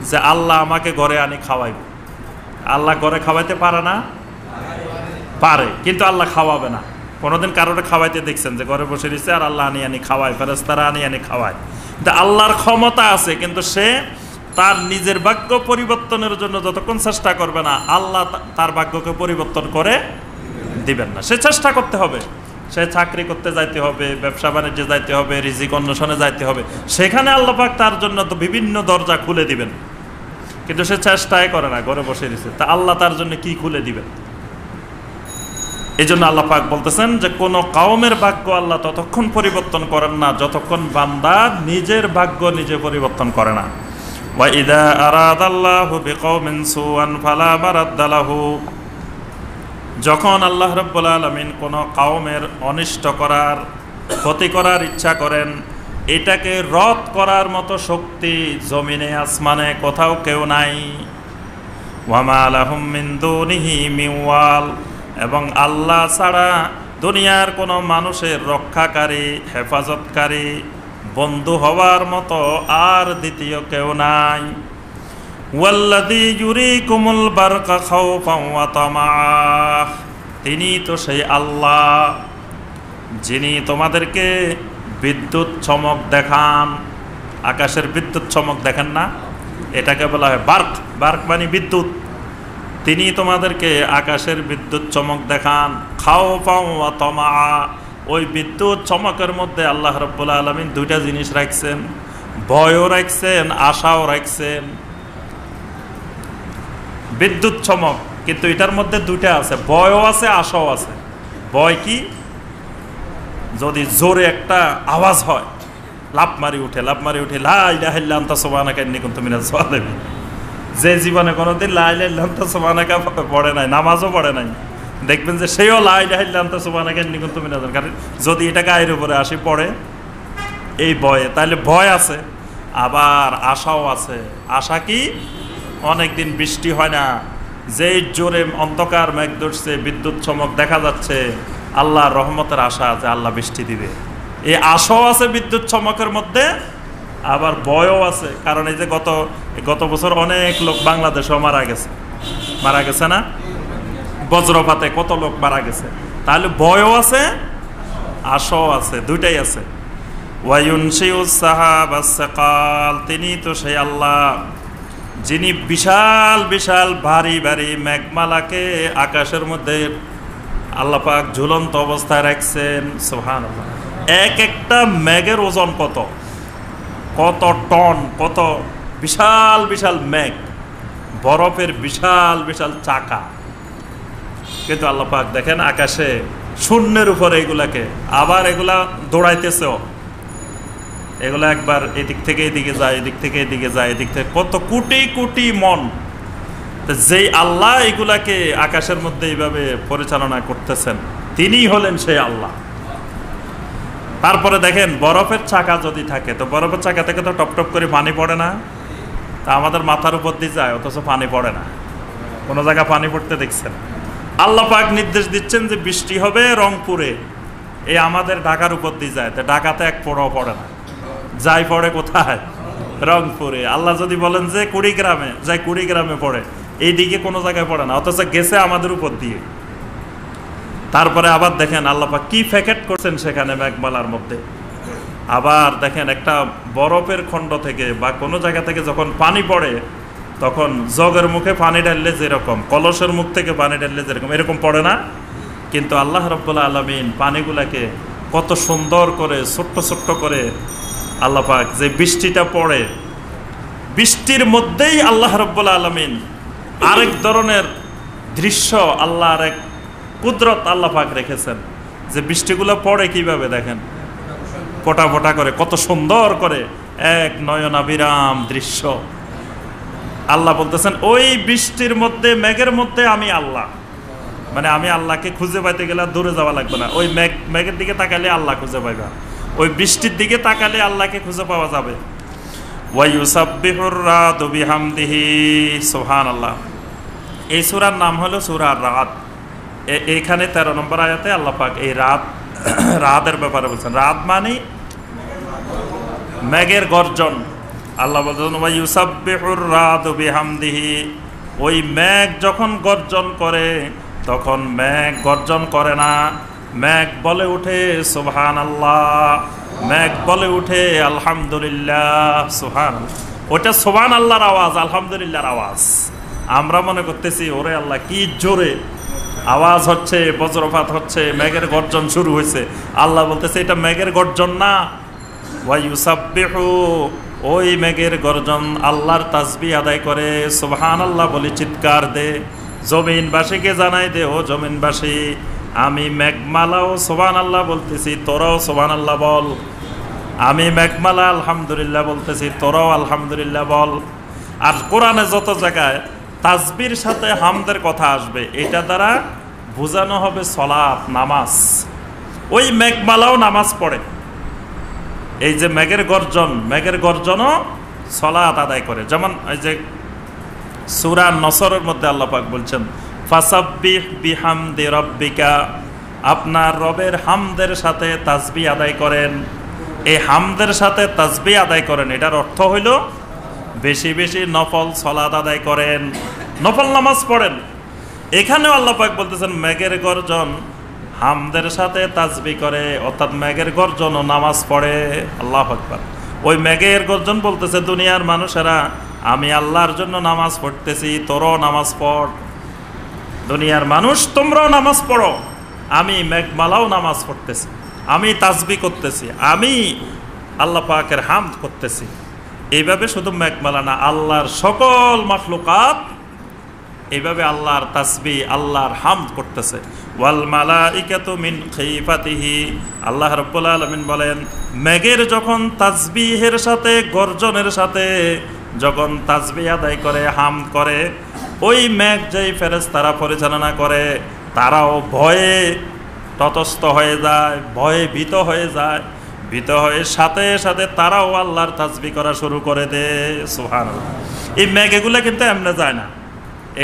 যে আল্লাহ আমাকে ঘরে আনি খাওয়াইব। আল্লাহ ঘরে খাওয়াইতে পারে না? পারে, কিন্তু আল্লাহ খাওয়াবে না। কোনোদিন কারোর খাওয়াইতে দেখছেন যে ঘরে বসে রয়েছে আর আল্লাহ আনি আনি খাওয়ায়, ফেরেশতারা আনি আনি খাওয়ায়? কিন্তু আল্লাহর ক্ষমতা আছে, কিন্তু সে তার নিজের ভাগ্য পরিবর্তনের জন্য যতক্ষণ চেষ্টা করবে না, আল্লাহ তার ভাগ্যকে পরিবর্তন করে দিবেন না। সে চেষ্টা করতে হবে, সে চাকরি করতে যাইতে হবে, ব্যবসা বাণিজ্যে যাইতে হবে, রিজিক অন্বেষণে যাইতে হবে, সেখানে আল্লাহ পাক তার জন্য তো বিভিন্ন দরজা খুলে দিবেন। কিন্তু সে চেষ্টাই করে না, ঘরে বসে রয়েছে, তা আল্লাহ তার জন্য কি খুলে দিবেন? এই জন্য আল্লাহ পাক বলতেছেন যে কোনো কওমের ভাগ্য আল্লাহ ততক্ষণ পরিবর্তন করেন না যতক্ষণ বান্দা নিজের ভাগ্য নিজে পরিবর্তন করে না। ওয়া ইযা আরাদাল্লাহু বিকওমিন সুআন ফালা মারাদ্দা লাহু, যখন আল্লাহ রাব্বুল আলামিন কোনো কওমের অনিষ্ট করার, ক্ষতি করার ইচ্ছা করেন, এটাকে রদ করার মতো শক্তি জমিনে আসমানে কোথাও কেউ নাই। ওয়া মা লাহুম মিন দুনিহি মিন ওয়াল, এবং আল্লাহ ছাড়া দুনিয়ার কোনো মানুষের রক্ষাকারী, হেফাজতকারী, বন্ধু হওয়ার মতো আর দ্বিতীয় কেউ নাই। ওয়াল্লাযী ইউরিকুমুল বারকা খাওফান ওয়া তামাআ, তিনি তো সেই আল্লাহ যিনি তোমাদেরকে বিদ্যুৎ চমক দেখান। আকাশের বিদ্যুৎ চমক দেখেন না, এটাকে বলা হয় বার্ক। বার্ক মানে বিদ্যুৎ। তিনি তোমাদেরকে আকাশের বিদ্যুৎ চমক দেখান। খাওফান ওয়া তামাআ, ওই বিদ্যুৎ চমকের মধ্যে আল্লাহ রাব্বুল আলামিন দুইটা জিনিস রাখছেন, ভয়ও রাখছেন, আশাও রাখছেন। বিদ্যুৎ চমক, কিন্তু এটার মধ্যে দুইটা আছে, ভয়ও আছে, আশাও আছে। ভয় কি? যদি জোরে একটা আওয়াজ হয়, লাফ মারি উঠে লা ইলাহা ইল্লা আনতা সুবহানাকা ইন্নী কুনতু মিনাজ জালিমিন। যে জীবনে কোনোদিন লা ইলাহা ইল্লা আনতা সুবহানাকা পড়ে নাই, নামাজও পড়ে নাই, দেখবেন যে সেও লা ইলাহা ইল্লা আনতা সুবহানাকা ইন্নী কুনতু মিনাজ জালিমিন। কারণ যদি এটা গায়ের উপরে আসি পড়ে এই ভয়ে, তাহলে ভয় আছে, আবার আশাও আছে। আশা কি? অনেকদিন বৃষ্টি হয় না, যেই জোরে অন্ধকার মেঘ ধরছে, বিদ্যুৎ চমক দেখা যাচ্ছে, আল্লাহর রহমতের আশা যে আল্লাহ বৃষ্টি দিবে, এই আশাও আছে বিদ্যুৎ চমকের মধ্যে। আবার ভয়ও আছে, কারণ এই যে গত বছর অনেক লোক বাংলাদেশেও মারা গেছে না, বজ্রপাতে কত লোক মারা গেছে। তাহলে ভয়ও আছে, আশাও আছে, দুইটাই আছে। ওয়ায়ুনশিউস সাহাবাস সাকাল, তিনি তো সেই আল্লাহ যিনি বিশাল বিশাল ভারী ভারী মেঘমালাকে আকাশের মধ্যে আল্লাহ পাক ঝুলন্ত অবস্থায় রাখছেন। সুবহানাল্লাহ। এক একটা মেঘের ওজন কত কত টন, কত বিশাল বিশাল মেঘ, বরফের বিশাল বিশাল চাকা। কিন্তু আল্লাহ পাক দেখেন আকাশে শূন্যের উপরে এগুলাকে, আবার এগুলা দৌড়াইতেছেও, এগুলা একবার এদিক থেকে এদিকে যায়, এদিক থেকে এদিকে যায়, এদিক থেকে কত কোটি কোটি মন। যেই আল্লাহ এগুলাকে আকাশের মধ্যে এইভাবে পরিচালনা করতেছেন, তিনিই হলেন সেই আল্লাহ। তারপরে দেখেন বরফের চাকা যদি থাকে, তো বরফের চাকা থেকে তো টপ টপ করে পানি পড়ে না, তা আমাদের মাথার উপর দিয়ে যায়, অথচ পানি পড়ে না, কোনো জায়গায় পানি পড়তে দেখছেন? আল্লাহ পাক নির্দেশ দিচ্ছেন যে বৃষ্টি হবে রংপুরে, এই আমাদের ঢাকার উপর দিয়ে যায়, তো ঢাকাতে এক ফোঁটাও পড়ে না, যাই পড়ে কোথায়? রংপুরে। আল্লাহ যদি বলেন যে কুড়িগ্রামে, যাই কুড়িগ্রামে পড়ে, এইদিকে কোনো জায়গায় পড়ে না, অথচ গেছে আমাদের উপর দিয়ে। তারপরে আবার দেখেন আল্লাহ পাক কি প্যাকেট করছেন সেখানে মেঘমালার মধ্যে। আবার দেখেন একটা বরফের খণ্ড থেকে বা কোনো জায়গা থেকে যখন পানি পড়ে, তখন জগের মুখে পানি ঢাললে যেরকম, কলসের মুখ থেকে পানি ঢাললে যেরকম, এরকম পড়ে না। কিন্তু আল্লাহ রাব্বুল আলামিন পানিগুলাকে কত সুন্দর করে ছোট্ট ছোট্ট করে আল্লাহ পাক যে বৃষ্টিটা পড়ে, বৃষ্টির মধ্যেই আল্লাহ রাব্বুল আলামিন আরেক ধরনের দৃশ্য, আল্লাহর এক কুদরত আল্লাহ পাক রেখেছেন। যে বৃষ্টিগুলো পড়ে কিভাবে দেখেন, ফোঁটা ফোঁটা করে, কত সুন্দর করে, এক নয়নাভিরাম দৃশ্য। আল্লাহ বলতেছেন ওই বৃষ্টির মধ্যে, মেঘের মধ্যে আমি আল্লাহ, মানে আমি আল্লাহকে খুঁজে পাইতে গেলে দূরে যাওয়া লাগবে না, ওই মেঘের দিকে তাকালে আল্লাহ খুঁজে পাইবা, ওই বৃষ্টির দিকে তাকালে আল্লাহকে খুঁজে পাওয়া যাবে। ওয়ায়ুসাব্বিহুর রাদু বিহামদিহি, সুবহানাল্লাহ। এই সূরার নাম হলো সূরা রাদ। এইখানে 13 নম্বর আয়াতে আল্লাহ পাক এই রাদের ব্যাপারে বলছেন। রাদ মানে মেঘের গর্জন। আল্লাহ বলছেন ওয়ায়ুসাব্বিহুর রাদু বিহামদিহি, ওই মেঘ যখন গর্জন করে তখন মেঘ গর্জন করে না, মেঘ বলে উঠে সুবহানাল্লাহ, মেঘ বলে উঠে আলহামদুলিল্লাহ। সুবহানাল্লাহ, ওটা সুবহানাল্লাহর আওয়াজ, আলহামদুলিল্লাহর আওয়াজ। আমরা মনে করতেছি ওরে আল্লাহ কি জোরে আওয়াজ হচ্ছে, বজ্রপাত হচ্ছে, মেঘের গর্জন শুরু হয়েছে। আল্লাহ বলতেছে এটা মেঘের গর্জন না। ওয়ায়ুসাব্বিহু, ওই মেঘের গর্জন আল্লাহর তাসবিহ আদায় করে, সুবহানাল্লাহ বলে চিৎকার দে। জমিনবাসীকে জানাই দে, ও জমিনবাসী, আমি মেঘমালাও সুবহানাল্লাহ বলতেছি, তোরাও সুবহানাল্লাহ বল। আমি মেঘমালা আলহামদুলিল্লাহ বলতেছি, তোরাও আলহামদুলিল্লাহ বল। আর কোরআনে যত জায়গায় তাসবির সাথে হামদের কথা আসবে, এটা দ্বারা বোঝানো হবে সলাত, নামাজ। ওই মেঘমালাও নামাজ পড়ে। এই যে মেঘের গর্জন, মেঘের গর্জনও সলাত আদায় করে। যেমন এই যে সূরা নসরের মধ্যে আল্লাহ পাক বলছেন ফাসাব্বিহ বিহামদি রাব্বিকা, আপনার রবের হামদের সাথে তাসবিহ আদায় করেন। এই হামদের সাথে তাসবিহ আদায় করেন, এটার অর্থ হইল বেশি বেশি নফল সালাত আদায় করেন, নফল নামাজ পড়েন। এখানেও আল্লাহ পাক বলতেছেন মেঘের গর্জন হামদের সাথে তাসবিহ করে, অর্থাৎ মেঘের গর্জন ও নামাজ পড়ে। আল্লাহু আকবার। ওই মেঘের গর্জন বলতেছে দুনিয়ার মানুষেরা, আমি আল্লাহর জন্য নামাজ পড়তেছি, তোরও নামাজ পড়। দুনিয়ার মানুষ তোমরাও নামাজ পড়ো, আমি মেঘমালাও নামাজ পড়তেছি, আমি তাসবিহ করতেছি, আমি আল্লাহ পাকের হামদ করতেছি। এইভাবে শুধু মেঘমালা না, আল্লাহর সকল মাখলুকাত এইভাবে আল্লাহর তাসবিহ, আল্লাহর হামদ করতেছে। ওয়াল মালাইকাতু মিন খিফাতিহি, আল্লাহ রাব্বুল আলামিন বলেন মেঘের যখন তাসবিহের সাথে, গর্জনের সাথে যখন তাসবিহ আদায় করে, হামদ করে, ওই মেঘ যেই ফেরেশতারা পরিচালনা করে তারাও ভয়ে ততস্থ হয়ে যায়, ভয়ে ভীত হয়ে যায়। ভীত হয়ে সাথে সাথে তারাও আল্লাহর তাসবিহ করা শুরু করে দেয়। সুবহানাল্লাহ। এই মেঘ এগুলো কিন্তু এমনি যায় না,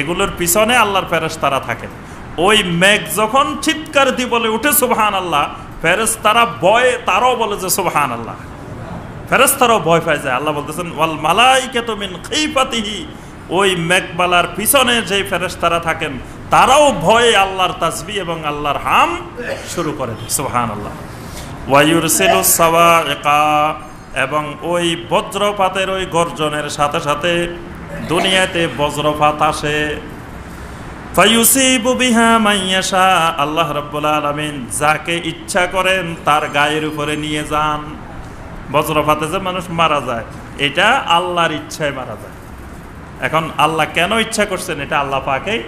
এগুলোর পিছনে আল্লাহর ফেরেশতারা থাকে। ওই মেঘ যখন চিৎকার দিয়ে বলে উঠে সুবহানাল্লাহ, ফেরেশতারা ভয়ে তারাও বলে যে সুবহানাল্লাহ, ফেরেশতারাও ভয় পায় যায়। আল্লাহ বলতেছেন ওয়াল মালাইকাতু মিন খিফাতিহি, ওই মেঘমালার পিছনে যেই ফেরেশতারা থাকেন তারাও ভয়ে আল্লাহর তাসবিহ এবং আল্লাহর হাম শুরু করে দেয়। সুবহানাল্লাহ। ওয়ায়ুরসিলু সাওয়াইকা, এবং ওই বজ্রপাতের ওই গর্জনের সাথে সাথে দুনিয়াতে বজ্রপাত আসে। ফায়ুসিবু বিহা মাইয়াশা, আল্লাহ রাব্বুল আলামিন যাকে ইচ্ছা করেন তার গায়ের উপরে নিয়ে যান। বজ্রপাতে যে মানুষ মারা যায় এটা আল্লাহর ইচ্ছায় মারা যায়। এখন আল্লাহ কেন ইচ্ছা করছেন এটা আল্লাহ পাকেই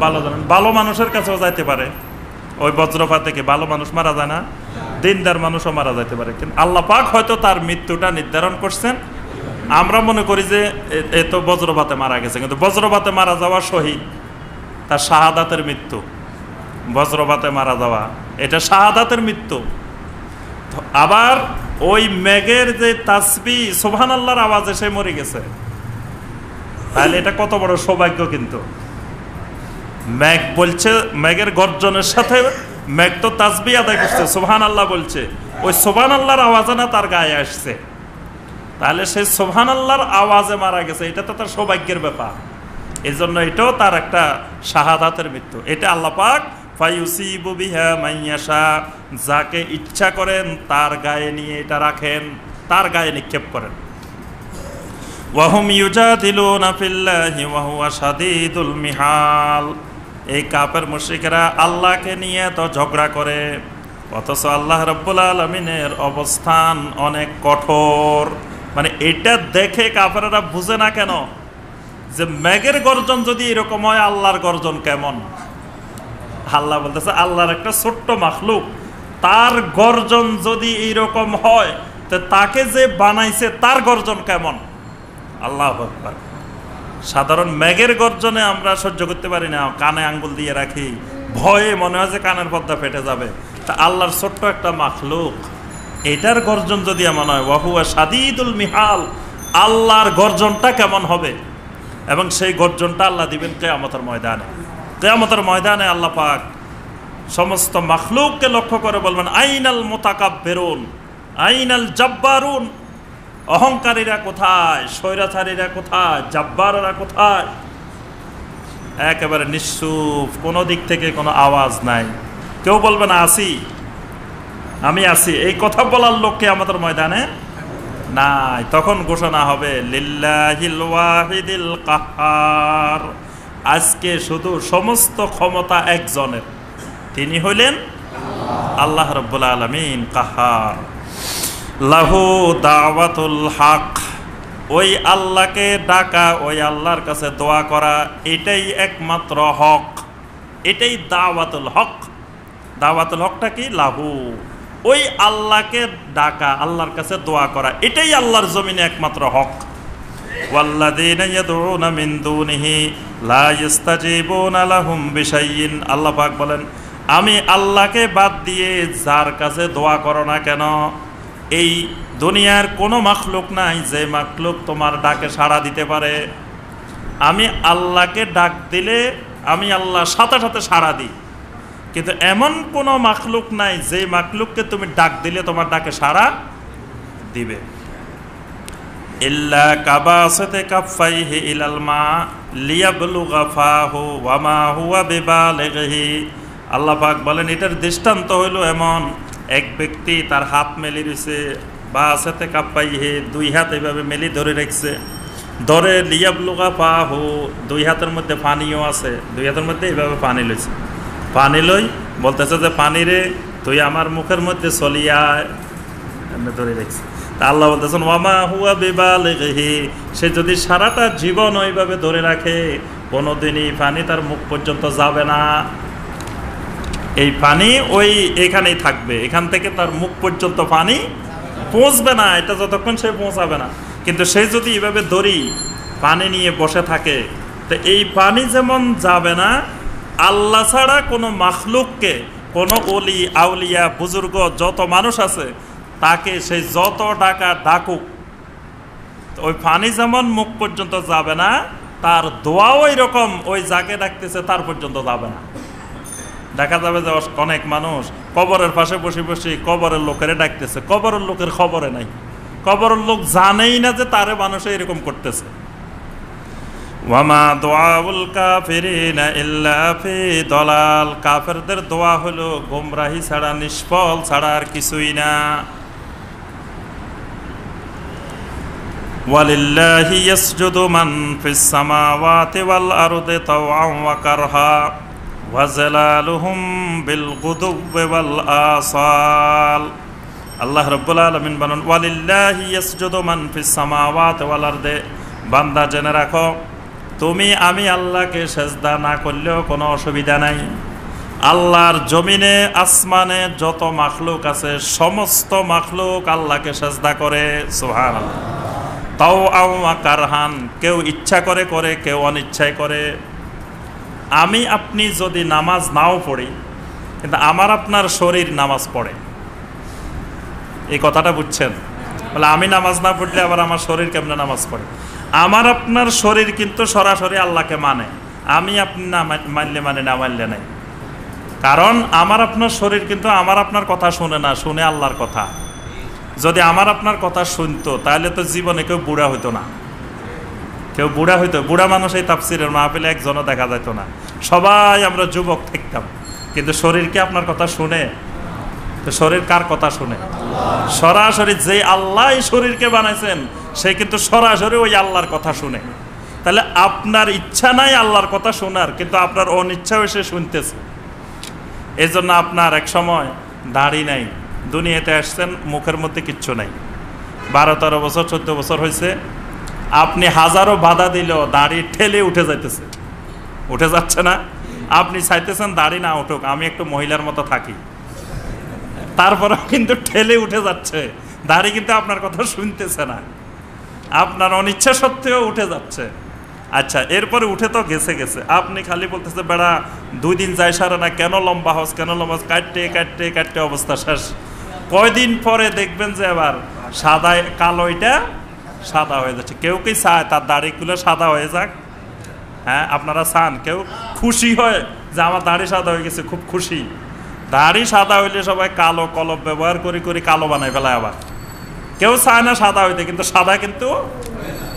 ভালো জানেন। ভালো মানুষের কাছেও যাইতে পারে ওই বজ্রপাত থেকে, ভালো মানুষ মারা যায় না, দিনদার মানুষও মারা যাইতে পারে, কিন্তু আল্লাহ পাক হয়তো তার মৃত্যুটা নির্ধারণ করছেন। আমরা মনে করি যে এ তো বজ্রপাতে মারা গেছে, কিন্তু বজ্রপাতে মারা যাওয়া শহীদ, তার শাহাদাতের মৃত্যু। বজ্রপাতে মারা যাওয়া এটা শাহাদাতের মৃত্যু। আবার ওই মেঘের যে তাসবিহ সুবহানাল্লাহর আওয়াজে সে মরে গেছে, তাহলে এটা কত বড় সৌভাগ্য। কিন্তু মেঘ বলছে, মেঘের গর্জনের সাথে মেঘ তো তাসবিহ আদায় করছে, সুবহানাল্লাহ বলছে, ওই সুবহানাল্লাহর আওয়াজে না তার গায়ে আসছে, তাহলে সে সুবহানাল্লাহর আওয়াজে মারা গেছে, এটা তো তার সৌভাগ্যের ব্যাপার। এই জন্য এটাও তার একটা শাহাদাতের মৃত্যু। এটা আল্লাহ পাক ফায়ুসিবু বিহা মাইয়াশা, যাকে ইচ্ছা করেন তার গায়ে নিয়ে এটা রাখেন, তার গায়ে নিক্ষেপ করেন। ওয়াহুম ইউজাদিলুনা ফিল্লাহি ওয়া হুয়া শাদীদুল মিহাল, এই কাফের মুশরিকরা আল্লাহকে নিয়ে তো ঝগড়া করে, অথচ আল্লাহ রাব্বুল আলামিনের অবস্থান অনেক কঠোর। মানে এটা দেখে কাফেররা বুঝে না কেন যে মেঘের গর্জন যদি এরকম হয় আল্লাহর গর্জন কেমন। আল্লাহ বলতেছে আল্লাহর একটা ছোট্ট মাখলুক, তার গর্জন যদি এইরকম হয় তো তাকে যে বানাইছে তার গর্জন কেমন। আল্লাহু আকবার। সাধারণ মেঘের গর্জনে আমরা সহ্য করতে পারি না, কানে আঙ্গুল দিয়ে রাখি, ভয়ে মনে হয় যে কানের পর্দা ফেটে যাবে। তা আল্লাহর ছোট্ট একটা মাখলুক, এটার গর্জন যদি এমন হয়, ওয়া হুয়া শাদীদুল মিহাল, আল্লাহর গর্জনটা কেমন হবে। এবং সেই গর্জনটা আল্লাহ দিবেন কিয়ামতের ময়দানে। কিয়ামতের ময়দানে আল্লাহ পাক সমস্ত মাখলুককে লক্ষ্য করে বলবেন, আইনাল মুতাকাব্বিরুন আইনাল জাব্বারুন, অহংকারীরা কোথায়, স্বৈরাচারীরা কোথায়, জাব্বাররা কোথায়। একেবারে নিশ্চুপ, কোনো দিক থেকে কোনো আওয়াজ নাই, কেউ বলবে না আসি, আমি আসি, এই কথা বলার লোককে আমাদের ময়দানে নাই। তখন ঘোষণা হবে লিল্লাহিল ওয়াহিদিল কাহ্হার, আজকে শুধু সমস্ত ক্ষমতা একজনের, তিনি হইলেন আল্লাহ রাব্বুল আলামিন কাহ্হার। লাহু দাওয়াতুল হক, ওই আল্লাহকে ডাকা, ওই আল্লাহর কাছে দোয়া করা, এটাই একমাত্র হক, এটাই দাওয়াতুল হক। দাওয়াতুল হকটা কি? লাহু, ওই আল্লাহকে ডাকা, আল্লাহর কাছে দোয়া করা, এটাই আল্লাহর জমিনে একমাত্র হক। ওয়াল্লাযীনা ইয়াদউনা মিন দুনিহি লা ইস্তাজিবুনা লাহুম বিশাইইন, আল্লাহ পাক বলেন আমি আল্লাহকে বাদ দিয়ে যার কাছে দোয়া করো না কেন, এই দুনিয়ার কোনো মাখলুক নাই যে মাখলুক তোমার ডাকে সাড়া দিতে পারে। আমি আল্লাহকে ডাক দিলে আমি আল্লাহ সাথে সাথে সাড়া দিই, কিন্তু এমন কোনো মাখলুক নাই যে মাখলুককে তুমি ডাক দিলে তোমার ডাকে সাড়া দিবে। ইল্লা কাবাসাতে কাফাইহি ইলাল মা লিয়াবলুগা ফাহু ওয়া মা হুয়া বিবালিগহি, আল্লাহ পাক বলেন এটার দৃষ্টান্ত হইল এমন, এক ব্যক্তি তার হাত মেলি রয়েছে, বা সাথে কাপ্পাইহে, দুই হাত এইভাবে মেলি ধরে রাখছে, ধরে লিয়াবলুগা ফাহু, দুই হাতের মধ্যে পানিও আছে, দুই হাতের মধ্যে এইভাবে পানি লইছে, পানি লই বলতেছে যে পানি রে তুই আমার মুখের মধ্যে চলিয়ায়, এমনি ধরে রাখছে। তা আল্লাহ বলতেছেন ওয়ামা হুয়া বিবালিগহি, সে যদি সারাটা জীবন ওইভাবে ধরে রাখে কোনোদিনই পানি তার মুখ পর্যন্ত যাবে না, এই পানি ওই এখানেই থাকবে, এখান থেকে তার মুখ পর্যন্ত পানি পৌঁছবে না, এটা যতক্ষণ সে পৌঁছাবে না। কিন্তু সে যদি এইভাবে ধরি পানি নিয়ে বসে থাকে, তো এই পানি যেমন যাবে না, আল্লাহ ছাড়া কোনো মাখলুককে, কোনো ওলি আউলিয়া বুজুর্গ যত মানুষ আছে তাকে সে যত ডাকা ডাকুক, ওই পানি যেমন মুখ পর্যন্ত যাবে না, তার দোয়াও এরকম ওই যাকে ডাকতেছে তার পর্যন্ত যাবে না। দেখা যাবে যে অনেক মানুষ কবরের পাশে বসে বসে কবরের লোকেরে ডাকতেছে, কবরের লোকের খবরে নাই, কবরের লোক জানেই না যে তারে মানুষে এরকম করতেছে। ওয়ামা দুআউল কাফিরিনা ইল্লা ফি দলাল, কাফেরদের দোয়া হলো গোমরাহি ছাড়া, নিষ্ফল ছাড়া আর কিছুই না। ওয়ালিল্লাহি ইয়াসজুদু মান ফিস সামাওয়াতি ওয়াল আরদি তাওআন ওয়া কারহা ওয়া যালালুহুম বিল গুদুব্বি ওয়াল আসাল। আল্লাহ রাব্বুল আলামিন বলেন, ওয়ালিল্লাহি ইয়াসজুদু মান ফিস সামাওয়াতি ওয়াল আরদি, বান্দা জেনে রাখো তুমি আমি আল্লাহকে সেজদা না করলেও কোনো অসুবিধা নাই। আল্লাহর জমিনে আসমানে যত মাখলুক আছে সমস্ত মাখলুক আল্লাহকে সেজদা করে। সুবহানাল্লাহ। তাও ওয়া কারহান, কেউ ইচ্ছা করে করে, কেউ অনিচ্ছায় করে। আমি আপনি যদি নামাজ নাও পড়ি, কিন্তু আমার আপনার শরীর নামাজ পড়ে, এই কথাটা বুঝছেন? বলে আমি নামাজ না পড়লে আবার আমার শরীর কেমনে নামাজ পড়ে? আমার আপনার শরীর কিন্তু সরাসরি আল্লাহকে মানে, আমি আপনি না মানলে মানে, না মানলে নাই। কারণ আমার আপনার শরীর কিন্তু আমার আপনার কথা শুনে না, শুনে আল্লাহর কথা। যদি আমার আপনার কথা শুনতো তাহলে তো জীবনে কেউ বুড়া হইতো না। কেউ বুড়া হইতো, বুড়া মানুষ এই তাফসিরের মাহফিলে একজনও দেখা যেত না, সবাই আমরা যুবক থাকতাম। কিন্তু শরীর কি আপনার কথা শুনে? তো শরীর কার কথা শুনে? সরাসরি যে আল্লাহ শরীরকে বানাইছেন সে কিন্তু সরাসরি ওই আল্লাহর কথা শুনে। তাহলে আপনার ইচ্ছা নাই আল্লাহর কথা শোনার, কিন্তু আপনার অনিচ্ছাও সে শুনতেছে। এই জন্য আপনার এক সময় দাড়ি নাই, দুনিয়াতে আসছেন, মুখের মধ্যে কিচ্ছু নাই, 12-13 বছর 14 বছর হয়েছে, আপনি হাজারো বাধা দিলেও দাড়ি ঠেলে উঠে যাইতেছে, উঠে যাচ্ছে না। আপনি চাইতেছেন দাড়ি না উঠুক, আমি একটু মহিলার মতো থাকি, তারপরেও কিন্তু ঠেলে উঠে যাচ্ছে, দাড়ি কিন্তু আপনার কথা শুনতেছে না, আপনার অনিচ্ছা সত্ত্বেও উঠে যাচ্ছে। আচ্ছা, এরপরে উঠে তো গেছে গেছে, আপনি খালি বলতেছে বেড়া 2 দিন যায় সারে না, কেন লম্বা হস, কেন লম্বা হস, কাটতে কাটতে কাটতে অবস্থা শেষ। কয়দিন পরে দেখবেন যে আবার সাদা কালোইটা সাদা হয়ে যাচ্ছে। কেউ কি চায় তার দাড়িগুলো সাদা হয়ে যাক? হ্যাঁ, আপনারা চান? কেউ খুশি হয় যে আমার দাড়ি সাদা হয়ে গেছে, খুব খুশি। দাড়ি সাদা হইলে সবাই কালো কলম ব্যবহার করি করি কালো বানায় ফেলায়। আবার কেউ চায় না সাদা হইতে, কিন্তু সাদা কিন্তু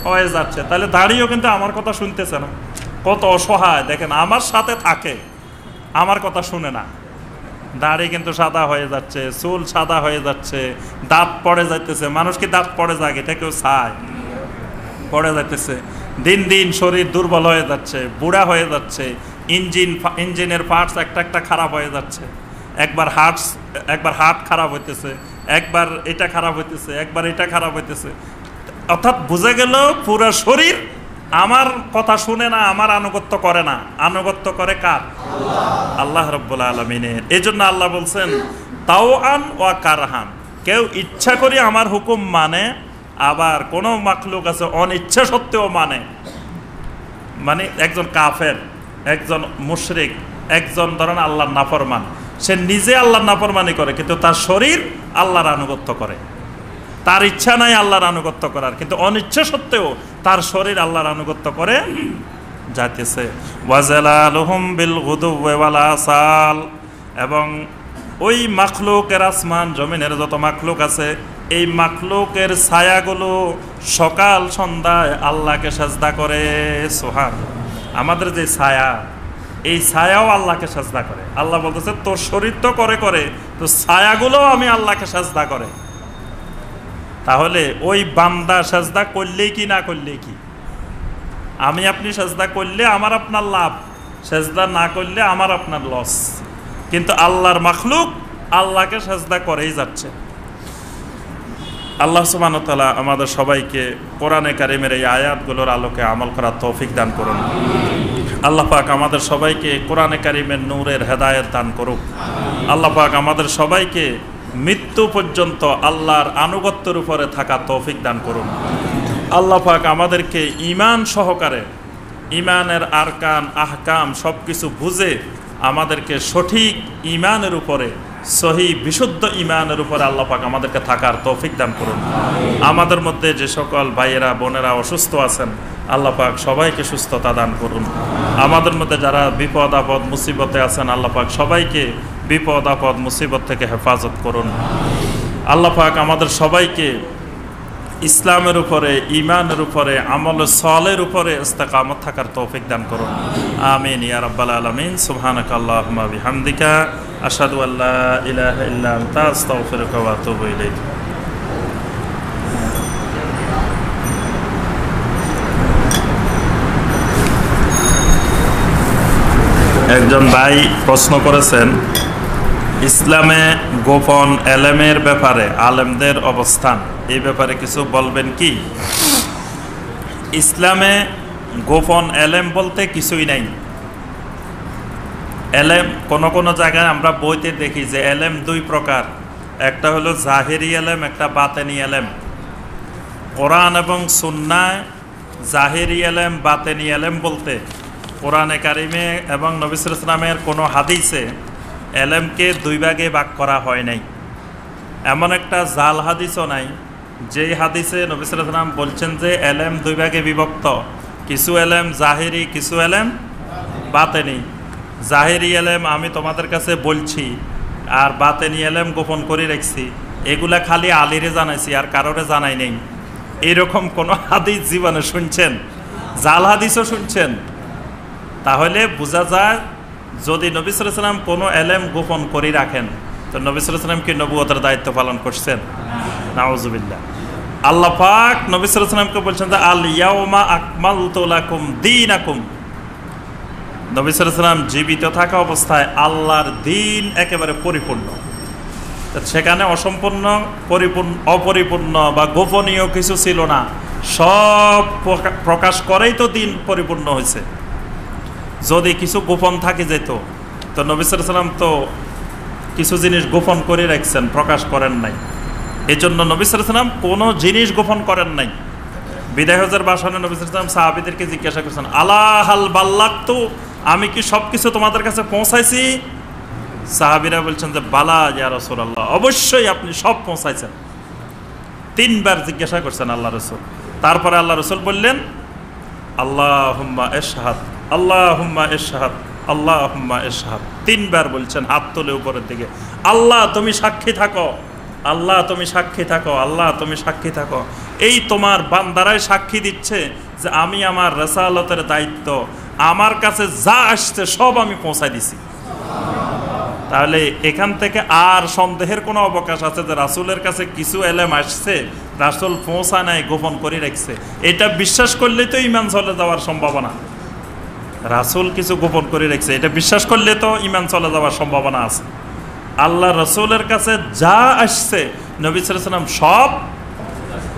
হয়ে যাচ্ছে। তাহলে দাড়িও কিন্তু আমার কথা শুনতেছে না। কত অসহায় দেখেন, আমার সাথে থাকে, আমার কথা শুনে না। দাড়ি কিন্তু সাদা হয়ে যাচ্ছে, চুল সাদা হয়ে যাচ্ছে, দাঁত পড়ে যাইতেছে। মানুষ কি দাঁত পড়ে যাক? এটা কেউ চায়? পড়ে যাইতেছে। দিন দিন শরীর দুর্বল হয়ে যাচ্ছে, বুড়া হয়ে যাচ্ছে, ইঞ্জিনের পার্টস একটা একটা খারাপ হয়ে যাচ্ছে। একবার হার্ট খারাপ হইতেছে, একবার এটা খারাপ হইতেছে, একবার এটা খারাপ হইতেছে। অর্থাৎ বুঝে গেল পুরো শরীর আমার কথা শুনে না, আমার আনুগত্য করে না। আনুগত্য করে কার? আল্লাহ রাব্বুল আলামিনের। এই জন্য আল্লাহ বলছেন তাওআন ওয়া কারহান, কেউ ইচ্ছা করে আমার হুকুম মানে, আবার কোনো মাখলুক আছে অনিচ্ছা সত্ত্বেও মানে। মানে একজন কাফের, একজন মুশরিক, একজন ধরেন আল্লাহর নাফরমান, সে নিজে আল্লাহর নাফরমানি করে কিন্তু তার শরীর আল্লাহর আনুগত্য করে। তার ইচ্ছা নাই আল্লাহর আনুগত্য করার, কিন্তু অনিচ্ছা সত্ত্বেও তার শরীর আল্লাহর আনুগত্য করে যাইতেছে। ওয়াজালালুহুম বিল গুদুওয়ি ওয়াল আসাল, এবং ওই মাখলুকের, আসমান জমিনের যত মাখলুক আছে, এই মাখলুকের ছায়াগুলো সকাল সন্ধ্যায় আল্লাহকে সাজদা করে। সুবহান। আমাদের যে ছায়া, এই ছায়াও আল্লাহকে সাজদা করে। আল্লাহ বলতেছে তোর শরীর তো করে করে, তো ছায়াগুলো আমি আল্লাহকে সাজদা করে। তাহলে ওই বান্দা সাজদা করলেই কি না করলেই কি? আমি আপনি সাজদা করলে আমার আপনার লাভ, সাজদা না করলে আমার আপনার লস। কিন্তু আল্লাহর মাখলুক আল্লাহকে সাজদা করেই যাচ্ছে। আল্লাহ সুবহানাহু ওয়া তাআলা আমাদের সবাইকে কোরআনে কারিমের এই আয়াতগুলোর আলোকে আমল করার তৌফিক দান করুন। আল্লাহ পাক আমাদের সবাইকে কোরআনে কারিমের নূরের হেদায়েত দান করুক। আল্লাহ পাক আমাদের সবাইকে মৃত্যু পর্যন্ত আল্লাহর আনুগত্যের উপরে থাকা তৌফিক দান করুন। আল্লাহ পাক আমাদেরকে ঈমান সহকারে, ঈমানের আরকান আহকাম সব কিছু বুঝে আমাদেরকে সঠিক ঈমানের উপরে, সহি বিশুদ্ধ ঈমানের উপরে আল্লাহ পাক আমাদেরকে থাকার তৌফিক দান করুন। আমাদের মধ্যে যে সকল ভাইয়েরা বোনেরা অসুস্থ আছেন, আল্লাহ পাক সবাইকে সুস্থতা দান করুন। আমাদের মধ্যে যারা বিপদ আপদ মুসিবতে আছেন, আল্লাহ পাক সবাইকে বিপদ আপদ মুসিবত থেকে হেফাজত করুন। আল্লাহ পাক আমাদের সবাইকে ইসলামের উপরে, ঈমানের উপরে, আমল সালের উপরে ইস্তেকামত থাকার তৌফিক দান করুন। আমিন ইয়া রাব্বাল আলামিন। সুবহানাকা আল্লাহুম্মা বিহামদিকা আশহাদু আল্লা ইলাহা ইল্লা আনতা আস্তাগফিরুকা ওয়া আতুবু ইলাইক। একজন ভাই প্রশ্ন করেছেন, ইসলামে গোপন এলেমের ব্যাপারে আলেমদের অবস্থান, এই ব্যাপারে কিছু বলবেন কি? ইসলামে গোপন এলেম বলতে কিছুই নাই। এলেম কোনো কোনো জায়গায় আমরা বইতে দেখি যে এলেম দুই প্রকার, একটা হলো জাহেরি এলেম, একটা বাতেনি এলেম। কোরআন এবং সুন্নায় জাহেরি এলেম বাতেনি এলেম বলতে কোরআনে কারিমে এবং নবী সাল্লাল্লাহু আলাইহি ওয়াসাল্লামের কোনো হাদিসে এলেমকে দুই ভাগে ভাগ করা হয় নাই। এমন একটা জাল হাদিসও নাই যেই হাদিসে নবী সাল্লাল্লাহু আলাইহি ওয়াসাল্লাম বলছেন যে এলেম দুই ভাগে বিভক্ত, কিছু এলেম জাহেরি, কিছু এলেম বাতেনি। জাহেরি এলেম আমি তোমাদের কাছে বলছি, আর বাতেনি এলেম গোপন করে রাখছি, এগুলা খালি আলীরে জানাইছি আর কারোরে জানাই নেই। এইরকম কোনো হাদিস জীবনে শুনছেন? জাল হাদিসও শুনছেন? তাহলে বোঝা যায় যদি নবী সাল্লাল্লাহু আলাইহি ওয়াসাল্লাম কোনো এলেম গোপন করে রাখেন তো নবী সাল্লাল্লাহু আলাইহি ওয়াসাল্লাম কি নবুয়তের দায়িত্ব পালন করছেন? নাউযুবিল্লাহ। আল্লাহ পাক নবী সাল্লাল্লাহু আলাইহি ওয়াসাল্লামকে বলছেন যে আল ইয়াউমা আকমালতু লাকুম দীনাকুম। নবী সাল্লাল্লাহু আলাইহি ওয়াসাল্লাম জীবিত থাকা অবস্থায় আল্লাহর দ্বীন একেবারে পরিপূর্ণ। সেখানে অসম্পূর্ণ, অপরিপূর্ণ বা গোপনীয় কিছু ছিল না, সব প্রকাশ করেই তো দ্বীন পরিপূর্ণ হয়েছে। যদি কিছু গোপন থাকে যেত তো নবী সাল্লাল্লাহু আলাইহি ওয়াসাল্লাম তো কিছু জিনিস গোপন করে রাখছেন, প্রকাশ করেন নাই। এই জন্য নবী সাল্লাল্লাহু আলাইহি ওয়াসাল্লাম কোনো জিনিস গোপন করেন নাই। বিদায় হজের ভাষণে নবী সাল্লাল্লাহু আলাইহি ওয়াসাল্লাম সাহাবীদেরকে জিজ্ঞাসা করছেন, আলা হাল বাল্লাগতু, আমি কি সব কিছু তোমাদের কাছে পৌঁছাইছি? সাহাবীরা বলছেন যে বালা ইয়া রাসূলুল্লাহ, অবশ্যই আপনি সব পৌঁছাইছেন। তিনবার জিজ্ঞাসা করছেন আল্লাহ রাসূল। তারপরে আল্লাহ রাসূল বললেন আল্লাহুম্মা ইশহাদ, আল্লাহুম্মা ইশহাদ, আল্লাহুম্মা ইশহাদ। তিনবার বলছেন হাত তুলে উপরের দিকে, আল্লাহ তুমি সাক্ষী থাকো, আল্লাহ তুমি সাক্ষী থাকো, আল্লাহ তুমি সাক্ষী থাকো। এই তোমার বান্দারাই সাক্ষী দিচ্ছে যে আমি আমার রিসালাতের দায়িত্ব, আমার কাছে যা আসছে সব আমি পৌঁছাই দিছি। তাহলে এখান থেকে আর সন্দেহের কোনো অবকাশ আছে যে রাসূলের কাছে কিছু এলেম আসছে, রাসূল পৌঁছায় নাই, গোপন করে রাখছে, এটা বিশ্বাস করলেই তো ঈমান চলে যাওয়ার সম্ভাবনা। রাসূল কিছু গোপন করে রাখছে এটা বিশ্বাস করলে তো ঈমান চলে যাওয়ার সম্ভাবনা আছে। আল্লাহ রাসূলের কাছে যা আসছে নবী সাল্লাল্লাহু আলাইহি ওয়াসাল্লাম সব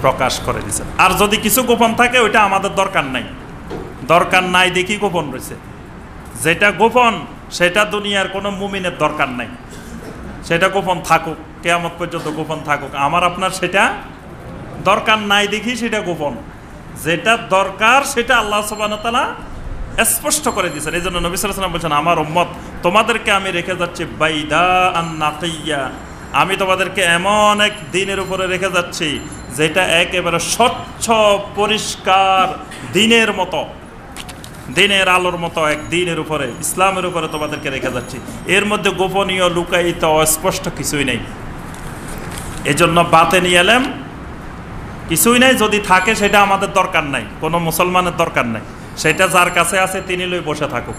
প্রকাশ করে দিয়েছেন। আর যদি কিছু গোপন থাকে ওইটা আমাদের দরকার নাই, দরকার নাই দেখি গোপন রয়েছে। যেটা গোপন সেটা দুনিয়ার কোনো মুমিনের দরকার নাই, সেটা গোপন থাকুক, কিয়ামত পর্যন্ত গোপন থাকুক, আমার আপনার সেটা দরকার নাই দেখি সেটা গোপন। যেটা দরকার সেটা আল্লাহ সুবহানাহু ওয়া তাআলা স্পষ্ট করে দিয়েছেন। এই জন্য নবী সাল্লাল্লাহু আলাইহি ওয়াসাল্লাম বলছেন আমার উম্মত তোমাদেরকে আমি রেখে যাচ্ছি বাইদা আন নাকিয়া, আমি তোমাদেরকে এমন এক দিনের উপরে রেখে যাচ্ছি যেটা একেবারে স্বচ্ছ পরিষ্কার দিনের মতো, দিনের আলোর মতো এক দিনের উপরে, ইসলামের উপরে তোমাদেরকে রেখে যাচ্ছি। এর মধ্যে গোপনীয়, লুকায়িত, অস্পষ্ট কিছুই নেই। এজন্য বাতেনি ইলম কিছুই নেই, যদি থাকে সেটা আমাদের দরকার নাই, কোনো মুসলমানের দরকার নাই। সেটা যার কাছে আছে তিনি লই বসে থাকুক,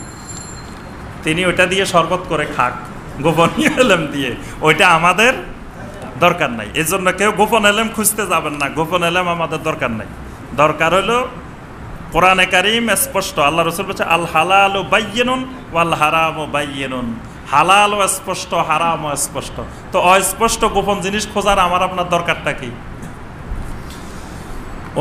তিনি ওইটা দিয়ে শরবত করে খাক, গোপনীয় ইলম দিয়ে, ওইটা আমাদের দরকার নাই। এজন্য কেউ গোপন ইলম খুঁজতে যাবেন না, গোপন ইলম আমাদের দরকার নাই। দরকার হলো কোরআনে কারিম স্পষ্ট, আল্লাহ রাসূল বলেছে আল হালালু বাইয়িনুন ওয়াল হারামু বাইয়িনুন, হালালও স্পষ্ট, হারামও স্পষ্ট। তো অস্পষ্ট গোপন জিনিস খোঁজার আমার আপনার দরকারটা কি?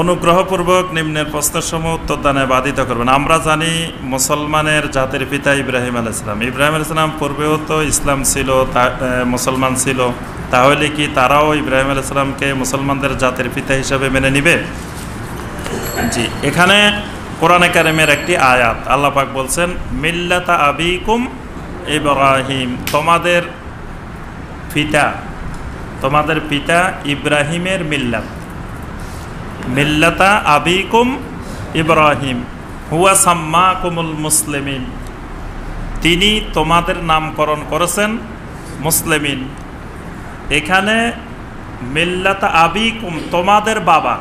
অনুগ্রহপূর্বক নিম্নের প্রশ্নসমূহ উত্তরদানে বাধিত করবেন। আমরা জানি মুসলমানের জাতির পিতা ইব্রাহিম আলাইহিস সালাম। ইব্রাহিম আলাইহিস সালাম পূর্বেও তো ইসলাম ছিল, মুসলমান ছিল, তাহলে কি তারাও ইব্রাহিম আলাইহিস সালামকে মুসলমানদের জাতির পিতা হিসাবে মেনে নিবে? জি, এখানে কোরআনে কারিমের একটি আয়াত আল্লাহ পাক বলছেন মিল্লাতা আবিকুম ইব্রাহিম, তোমাদের পিতা ইব্রাহিমের মিল্লাত, মিল্লাতা আবিকুম ইব্রাহিম হুয়া সাম্মাকুমুল মুসলিমিন, তিনি তোমাদের নামকরণ করেছেন মুসলিমিন। এখানে মিল্লাতা আবিকুম তোমাদের বাবা,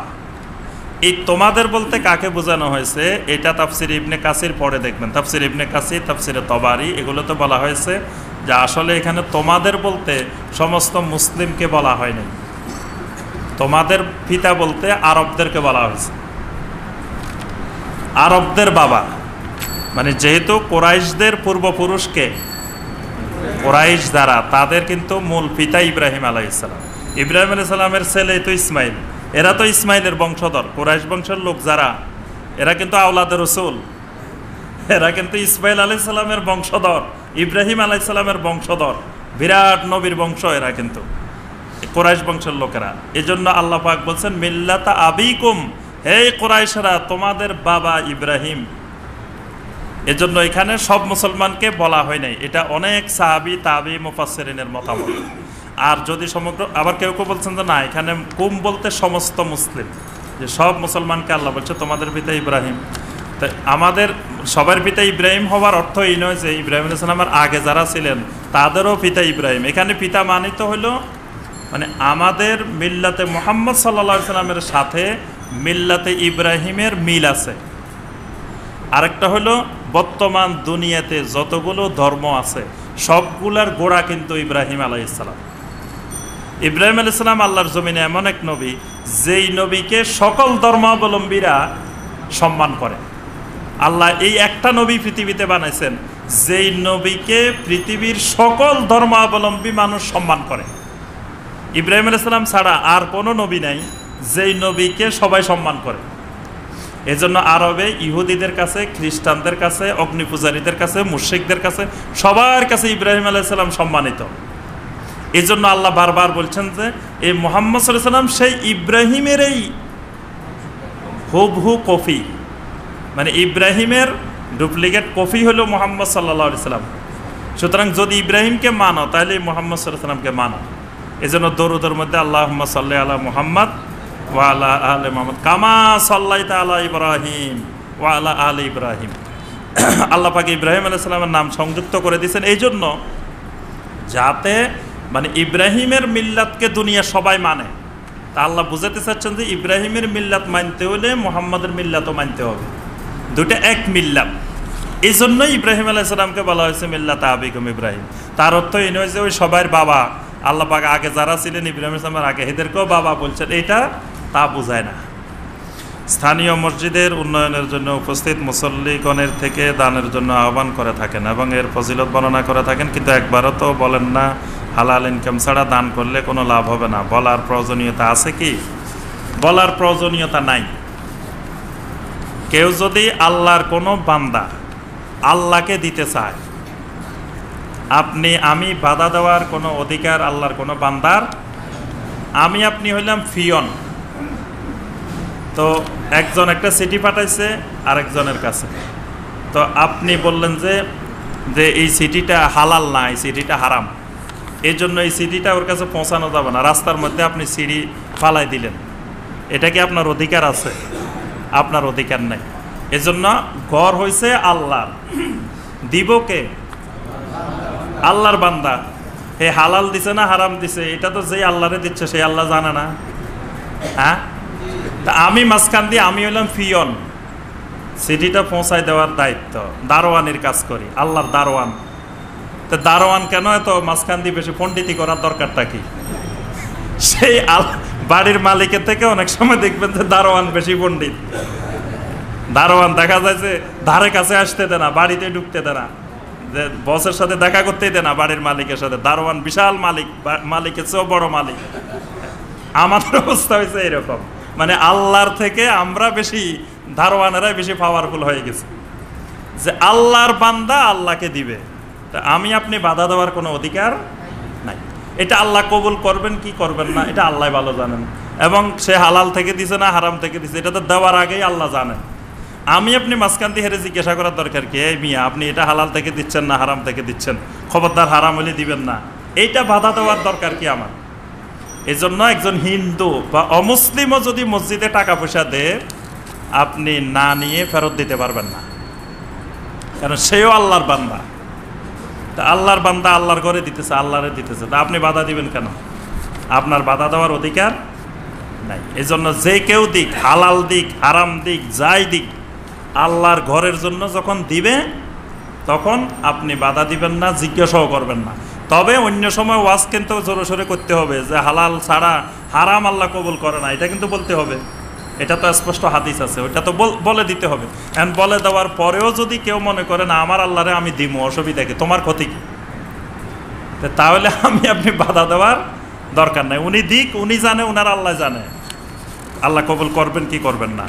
এই তোমাদের বলতে কাকে বোঝানো হয়েছে এটা তাফসির ইবনে কাসির পড়ে দেখবেন। তাফসির ইবনে কাসির, তাফসিরে তবারি, এগুলোতে বলা হয়েছে যে আসলে এখানে তোমাদের বলতে সমস্ত মুসলিমকে বলা হয়নি, তোমাদের পিতা বলতে আরবদেরকে বলা হয়েছে, আরবদের বাবা। মানে যেহেতু কোরাইশদের পূর্বপুরুষকে, কোরাইশ যারা, তাদের কিন্তু মূল পিতা ইব্রাহিম আলাইহিসসালাম। ইব্রাহিম আলাইহিস সালামের ছেলে তো ইসমাইল, এরা তো ইসমাইলের বংশধর। কোরাইশ বংশের লোক যারা, এরা কিন্তু আওলাদে রসুল, এরা কিন্তু ইসমাইল আলাইহিস সালামের বংশধর, ইব্রাহিম আলাইহিস সালামের বংশধর, বিরাট নবীর বংশ এরা কিন্তু কোরাইশ বংশের লোকেরা। এজন্য আল্লাহ পাক বলছেন মিল্লাতা আবিকুম, হে কোরাইশরা তোমাদের বাবা ইব্রাহিম। এজন্য এখানে সব মুসলমানকে বলা হয় নাই, এটা অনেক সাহাবী তাবী মুফাসসিরিনের মতামত। আর যদি সমগ্র, আবার কেউ কেউ বলছেন যে না, এখানে কুম বলতে সমস্ত মুসলিম, যে সব মুসলমানকে আল্লাহ বলছে তোমাদের পিতা ইব্রাহিম। তাই আমাদের সবার পিতা ইব্রাহিম হওয়ার অর্থ এই নয় যে ইব্রাহিম আলাইহিস সালামের আগে যারা ছিলেন তাদেরও পিতা ইব্রাহিম। এখানে পিতা মানিত হলো মানে আমাদের মিল্লাতে মুহাম্মদ সাল্লাল্লাহু আলাইহি সাল্লামের সাথে মিল্লাতে ইব্রাহিমের মিল আছে। আরেকটা হলো বর্তমান দুনিয়াতে যতগুলো ধর্ম আছে সবগুলার গোড়া কিন্তু ইব্রাহিম আলাইহিস সালাম। ইব্রাহিম আলাইহিস সালাম আল্লাহর জমিনে এমন এক নবী, যেই নবীকে সকল ধর্মাবলম্বীরা সম্মান করে। আল্লাহ এই একটা নবী পৃথিবীতে বানাইছেন, যেই নবীকে পৃথিবীর সকল ধর্মাবলম্বী মানুষ সম্মান করে। ইব্রাহিম আলাইহিস সালাম ছাড়া আর কোনো নবী নাই যেই নবীকে সবাই সম্মান করে। এজন্য আরবে ইহুদিদের কাছে, খ্রিস্টানদের কাছে, অগ্নিপূজারীদের কাছে, মুশরিকদের কাছে, সবার কাছে ইব্রাহিম আলাইহিস সালাম সম্মানিত। এজন্য আল্লাহ বারবার বলছেন যে এই মুহাম্মদ সাল্লাল্লাহু আলাইহি সাল্লাম সেই ইব্রাহিমেরই হুবহু কপি, মানে ইব্রাহিমের ডুপ্লিকেট কপি হলো মুহাম্মদ সাল্লাল্লাহু আলাইহি সাল্লাম। সুতরাং যদি ইব্রাহিমকে মানো তাহলে মুহাম্মদ সাল্লাল্লাহু আলাইহি সাল্লামকে মানো। এজন্য দরুদের মধ্যে আল্লাহুম্মা সাল্লি আলা মুহাম্মদ ওয়া আলা আলি মুহাম্মদ কামা সাল্লাইতা আলা ইব্রাহিম ওয়া আলা আলি ইব্রাহিম। আল্লাহ পাক ইব্রাহিম আলাইহিস সালামের নাম সংযুক্ত করে দিয়েছেন এই জন্য, যাতে মানে ইব্রাহিমের মিল্লাতকে দুনিয়া সবাই মানে। তা আল্লাহ বুঝাতে চাচ্ছেন যে ইব্রাহিমের মিল্লাত মানতে হলে মুহাম্মাদের মিল্লাতও মানতে হবে, দুটো এক মিল্লাত। এই জন্যই ইব্রাহিম আলাইহিস সালামকে বলা হয়েছে মিল্লাতা আবিকুম ইব্রাহিম। তার অর্থ এই নয় যে ওই সবার বাবা, আল্লাহ পাক আগে যারা ছিলেন ইব্রাহিম আলাইহিস সালামের আগে এদেরকেও বাবা বলছেন, এটা তা বোঝায় না। স্থানীয় মসজিদের উন্নয়নের জন্য উপস্থিত মুসল্লিগণের থেকে দানের জন্য আহ্বান করে থাকেন এবং এর ফজিলত বর্ণনা করে থাকেন, কিন্তু একবারও তো বলেন না হালাল ইনকাম ছাড়া দান করলে কোনো লাভ হবে না। বলার প্রয়োজনীয়তা আছে কি? বলার প্রয়োজনীয়তা নাই। কেউ যদি আল্লাহর কোনো বান্দা আল্লাহকে দিতে চায়, আমি বাধা দেওয়ার কোনো অধিকার আল্লাহর কোনো বান্দার। আপনি হইলাম ফিয়ন, তো একজন একটা চিঠি পাঠাইছে আরেকজনের কাছে, তো আপনি বললেন যে এই চিঠিটা হালাল না, এই চিঠিটা হারাম, এই জন্য এই চিঠিটা ওর কাছে পৌঁছানো যাবে না। রাস্তার মধ্যে আপনি চিঠি ফালাই দিলেন, এটা কি আপনার অধিকার আছে? আপনার অধিকার নাই। এজন্য ঘর হইছে আল্লাহর, দিব কে? আল্লাহর বান্দা। হে হালাল দিছে না হারাম দিছে এটা তো যেই আল্লাহরে দিচ্ছে সেই আল্লাহ জানে না? হ্যাঁ, তা আমি মাঝখান দিয়ে আমি হইলাম ফিয়ন, চিঠিটা পৌঁছায় দেওয়ার দায়িত্ব, দারোয়ানির কাজ করি, আল্লাহর দারোয়ান। তো দারোয়ান কেন এত মাঝখান দিয়ে বেশি পণ্ডিতি করার দরকারটা কি? সেই বাড়ির মালিকের থেকে অনেক সময় দেখবেন যে দারোয়ান বেশি পণ্ডিত। দারোয়ান দেখা যায় যে ধারে কাছে আসতে দেয় না, বাড়িতে ঢুকতে দেয় না, যে বসের সাথে দেখা করতেই দেয় না, বাড়ির মালিকের সাথে। দারোয়ান বিশাল মালিক, মালিকের চেয়েও বড় মালিক। আমাদের অবস্থা হয়েছে এরকম, মানে আল্লাহর থেকে আমরা বেশি, দারোয়ানেরাই বেশি পাওয়ারফুল হয়ে গেছে, যে আল্লাহর বান্দা আল্লাহকে দিবে। তা আপনি বাধা দেওয়ার কোনো অধিকার নাই। এটা আল্লাহ কবুল করবেন কি করবেন না এটা আল্লাহ ভালো জানেন, এবং সে হালাল থেকে দিছে না হারাম থেকে দিছে এটা তো দেওয়ার আগেই আল্লাহ জানেন। আপনি মাঝখান দিয়ে হেরে জিজ্ঞাসা করার দরকার কি? এই মিয়া, আপনি এটা হালাল থেকে দিচ্ছেন না হারাম থেকে দিচ্ছেন, খবরদার হারাম হলে দিবেন না, এইটা বাধা দেওয়ার দরকার কি আমার? এই জন্য একজন হিন্দু বা অমুসলিমও যদি মসজিদে টাকা পয়সা দেয়, আপনি না নিয়ে ফেরত দিতে পারবেন না, কারণ সেও আল্লাহর বান্দা। তা আল্লাহর বান্দা আল্লাহর ঘরে দিতেছে, আল্লাহরে দিতেছে, তা আপনি বাধা দিবেন কেন? আপনার বাধা দেওয়ার অধিকার নাই। এই জন্য যে কেউ দিক, হালাল দিক হারাম দিক যাই দিক, আল্লাহর ঘরের জন্য যখন দিবে তখন আপনি বাধা দিবেন না, জিজ্ঞাসাও করবেন না। তবে অন্য সময় ওয়াজ কিন্তু জোরে সোরে করতে হবে যে হালাল ছাড়া হারাম আল্লাহ কবুল করে না, এটা কিন্তু বলতে হবে। এটা তো স্পষ্ট হাদিস আছে, ওইটা তো বলে দিতে হবে। এন্ড বলে দেওয়ার পরেও যদি কেউ মনে করে না আমার আল্লাহরে আমি দিমু, অসুবিধা কি, তোমার ক্ষতি কি, তাহলে আপনি বাধা দেওয়ার দরকার নাই। উনি দিক, উনি জানে, উনার আল্লাহ জানে আল্লাহ কবুল করবেন কি করবেন না।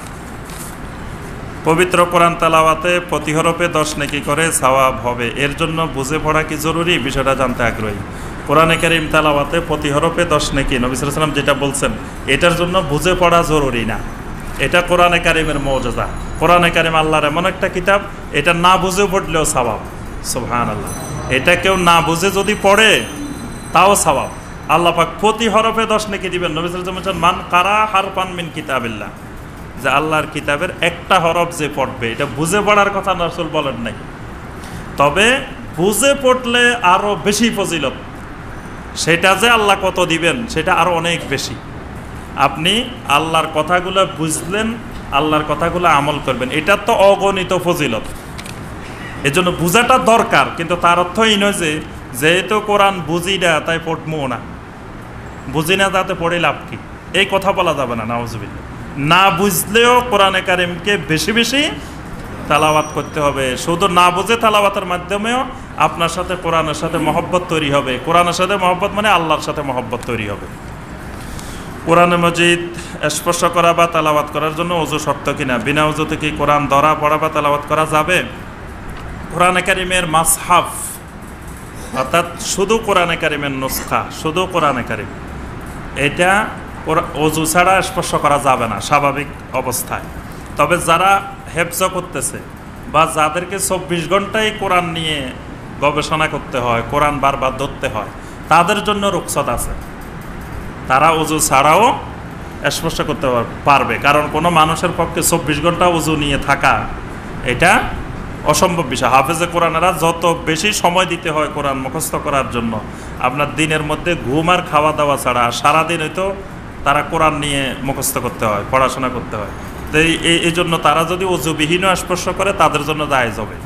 পবিত্র কোরআন তেলাওয়াতে প্রতি হরফে 10 নেকি করে সওয়াব হবে, এর জন্য বুঝে পড়া কি জরুরি? বিষয়টা জানতে আগ্রহী। কোরআনে কারীম তেলাওয়াতে প্রতি হরফে 10 নেকি, নবী সাল্লাল্লাহু আলাইহি ওয়াসাল্লাম যেটা বলছেন এটার জন্য বুঝে পড়া জরুরি না। এটা কোরআনে কারীমের মুজিজা। কোরআনে কারীম আল্লাহর এমন একটা কিতাব, এটা না বুঝে পড়লেও সওয়াব। সুবহানাল্লাহ। এটা কেউ না বুঝে যদি পড়ে তাও সওয়াব। আল্লাহ পাক প্রতি হরফে 10 নেকি দিবেন। নবী সাল্লাল্লাহু আলাইহি ওয়াসাল্লাম মান কারা হারফান মিন কিতাবিল্লাহ, যে আল্লাহর কিতাবের একটা হরফ যে পড়বে, এটা বুঝে পড়ার কথা রাসূল বলেন নাই, তবে বুঝে পড়লে আরো বেশি ফজিলত। সেটা যে আল্লাহ কত দিবেন সেটা আরো অনেক বেশি। আপনি আল্লাহর কথাগুলো বুঝলেন, আল্লাহর কথাগুলো আমল করবেন, এটা তো অগণিত ফজিলত। এজন্য বুঝাটা দরকার, কিন্তু তার অর্থ এই নয় যে যেহেতু কোরআন বুঝি না তাই পড়বো না, বুঝি না তাতে পড়ে লাভ কি, এই কথা বলা যাবে না। নাউজুবিল্লাহ। না বুঝলেও কোরআনে কারিমকে বেশি বেশি তেলাওয়াত করতে হবে। শুধু না বুঝে তেলাওয়াতের মাধ্যমেও আপনার সাথে কোরআনের সাথে মহব্বত তৈরি হবে। কোরআনের সাথে মহব্বত মানে আল্লাহর সাথে মহব্বত তৈরি হবে। কোরআনে মজিদ স্পর্শ করা বা তেলাওয়াত করার জন্য ওযু শর্ত কিনা? বিনা ওযুতে কি কোরআন ধরা, পড়া বা তেলাওয়াত করা যাবে? কোরআনে কারিমের মাসহাফ, অর্থাৎ শুধু কোরআনে কারিমের নুসখা, শুধু কোরআনে কারিম, এটা ওযু ছাড়া স্পর্শ করা যাবে না স্বাভাবিক অবস্থায়। তবে যারা হেফজ করতেছে বা যাদেরকে 24 ঘন্টায় কোরআন নিয়ে গবেষণা করতে হয়, কোরআন বারবার ধরতে হয়, তাদের জন্য রুখসত আছে। তারা ওযু ছাড়াও স্পর্শ করতে পারবে, কারণ কোনো মানুষের পক্ষে 24 ঘন্টা ওযু নিয়ে থাকা এটা অসম্ভব বিষয়। হাফেজে কোরআনেরা যত বেশি সময় দিতে হয় কোরআন মুখস্থ করার জন্য, আপনার দিনের মধ্যে ঘুম আর খাওয়া দাওয়া ছাড়া সারাদিন হয়তো তারা কোরআন নিয়ে মুখস্থ করতে হয়, পড়াশোনা করতে হয়। তো এই জন্য তারা যদি ওযুবিহীন স্পর্শ করে তাদের জন্য জায়েজ হবে।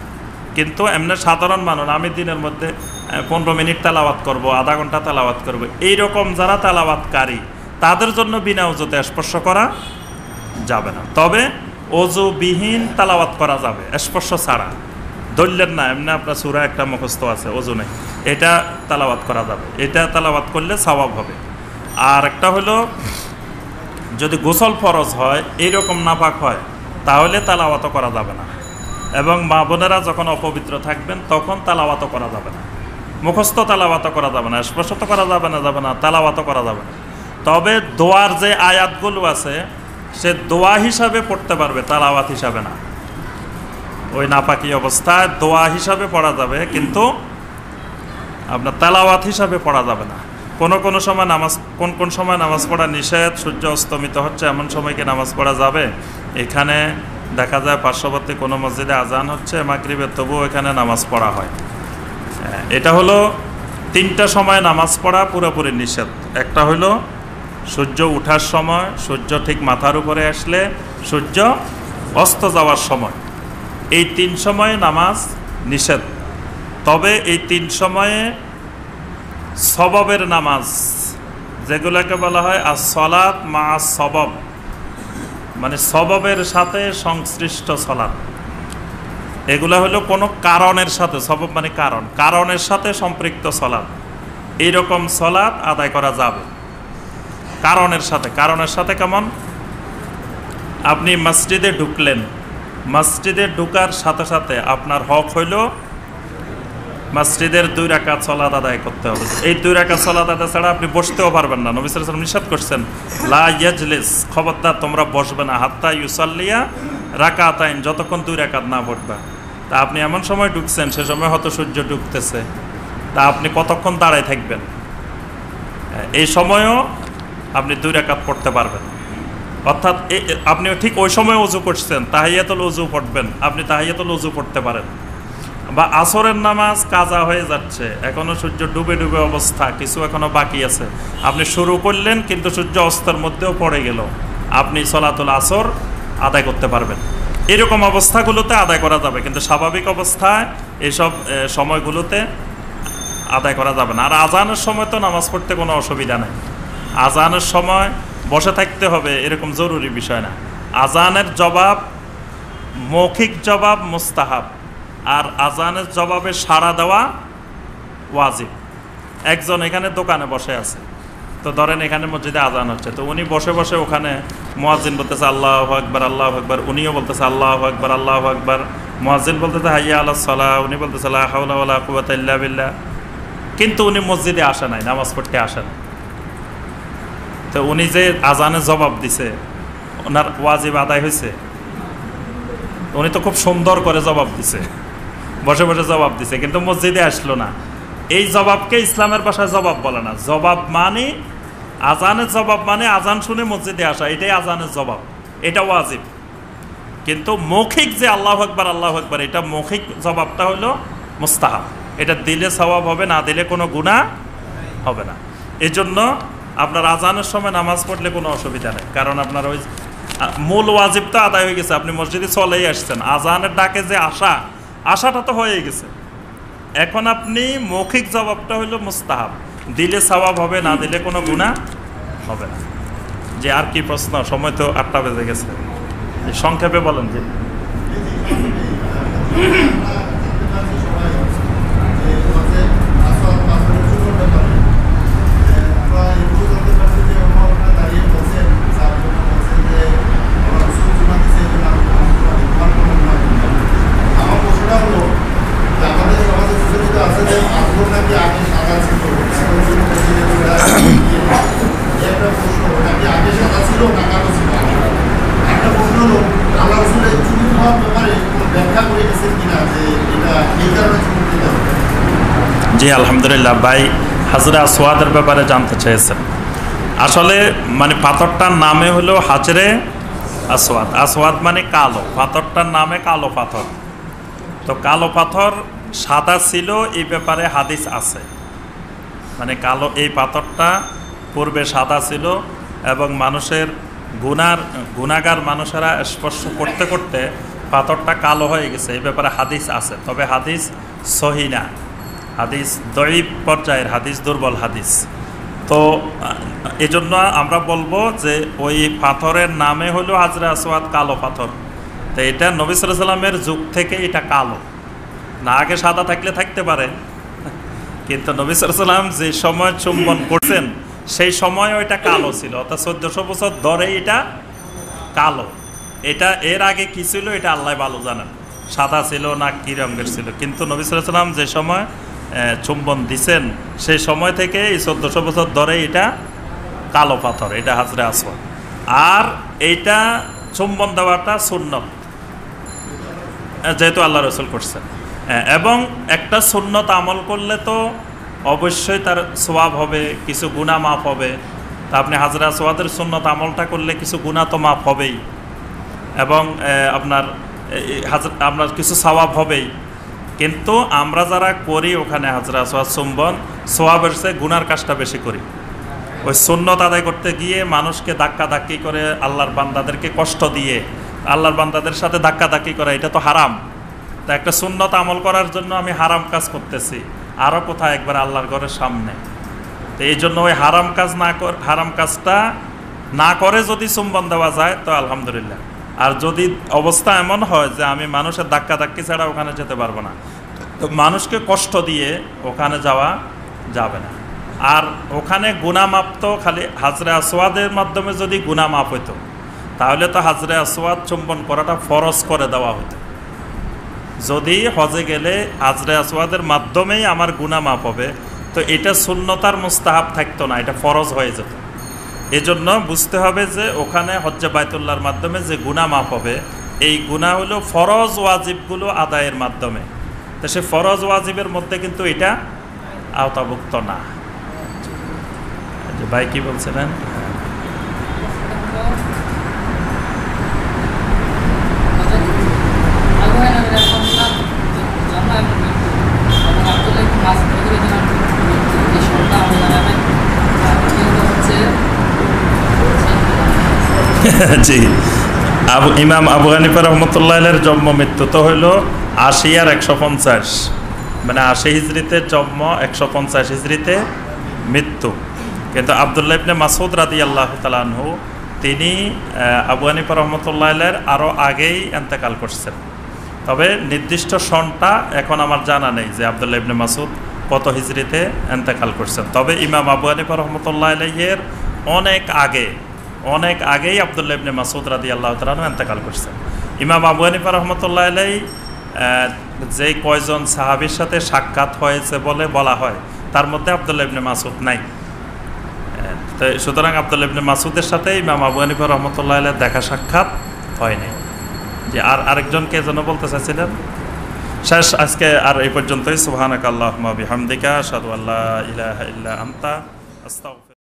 কিন্তু এমনি সাধারণ মানুষ, আমি দিনের মধ্যে 15 মিনিট তেলাওয়াত করব, আধা ঘন্টা তেলাওয়াত করব, এইরকম যারা তেলাওয়াতকারী তাদের জন্য বিনা ওযুতে স্পর্শ করা যাবে না। তবে ওযুবিহীন তেলাওয়াত করা যাবে স্পর্শ ছাড়া। ধরলেন না এমনি আপনার সূরা একটা মুখস্থ আছে, ওযু নেই, এটা তেলাওয়াত করা যাবে, এটা তেলাওয়াত করলে সওয়াব হবে। আর একটা হলো যদি গোসল ফরজ হয়, এইরকম নাপাক হয়, তাহলে তেলাওয়াতও করা যাবে না। এবং মা বোনেরা যখন অপবিত্র থাকবেন তখন তেলাওয়াতও করা যাবে না, মুখস্থ তেলাওয়াতও করা যাবে না, স্পর্শ তো করা যাবে না, তেলাওয়াতও করা যাবে না। তবে দোয়ার যে আয়াতগুলো আছে সে দোয়া হিসাবে পড়তে পারবে, তেলাওয়াত হিসাবে না। ওই নাপাকি অবস্থায় দোয়া হিসাবে পড়া যাবে, কিন্তু আপনার তেলাওয়াত হিসাবে পড়া যাবে না। কোন সময় নামাজ, কোন সময় নামাজ পড়া নিষেধ? সূর্য অস্তমিত হচ্ছে এমন সময়কে নামাজ পড়া যাবে? এখানে দেখা যায় পার্শ্ববর্তী কোনো মসজিদে আজান হচ্ছে মাগরিবের, তবুও এখানে নামাজ পড়া হয়। এটা হলো 3টা সময় নামাজ পড়া পুরোপুরি নিষেধ। একটা হলো সূর্য ওঠার সময়, সূর্য ঠিক মাথার উপরে আসলে, সূর্য অস্ত যাওয়ার সময়, এই 3 সময়ে নামাজ নিষেধ। তবে এই 3 সময়ে সববের নামাজ, যেগুলোকে বলা হয় as-সালাত মা সবব, মানে সববের সাথে সংশ্লিষ্ট সালাত, এগুলা হলো কোনো কারণের সাথে, সবব মানে কারণের সাথে সম্পৃক্ত সালাত, এইরকম সালাত আদায় করা যাবে কারণের সাথে। কেমন? আপনি মসজিদে ঢুকলেন, মসজিদে ঢুকার সাথে সাথে আপনার হক হইল মসজিদের 2 রাকাত সালাত আদায় করতে হবে। এই 2 রাকাত সালাত আদায় ছাড়া আপনি বসতেও পারবেন না। নবী সাল্লাল্লাহু আলাইহি ওয়াসাল্লাম নিষেধ করছেন, লা ইয়াজলিস, খবরদার তোমরা বসবে না, হাত্তা ইউসাল্লিয়া রাকাতাইন, যতক্ষণ 2 রাকাত না পড়বা। তা আপনি এমন সময় ঢুকছেন, সে সময় হয়তো সূর্য ডুবতেছে, তা আপনি কতক্ষণ দাঁড়ায় থাকবেন? এই সময়ও আপনি 2 রাকাত পড়তে পারবেন। অর্থাৎ আপনি ঠিক ওই সময় ওযু করছেন, তাহিয়াতুল ওযু পড়বেন, আপনি তাহিয়াতুল ওযু পড়তে পারেন। বা আসরের নামাজ কাজা হয়ে যাচ্ছে, এখনো সূর্য ডুবে অবস্থা, কিছু এখনো বাকি আছে, আপনি শুরু করলেন কিন্তু সূর্য অস্তের মধ্যেও পড়ে গেল, আপনি সলাতুল আসর আদায় করতে পারবেন। এরকম অবস্থাগুলোতে আদায় করা যাবে, কিন্তু স্বাভাবিক অবস্থায় এইসব সময়গুলোতে আদায় করা যাবে না। আর আজানের সময় তো নামাজ পড়তে কোনো অসুবিধা নেই। আজানের সময় বসে থাকতে হবে এরকম জরুরি বিষয় না। আজানের জবাব, মৌখিক জবাব মুস্তাহাব, আর আজানের জবাবে সাড়া দেওয়া ওয়াজিব। একজন এখানে দোকানে বসে আছে, তো ধরেন এখানে মসজিদে আজান হচ্ছে, তো উনি বসে বসে ওখানে মুয়াজ্জিন বলতেছে আল্লাহু আকবার আল্লাহু আকবার, উনিও বলতেছে আল্লাহু আকবার আল্লাহু আকবার। মুয়াজ্জিন বলতেছে হাইয়া আলাস সালাহ, উনি বলতেছে লা হাওলা ওয়ালা কুওয়াতা ইল্লা বিল্লাহ। কিন্তু উনি মসজিদে আসে নাই, নামাজ পড়তে আসে না। তো উনি যে আজানের জবাব দিছে, ওনার ওয়াজিব আদায় হয়েছে? উনি তো খুব সুন্দর করে জবাব দিছে, বসে বসে জবাব দিছে, কিন্তু মসজিদে আসলো না। এই জবাবকে ইসলামের ভাষায় জবাব বলে না। জবাব মানে আজানের জবাব মানে আজান শুনে মসজিদে আসা, এটাই আজানের জবাব, এটা ওয়াজিব। কিন্তু মৌখিক যে আল্লাহু আকবার আল্লাহু আকবার, এটা মৌখিক জবাবটা হলো মুস্তাহাব। এটা দিলে সওয়াব হবে, না দিলে কোনো গুনাহ হবে না। এই জন্য আপনার আজানের সময় নামাজ পড়লে কোনো অসুবিধা নেই, কারণ আপনার ওই মূল ওয়াজিবটা আদায় হয়ে গেছে। আপনি মসজিদে চলেই আসছেন, আজানের ডাকে যে আশাটা তো হয়ে গেছে। এখন আপনি মৌখিক জবাবটা হলো মুস্তাহাব, দিলে সওয়াব হবে, না দিলে কোনো গুনাহ হবে না। যে আর কি প্রশ্ন? সময় তো 8টা বেজে গেছে, সংক্ষেপে বলেন। যে জি আলহামদুলিল্লাহ, ভাই হাজরে আসওয়াদের ব্যাপারে জানতে চেয়েছেন। আসলে মানে পাথরটার নামে হলো হাজরে আসওয়াদ। আসওয়াদ মানে কালো, পাথরটার নামে কালো পাথর। তো কালো পাথর সাদা ছিল এই ব্যাপারে হাদিস আছে, মানে কালো এই পাথরটা পূর্বে সাদা ছিল এবং মানুষের গুনাহগার মানুষেরা স্পর্শ করতে করতে পাথরটা কালো হয়ে গেছে, এই ব্যাপারে হাদিস আছে। তবে হাদিস সহিহ না, হাদিস দঈফ পর্যায়ের হাদিস, দুর্বল হাদিস। তো এজন্য আমরা বলবো যে ওই পাথরের নামে হলো হাজরে আসওয়াদ, কালো পাথর। তো এটা নবী সাল্লাল্লাহু আলাইহি ওয়াসাল্লামের যুগ থেকে এটা কালো না, আগে সাদা থাকলে থাকতে পারে, কিন্তু নবী সাল্লাল্লাহু আলাইহি ওয়াসাল্লাম যে সময় চুম্বন করছেন সেই সময় ওইটা কালো ছিল, অর্থাৎ 1400 বছর ধরে এটা কালো। এটা এর আগে কি ছিল এটা আল্লাহ ভালো জানেন, সাদা ছিল না কি রঙের ছিল, কিন্তু নবী সাল্লাল্লাহু আলাইহি ওয়াসাল্লাম যে সময় চুম্বন দিছেন সেই সময় থেকে এই 1400 বছর ধরে এটা কালো পাথর, এটা হাজরে আসওয়াদ। আর এইটা চুম্বন দেওয়াটা সুন্নত, যেহেতু আল্লাহ রাসূল করছেন। এবং একটা সুন্নত আমল করলে তো অবশ্যই তার সওয়াব হবে, কিছু গুনাহ মাফ হবে। তা আপনি হাজরে আসওয়াদের সুন্নত আমলটা করলে কিছু গুনাহ তো মাফ হবেই, এবং আপনার কিছু সওয়াব হবেই। কিন্তু আমরা যারা করি ওখানে হাজরে আসওয়াদ চুম্বন, সওয়াবের চেয়ে গুনার কাজটা বেশি করি। ওই সুন্নত আদায় করতে গিয়ে মানুষকে ধাক্কাধাক্কি করে, আল্লাহর বান্দাদেরকে কষ্ট দিয়ে আল্লাহর বান্দাদের সাথে ধাক্কাধাক্কি করা, এটা তো হারাম। তা একটা সুন্নত আমল করার জন্য আমি হারাম কাজ করতেছি, আরও কোথায় একবার আল্লাহর ঘরের সামনে। তো এই জন্য ওই হারাম কাজটা না করে যদি চুম্বন দেওয়া যায় তো আলহামদুলিল্লাহ। আর যদি অবস্থা এমন হয় যে আমি মানুষের ধাক্কাধাক্কি ছাড়া ওখানে যেতে পারবো না, তো মানুষকে কষ্ট দিয়ে ওখানে যাওয়া যাবে না। আর ওখানে গুনাহ মাপ তো খালি হাজরে আসওয়াদের মাধ্যমে যদি গুনাহ মাপ হইতো তাহলে তো হাজরে আসওয়াদ চুম্বন করাটা ফরজ করে দেওয়া হতো। যদি হজে গেলে হাজরে আসওয়াদের মাধ্যমেই আমার গুনাহ মাপ হবে, তো এটা সুন্নতার মুস্তাহাব থাকতো না, এটা ফরজ হয়ে যেত। এজন্য বুঝতে হবে যে ওখানে হজ্জে বাইতুল্লাহর মাধ্যমে যে গুনাহ মাফ হবে, এই গুনাহ হলো ফরজ ওয়াজিবগুলো আদায়ের মাধ্যমে। তো সে ফরজ ওয়াজিবের মধ্যে কিন্তু এটা আওতাভুক্ত না। ভাই কি বলছিলেন? জি, ইমাম আবু হানিফা রহমতুল্লাহের জন্ম মৃত্যু তো হইল 80 আর 150, মানে 80 হিজরিতে জন্ম, 150 হিজরিতে মৃত্যু। কিন্তু আব্দুল্লাহ ইবনে মাসউদ রাদিয়াল্লাহু তাআলা আনহু তিনি আবু হানিফা রহমতুল্লাহ আলাইহির আরও আগেই ইন্তেকাল করছেন। তবে নির্দিষ্ট সনটা এখন আমার জানা নেই যে আব্দুল্লাহ ইবনে মাসউদ কত হিজরিতে ইন্তেকাল করছেন। তবে ইমাম আবু হানিফা রহমতুল্লাহ আলাইহির অনেক আগেই আব্দুল্লাহ ইবনে মাসউদ রাদিয়াল্লাহু তাআলা আনহু ইন্তেকাল করছেন। ইমাম আবু হানিফা রহমতুল্লাহ আলাইহি যে কয়জন সাহাবীর সাথে সাক্ষাৎ হয়েছে বলে বলা হয়, তার মধ্যে আব্দুল্লাহ ইবনে মাসউদ নাই। সুতরাং আব্দুল্লাহ ইবনে মাসউদের সাথে ইমাম আবু হানিফা রহমতুল্লাহ আলাইহির দেখা সাক্ষাৎ হয়নি। যে আরেকজনকে যেন বলতে চাইছিলেন। শেষ আজকে আর এই পর্যন্তই। সুবহানাকাল্লাহুম্মা বিহামদিকা আশহাদু আল্লা ইলাহা ইল্লা আনতা আস্তাগফিরুকা।